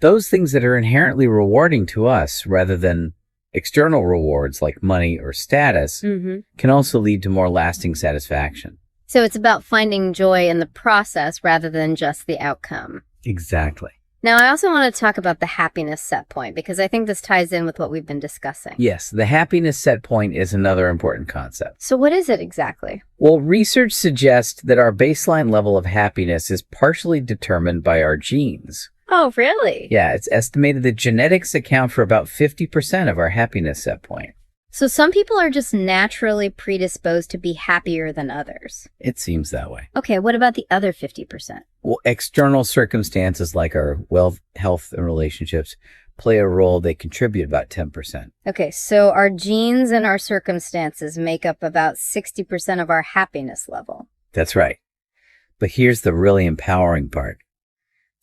Those things that are inherently rewarding to us rather than external rewards like money or status can also lead to more lasting satisfaction. So it's about finding joy in the process rather than just the outcome. Exactly. Now, I also want to talk about the happiness set point because I think this ties in with what we've been discussing. Yes, the happiness set point is another important concept. So what is it exactly? Well, research suggests that our baseline level of happiness is partially determined by our genes. Oh, really? Yeah, it's estimated that genetics account for about 50% of our happiness set point. So some people are just naturally predisposed to be happier than others. It seems that way. Okay, what about the other 50%? Well, external circumstances like our wealth, health, and relationships play a role. They contribute about 10%. Okay, so our genes and our circumstances make up about 60% of our happiness level. That's right. But here's the really empowering part.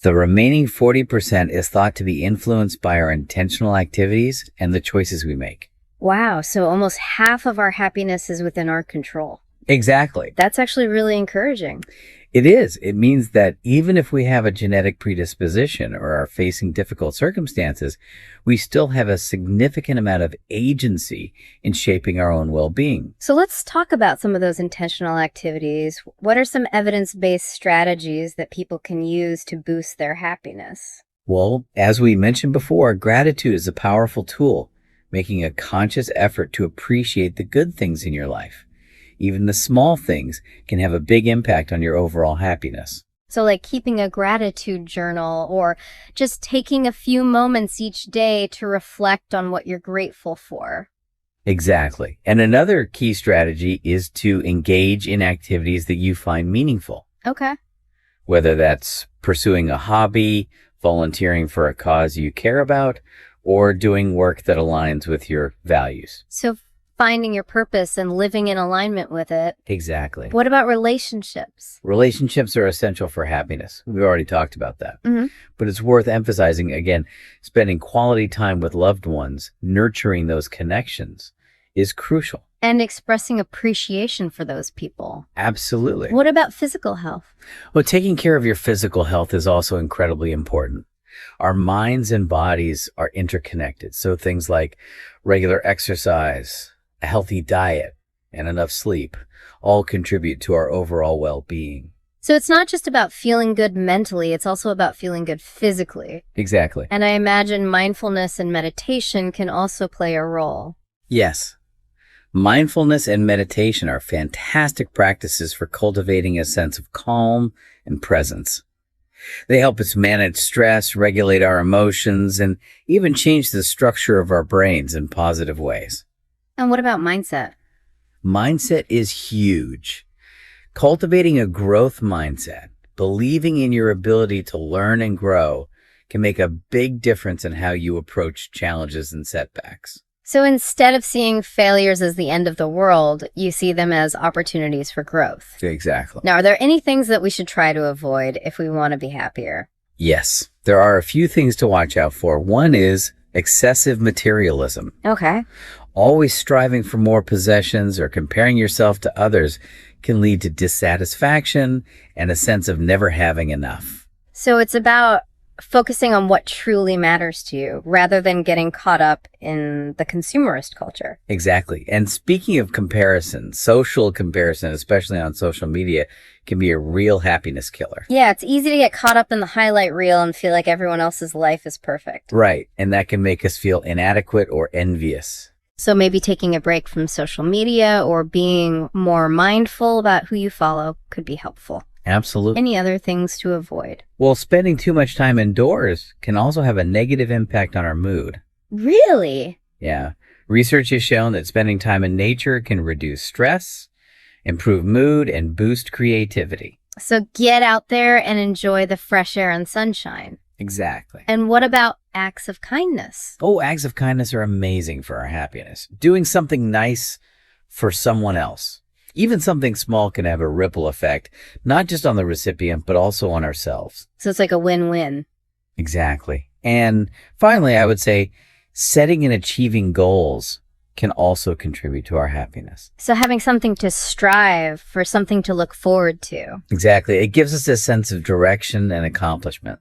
The remaining 40% is thought to be influenced by our intentional activities and the choices we make. Wow, so almost half of our happiness is within our control. Exactly. That's actually really encouraging. It is. It means that even if we have a genetic predisposition or are facing difficult circumstances, we still have a significant amount of agency in shaping our own well-being. So let's talk about some of those intentional activities. What are some evidence-based strategies that people can use to boost their happiness? Well, as we mentioned before, gratitude is a powerful tool, making a conscious effort to appreciate the good things in your life. Even the small things can have a big impact on your overall happiness. So like keeping a gratitude journal or just taking a few moments each day to reflect on what you're grateful for. Exactly. And another key strategy is to engage in activities that you find meaningful. Okay. Whether that's pursuing a hobby, volunteering for a cause you care about, or doing work that aligns with your values. So finding your purpose and living in alignment with it. Exactly. What about relationships? Relationships are essential for happiness. We've already talked about that. But it's worth emphasizing, again, spending quality time with loved ones, nurturing those connections is crucial. And expressing appreciation for those people. Absolutely. What about physical health? Well, taking care of your physical health is also incredibly important. Our minds and bodies are interconnected. So things like regular exercise, a healthy diet, and enough sleep all contribute to our overall well-being. So it's not just about feeling good mentally, it's also about feeling good physically. Exactly. And I imagine mindfulness and meditation can also play a role. Yes. Mindfulness and meditation are fantastic practices for cultivating a sense of calm and presence. They help us manage stress, regulate our emotions, and even change the structure of our brains in positive ways. And what about mindset? Mindset is huge. Cultivating a growth mindset, believing in your ability to learn and grow, can make a big difference in how you approach challenges and setbacks. So instead of seeing failures as the end of the world, you see them as opportunities for growth. Exactly. Now, are there any things that we should try to avoid if we want to be happier? Yes, there are a few things to watch out for. One is excessive materialism. Okay. Always striving for more possessions or comparing yourself to others can lead to dissatisfaction and a sense of never having enough. So it's about focusing on what truly matters to you rather than getting caught up in the consumerist culture. Exactly. And speaking of comparison, social comparison, especially on social media, can be a real happiness killer. Yeah, it's easy to get caught up in the highlight reel and feel like everyone else's life is perfect. Right. And that can make us feel inadequate or envious. So maybe taking a break from social media or being more mindful about who you follow could be helpful. Absolutely. Any other things to avoid? Well, spending too much time indoors can also have a negative impact on our mood. Really? Yeah. Research has shown that spending time in nature can reduce stress, improve mood, and boost creativity. So get out there and enjoy the fresh air and sunshine. Exactly. And what about acts of kindness? Oh, acts of kindness are amazing for our happiness. Doing something nice for someone else. Even something small can have a ripple effect, not just on the recipient, but also on ourselves. So it's like a win-win. Exactly. And finally, I would say setting and achieving goals can also contribute to our happiness. So having something to strive for, something to look forward to. Exactly. It gives us a sense of direction and accomplishment.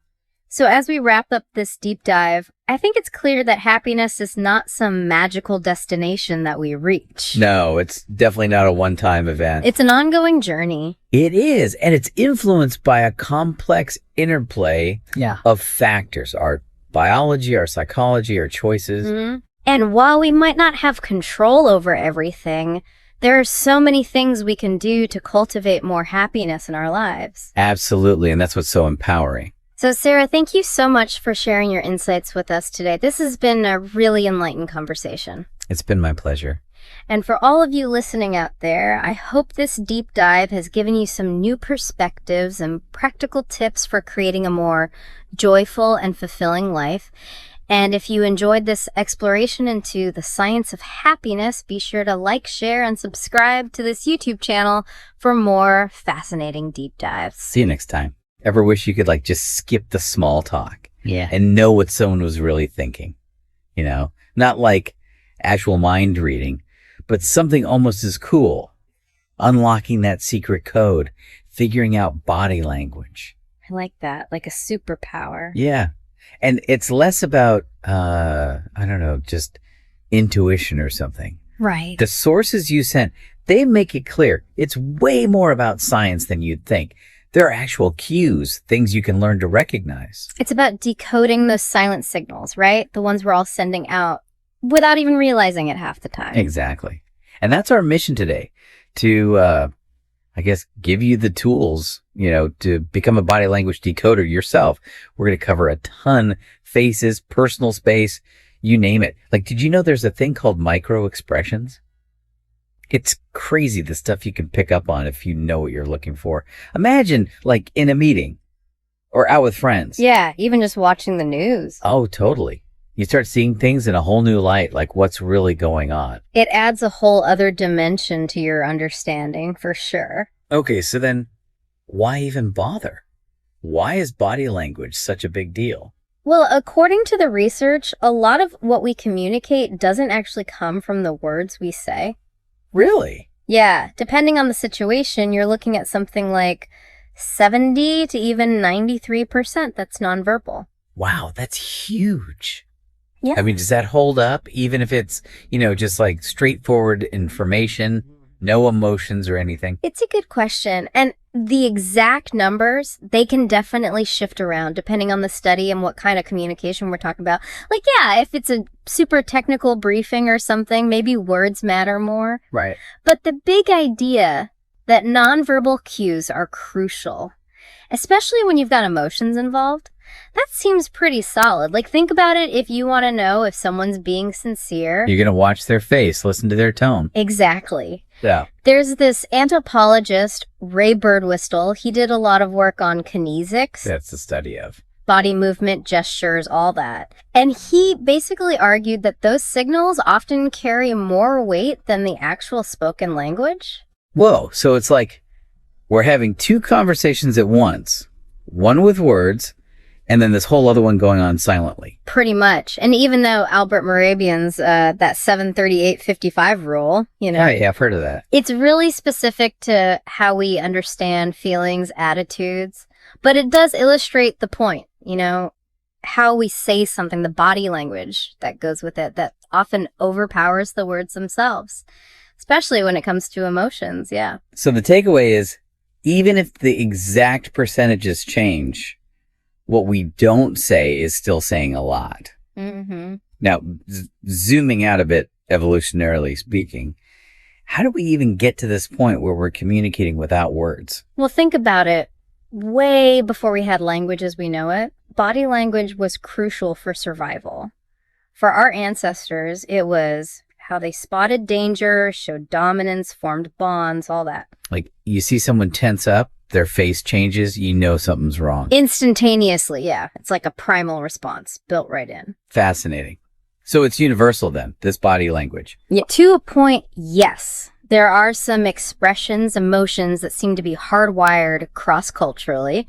So as we wrap up this deep dive, I think it's clear that happiness is not some magical destination that we reach. No, it's definitely not a one-time event. It's an ongoing journey. It is, and it's influenced by a complex interplay of factors, our biology, our psychology, our choices. Mm-hmm. And while we might not have control over everything, there are so many things we can do to cultivate more happiness in our lives. Absolutely, and that's what's so empowering. So, Sarah, thank you so much for sharing your insights with us today. This has been a really enlightened conversation. It's been my pleasure. And for all of you listening out there, I hope this deep dive has given you some new perspectives and practical tips for creating a more joyful and fulfilling life. And if you enjoyed this exploration into the science of happiness, be sure to like, share, and subscribe to this YouTube channel for more fascinating deep dives. See you next time. Ever wish you could just skip the small talk? Yeah. And know what someone was really thinking? You know, not like actual mind reading, but something almost as cool. Unlocking that secret code, figuring out body language. I like that, like a superpower. Yeah. And it's less about, I don't know, just intuition or something. Right. The sources you sent, they make it clear. It's way more about science than you'd think. There are actual cues, things you can learn to recognize. It's about decoding those silent signals, right? The ones we're all sending out without even realizing it half the time. Exactly. And that's our mission today, to, I guess, give you the tools, to become a body language decoder yourself. We're going to cover a ton: faces, personal space, you name it. Like, did you know there's a thing called micro expressions? It's crazy the stuff you can pick up on if you know what you're looking for. Imagine, like, in a meeting or out with friends. Yeah, even just watching the news. Oh, totally. You start seeing things in a whole new light, like what's really going on. It adds a whole other dimension to your understanding, for sure. Okay, so then why even bother? Why is body language such a big deal? Well, according to the research, a lot of what we communicate doesn't actually come from the words we say. Really? Yeah, depending on the situation, you're looking at something like 70 to even 93% that's nonverbal. Wow, that's huge. Yeah. I mean, does that hold up even if it's, just like straightforward information, no emotions or anything? It's a good question. And the exact numbers, they can definitely shift around depending on the study and what kind of communication we're talking about. Like, yeah, if it's a super technical briefing or something, maybe words matter more. Right. But the big idea that nonverbal cues are crucial, especially when you've got emotions involved, that seems pretty solid. Like, think about it. If you want to know if someone's being sincere, you're going to watch their face, listen to their tone. Exactly. Yeah. There's this anthropologist, Ray Birdwhistle. He did a lot of work on kinesics. That's the study of body movement, gestures, all that. And he basically argued that those signals often carry more weight than the actual spoken language. Whoa. So it's like we're having two conversations at once, one with words, and then this whole other one going on silently. Pretty much. And even though Albert Mehrabian's, that 738-55 rule, Yeah, I've heard of that. It's really specific to how we understand feelings, attitudes. But it does illustrate the point, how we say something, the body language that goes with it, that often overpowers the words themselves, especially when it comes to emotions, yeah. So the takeaway is, even if the exact percentages change, what we don't say is still saying a lot. Mm-hmm. Now, zooming out a bit, evolutionarily speaking, how do we even get to this point where we're communicating without words? Well, think about it. Way before we had language as we know it, body language was crucial for survival. For our ancestors, it was how they spotted danger, showed dominance, formed bonds, all that. Like, you see someone tense up, their face changes, something's wrong. Instantaneously, yeah. It's like a primal response built right in. Fascinating. So it's universal then, this body language? Yeah, to a point, yes. There are some expressions, emotions that seem to be hardwired cross-culturally,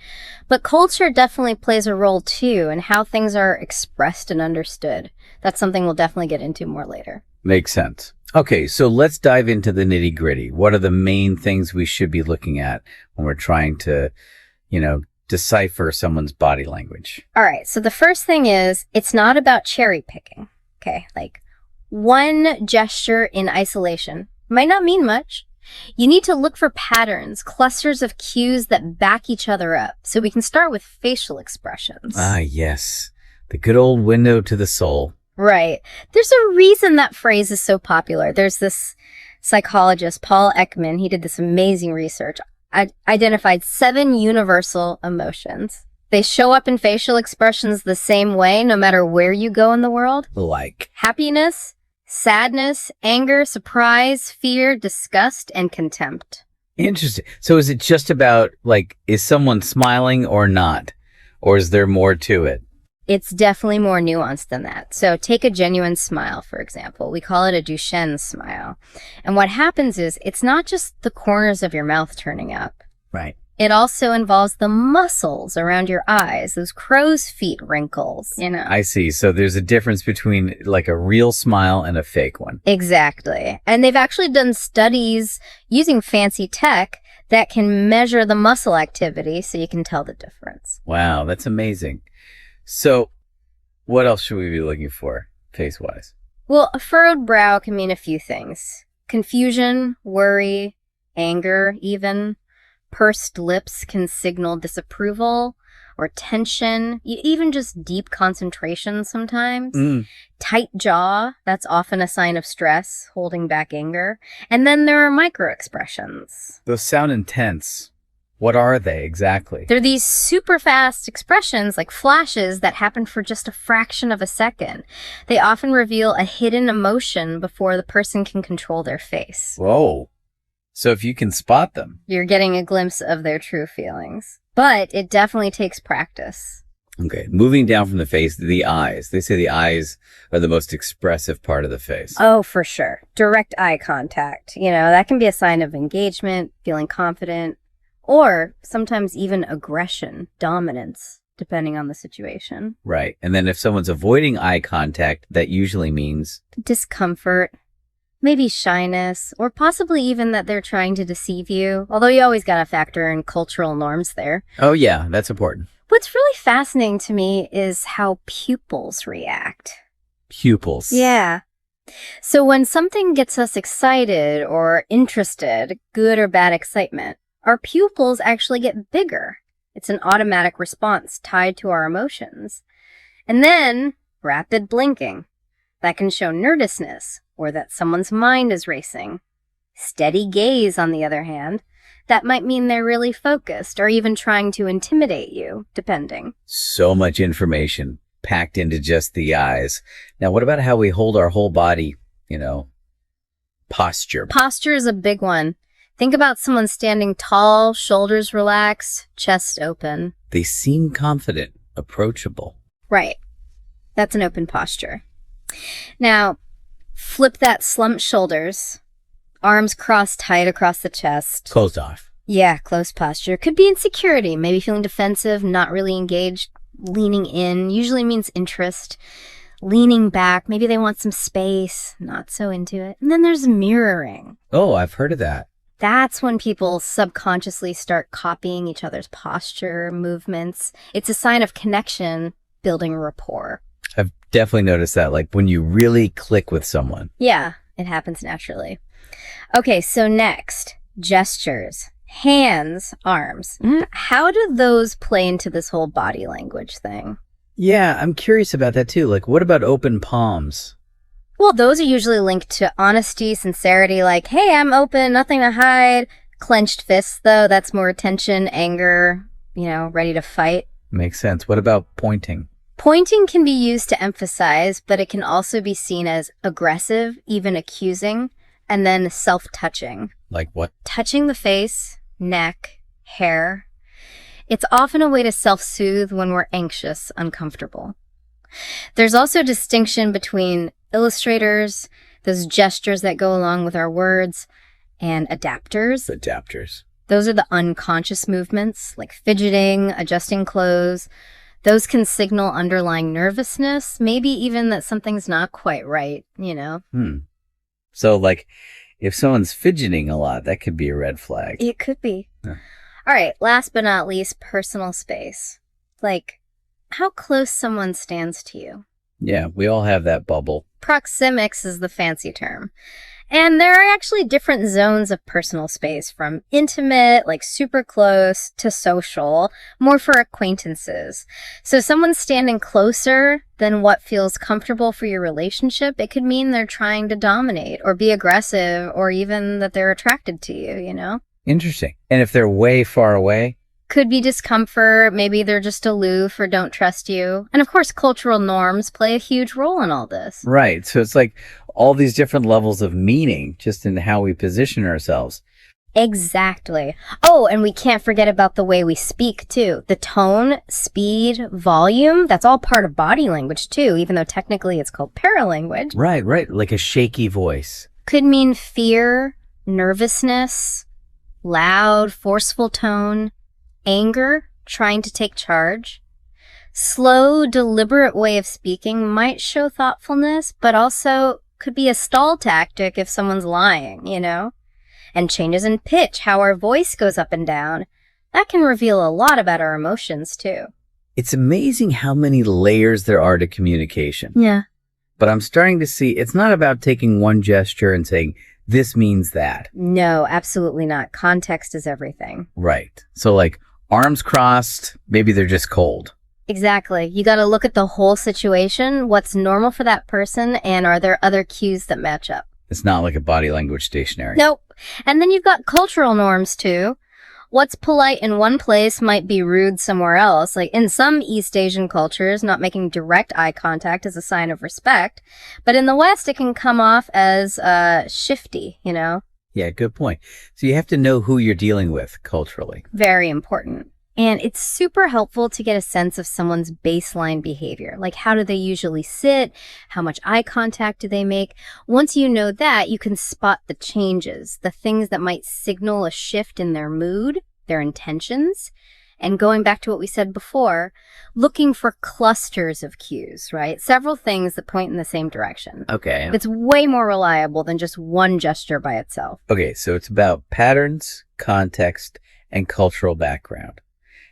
but culture definitely plays a role too in how things are expressed and understood. That's something we'll definitely get into more later. Makes sense. Okay, so let's dive into the nitty-gritty. What are the main things we should be looking at when we're trying to, decipher someone's body language? All right, so the first thing is, it's not about cherry picking. Okay, like one gesture in isolation might not mean much. You need to look for patterns, clusters of cues that back each other up. So we can start with facial expressions. Ah, yes. The good old window to the soul. Right. There's a reason that phrase is so popular. There's this psychologist, Paul Ekman. He did this amazing research. Identified 7 universal emotions. They show up in facial expressions the same way, no matter where you go in the world. Like happiness, sadness, anger, surprise, fear, disgust, and contempt. Interesting. So is it just about, is someone smiling or not? Or is there more to it? It's definitely more nuanced than that. So take a genuine smile, for example. We call it a Duchenne smile. And what happens is it's not just the corners of your mouth turning up. Right. It also involves the muscles around your eyes, those crow's feet wrinkles, I see. So there's a difference between a real smile and a fake one. Exactly. And they've actually done studies using fancy tech that can measure the muscle activity so you can tell the difference. Wow, that's amazing. So what else should we be looking for face-wise? Well, a furrowed brow can mean a few things. Confusion, worry, anger even. Pursed lips can signal disapproval, or tension, even just deep concentration sometimes. Tight jaw, that's often a sign of stress, holding back anger. And then there are micro expressions. Those sound intense. What are they exactly? They're these super fast expressions, like flashes, that happen for just a fraction of a second. They often reveal a hidden emotion before the person can control their face. Whoa. So if you can spot them, you're getting a glimpse of their true feelings. But it definitely takes practice. Okay, moving down from the face, the eyes. They say the eyes are the most expressive part of the face. Oh, for sure. Direct eye contact. That can be a sign of engagement, feeling confident, or sometimes even aggression, dominance, depending on the situation. Right. And then if someone's avoiding eye contact, that usually means discomfort, maybe shyness, or possibly even that they're trying to deceive you. Although you always got to factor in cultural norms there. Oh, yeah, that's important. What's really fascinating to me is how pupils react. Pupils? Yeah. So when something gets us excited or interested, good or bad excitement, our pupils actually get bigger. It's an automatic response tied to our emotions. And then rapid blinking. That can show nervousness or that someone's mind is racing. Steady gaze, on the other hand, that might mean they're really focused or even trying to intimidate you, depending. So much information packed into just the eyes. Now, what about how we hold our whole body, posture? Posture is a big one. Think about someone standing tall, shoulders relaxed, chest open. They seem confident, approachable. Right. That's an open posture. Now, flip that slumped shoulders, arms crossed tight across the chest. Closed off. Yeah, closed posture. Could be insecurity, maybe feeling defensive, not really engaged. Leaning in usually means interest. Leaning back, maybe they want some space, not so into it. And then there's mirroring. Oh, I've heard of that. That's when people subconsciously start copying each other's posture, movements. It's a sign of connection, building rapport. I've definitely noticed that, like when you really click with someone. Yeah, it happens naturally. Okay, so next, gestures. Hands, arms. How do those play into this whole body language thing? Yeah, I'm curious about that too. Like, what about open palms? Well, those are usually linked to honesty, sincerity, like, hey, I'm open, nothing to hide. Clenched fists, though, that's more tension, anger, ready to fight. Makes sense. What about pointing? Pointing can be used to emphasize, but it can also be seen as aggressive, even accusing, and then self-touching. Like what? Touching the face, neck, hair. It's often a way to self-soothe when we're anxious, uncomfortable. There's also a distinction between illustrators, those gestures that go along with our words, and adapters. Adapters. Those are the unconscious movements, like fidgeting, adjusting clothes. Those can signal underlying nervousness, maybe even that something's not quite right, So, like, if someone's fidgeting a lot, that could be a red flag. It could be. Yeah. All right, last but not least, personal space. Like, how close someone stands to you. Yeah, we all have that bubble. Proxemics is the fancy term. And there are actually different zones of personal space, from intimate, like super close, to social, more for acquaintances. So someone standing closer than what feels comfortable for your relationship, it could mean they're trying to dominate or be aggressive, or even that they're attracted to you, Interesting. And if they're way far away? Could be discomfort, maybe they're just aloof or don't trust you. And of course, cultural norms play a huge role in all this. Right. So it's like all these different levels of meaning just in how we position ourselves. Exactly. Oh, and we can't forget about the way we speak, too. The tone, speed, volume, that's all part of body language, too, even though technically it's called paralanguage. Right. Like a shaky voice. Could mean fear, nervousness, loud, forceful tone. Anger, trying to take charge. Slow, deliberate way of speaking might show thoughtfulness, but also could be a stall tactic if someone's lying, And changes in pitch, how our voice goes up and down, that can reveal a lot about our emotions, too. It's amazing how many layers there are to communication. Yeah. But I'm starting to see it's not about taking one gesture and saying, this means that. No, absolutely not. Context is everything. Right. So like, Arms crossed, maybe they're just cold. Exactly. You got to look at the whole situation, what's normal for that person, and are there other cues that match up? It's not like a body language dictionary. Nope. And then you've got cultural norms too. What's polite in one place might be rude somewhere else. Like in some East Asian cultures, not making direct eye contact is a sign of respect. But in the West, it can come off as shifty, you know? Yeah, good point. So you have to know who you're dealing with culturally. Very important. And it's super helpful to get a sense of someone's baseline behavior. Like, how do they usually sit? How much eye contact do they make? Once you know that, you can spot the changes, the things that might signal a shift in their mood, their intentions. And going back to what we said before, looking for clusters of cues, right? Several things that point in the same direction. Okay. It's way more reliable than just one gesture by itself. Okay, so it's about patterns, context, and cultural background.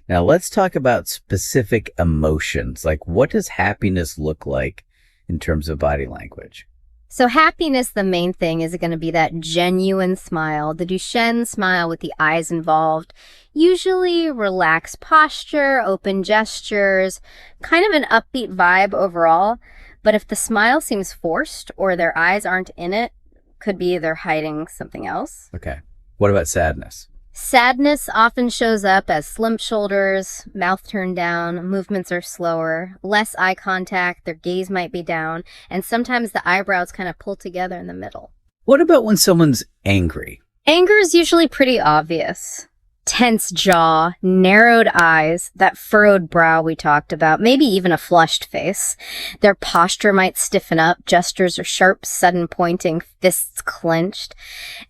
Now, let's talk about specific emotions. Like, what does happiness look like in terms of body language? So happiness, the main thing, is going to be that genuine smile, the Duchenne smile with the eyes involved. Usually relaxed posture, open gestures, kind of an upbeat vibe overall. But if the smile seems forced or their eyes aren't in it, could be they're hiding something else. Okay. What about sadness? Sadness often shows up as slumped shoulders, mouth turned down, movements are slower, less eye contact, their gaze might be down, and sometimes the eyebrows kind of pull together in the middle. What about when someone's angry? Anger is usually pretty obvious. Tense jaw, narrowed eyes, that furrowed brow we talked about, maybe even a flushed face. Their posture might stiffen up, gestures are sharp, sudden pointing, fists clenched,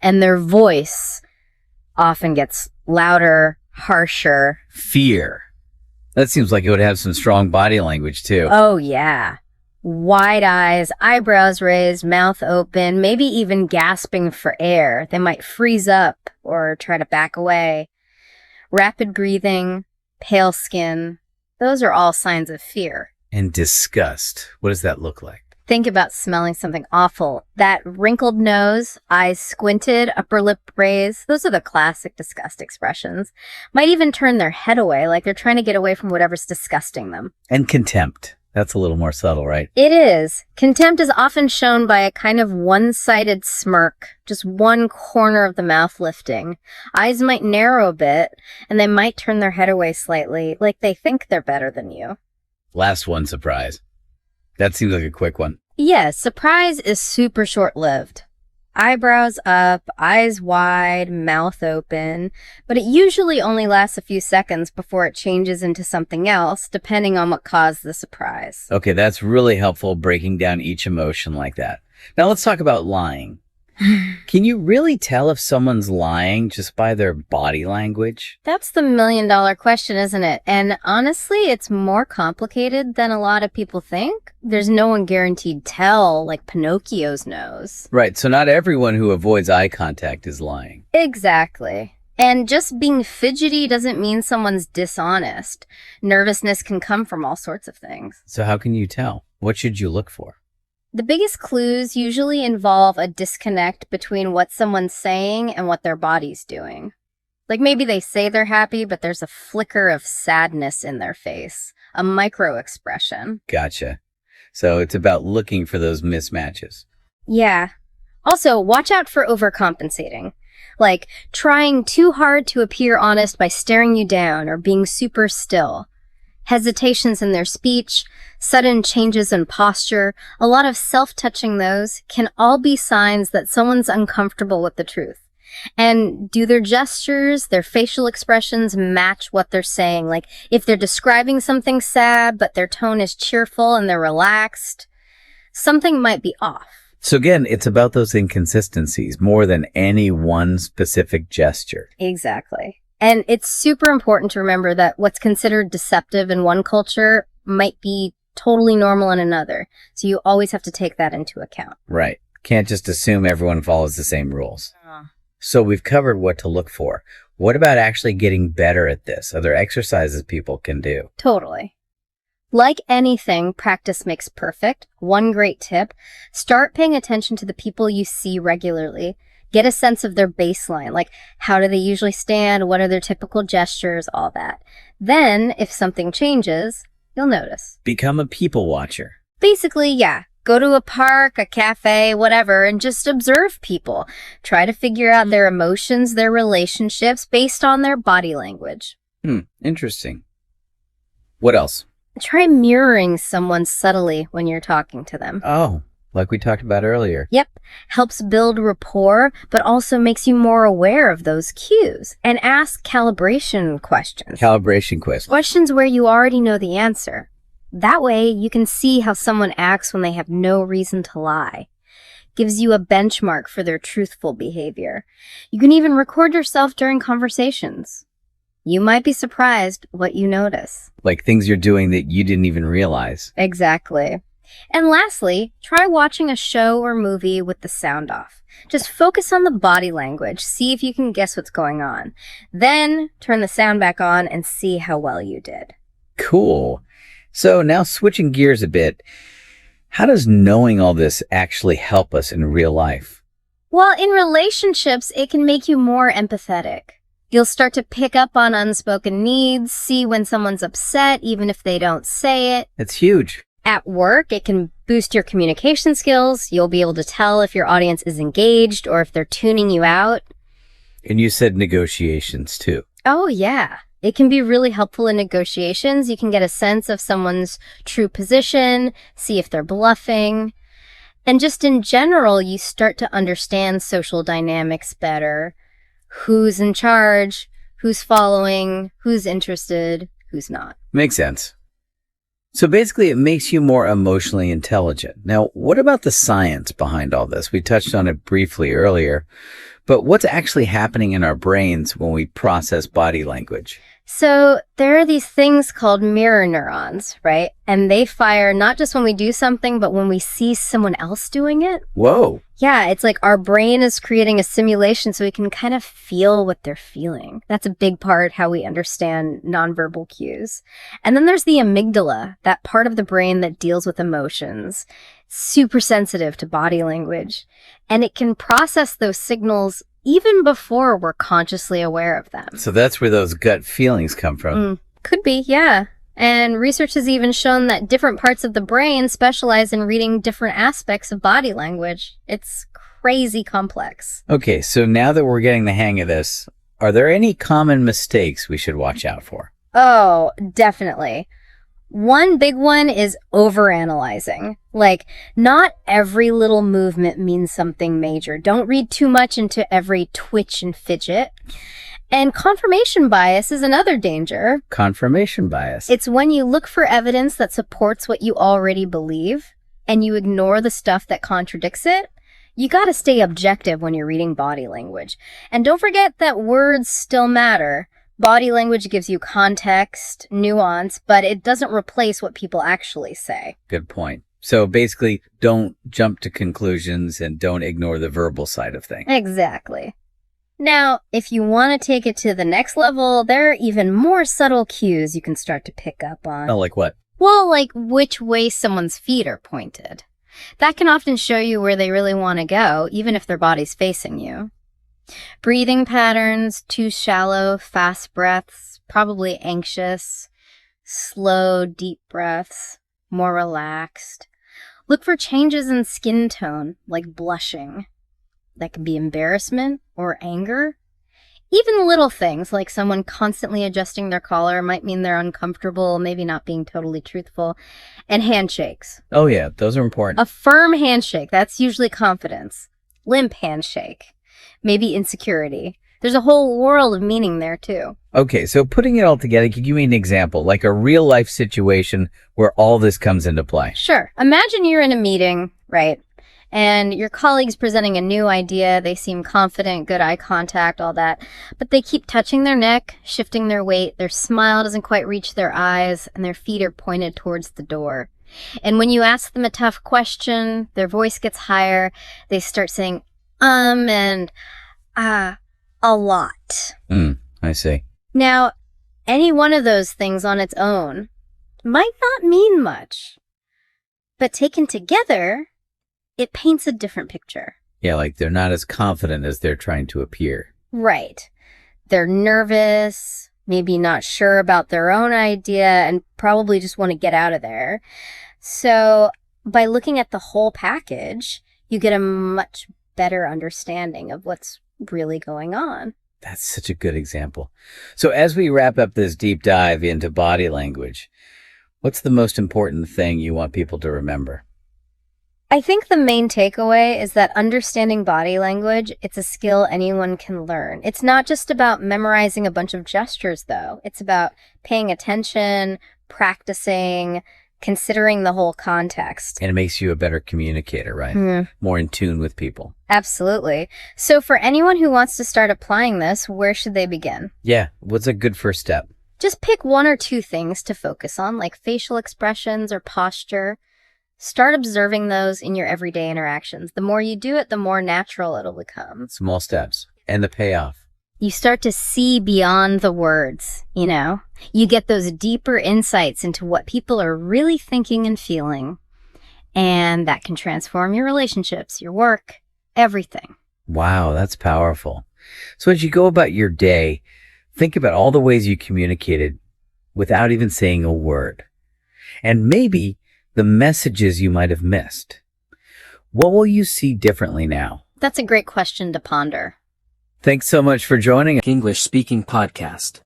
and their voice often gets louder, harsher. Fear. That seems like it would have some strong body language too. Oh, yeah. Wide eyes, eyebrows raised, mouth open, maybe even gasping for air. They might freeze up or try to back away. Rapid breathing, pale skin. Those are all signs of fear. And disgust. What does that look like? Think about smelling something awful. That wrinkled nose, eyes squinted, upper lip raised. Those are the classic disgust expressions. Might even turn their head away, like they're trying to get away from whatever's disgusting them. And contempt. That's a little more subtle, right? It is. Contempt is often shown by a kind of one-sided smirk, just one corner of the mouth lifting. Eyes might narrow a bit, and they might turn their head away slightly, like they think they're better than you. Last one, surprise. That seems like a quick one. Yeah, surprise is super short-lived. Eyebrows up, eyes wide, mouth open, but it usually only lasts a few seconds before it changes into something else, depending on what caused the surprise. Okay, that's really helpful, breaking down each emotion like that. Now let's talk about lying. Can you really tell if someone's lying just by their body language? That's the million-dollar question, isn't it? And honestly, it's more complicated than a lot of people think. There's no one guaranteed tell, like Pinocchio's nose. Right, so not everyone who avoids eye contact is lying. Exactly. And just being fidgety doesn't mean someone's dishonest. Nervousness can come from all sorts of things. So how can you tell? What should you look for? The biggest clues usually involve a disconnect between what someone's saying and what their body's doing. Like maybe they say they're happy, but there's a flicker of sadness in their face, a micro-expression. Gotcha. So it's about looking for those mismatches. Yeah. Also, watch out for overcompensating. Like trying too hard to appear honest by staring you down or being super still. Hesitations in their speech, sudden changes in posture, a lot of self-touching those can all be signs that someone's uncomfortable with the truth. And do their gestures, their facial expressions match what they're saying? Like if they're describing something sad, but their tone is cheerful and they're relaxed, something might be off. So again, it's about those inconsistencies more than any one specific gesture. Exactly. And it's super important to remember that what's considered deceptive in one culture might be totally normal in another. So you always have to take that into account. Right. Can't just assume everyone follows the same rules. So we've covered what to look for. What about actually getting better at this? Are there exercises people can do? Totally. Like anything, practice makes perfect. One great tip, start paying attention to the people you see regularly. Get a sense of their baseline, like how do they usually stand, what are their typical gestures, all that. Then, if something changes, you'll notice. Become a people watcher. Basically, yeah. Go to a park, a cafe, whatever, and just observe people. Try to figure out their emotions, their relationships, based on their body language. Interesting. What else? Try mirroring someone subtly when you're talking to them. Oh, like we talked about earlier. Yep. Helps build rapport, but also makes you more aware of those cues. And ask calibration questions. Calibration questions. Questions where you already know the answer. That way, you can see how someone acts when they have no reason to lie. Gives you a benchmark for their truthful behavior. You can even record yourself during conversations. You might be surprised what you notice. Like things you're doing that you didn't even realize. Exactly. And lastly, try watching a show or movie with the sound off. Just focus on the body language. See if you can guess what's going on. Then turn the sound back on and see how well you did. Cool. So now switching gears a bit, how does knowing all this actually help us in real life? Well, in relationships, it can make you more empathetic. You'll start to pick up on unspoken needs, see when someone's upset, even if they don't say it. That's huge. At work, it can boost your communication skills. You'll be able to tell if your audience is engaged or if they're tuning you out. And you said negotiations too. Oh, yeah. It can be really helpful in negotiations. You can get a sense of someone's true position, see if they're bluffing. And just in general, you start to understand social dynamics better. Who's in charge, who's following, who's interested, who's not. Makes sense. So basically, it makes you more emotionally intelligent. Now, what about the science behind all this? We touched on it briefly earlier, but what's actually happening in our brains when we process body language? So there are these things called mirror neurons, right? And they fire not just when we do something, but when we see someone else doing it. Whoa. Yeah, it's like our brain is creating a simulation so we can kind of feel what they're feeling. That's a big part how we understand nonverbal cues. And then there's the amygdala, that part of the brain that deals with emotions. Super sensitive to body language. And it can process those signals even before we're consciously aware of them. So that's where those gut feelings come from. Could be, yeah. And research has even shown that different parts of the brain specialize in reading different aspects of body language. It's crazy complex. Okay, so now that we're getting the hang of this, are there any common mistakes we should watch out for? Oh, definitely. One big one is overanalyzing. Like, not every little movement means something major. Don't read too much into every twitch and fidget. And confirmation bias is another danger. Confirmation bias. It's when you look for evidence that supports what you already believe and you ignore the stuff that contradicts it. You gotta stay objective when you're reading body language. And don't forget that words still matter. Body language gives you context, nuance, but it doesn't replace what people actually say. Good point. So basically, don't jump to conclusions and don't ignore the verbal side of things. Exactly. Now, if you want to take it to the next level, there are even more subtle cues you can start to pick up on. Oh, like what? Well, like which way someone's feet are pointed. That can often show you where they really want to go, even if their body's facing you. Breathing patterns, too shallow, fast breaths, probably anxious, slow, deep breaths, more relaxed. Look for changes in skin tone, like blushing. That could be embarrassment or anger. Even little things like someone constantly adjusting their collar might mean they're uncomfortable, maybe not being totally truthful. And handshakes. Oh yeah, those are important. A firm handshake, that's usually confidence. Limp handshake. Maybe insecurity. There's a whole world of meaning there too. Okay, so putting it all together, can you give me an example, like a real life situation where all this comes into play? Sure. Imagine you're in a meeting, right? And your colleague's presenting a new idea. They seem confident, good eye contact, all that. But they keep touching their neck, shifting their weight. Their smile doesn't quite reach their eyes, and their feet are pointed towards the door. And when you ask them a tough question, their voice gets higher. They start saying, and a lot. I see. Now, any one of those things on its own might not mean much, but taken together, it paints a different picture. Yeah, like they're not as confident as they're trying to appear. Right. They're nervous, maybe not sure about their own idea, and probably just want to get out of there. So by looking at the whole package, you get a much better understanding of what's really going on. That's such a good example. So as we wrap up this deep dive into body language, what's the most important thing you want people to remember? I think the main takeaway is that understanding body language, it's a skill anyone can learn. It's not just about memorizing a bunch of gestures, though. It's about paying attention, practicing, considering the whole context. And it makes you a better communicator, right? Mm. More in tune with people. Absolutely. So for anyone who wants to start applying this, where should they begin? Yeah, what's a good first step? Just pick one or two things to focus on, like facial expressions or posture. Start observing those in your everyday interactions. The more you do it, the more natural it'll become. Small steps. And the payoff. You start to see beyond the words, you know? You get those deeper insights into what people are really thinking and feeling. And that can transform your relationships, your work, everything. Wow, that's powerful. So as you go about your day, think about all the ways you communicated without even saying a word. And maybe the messages you might have missed. What will you see differently now? That's a great question to ponder. Thanks so much for joining us. English Speaking Podcast.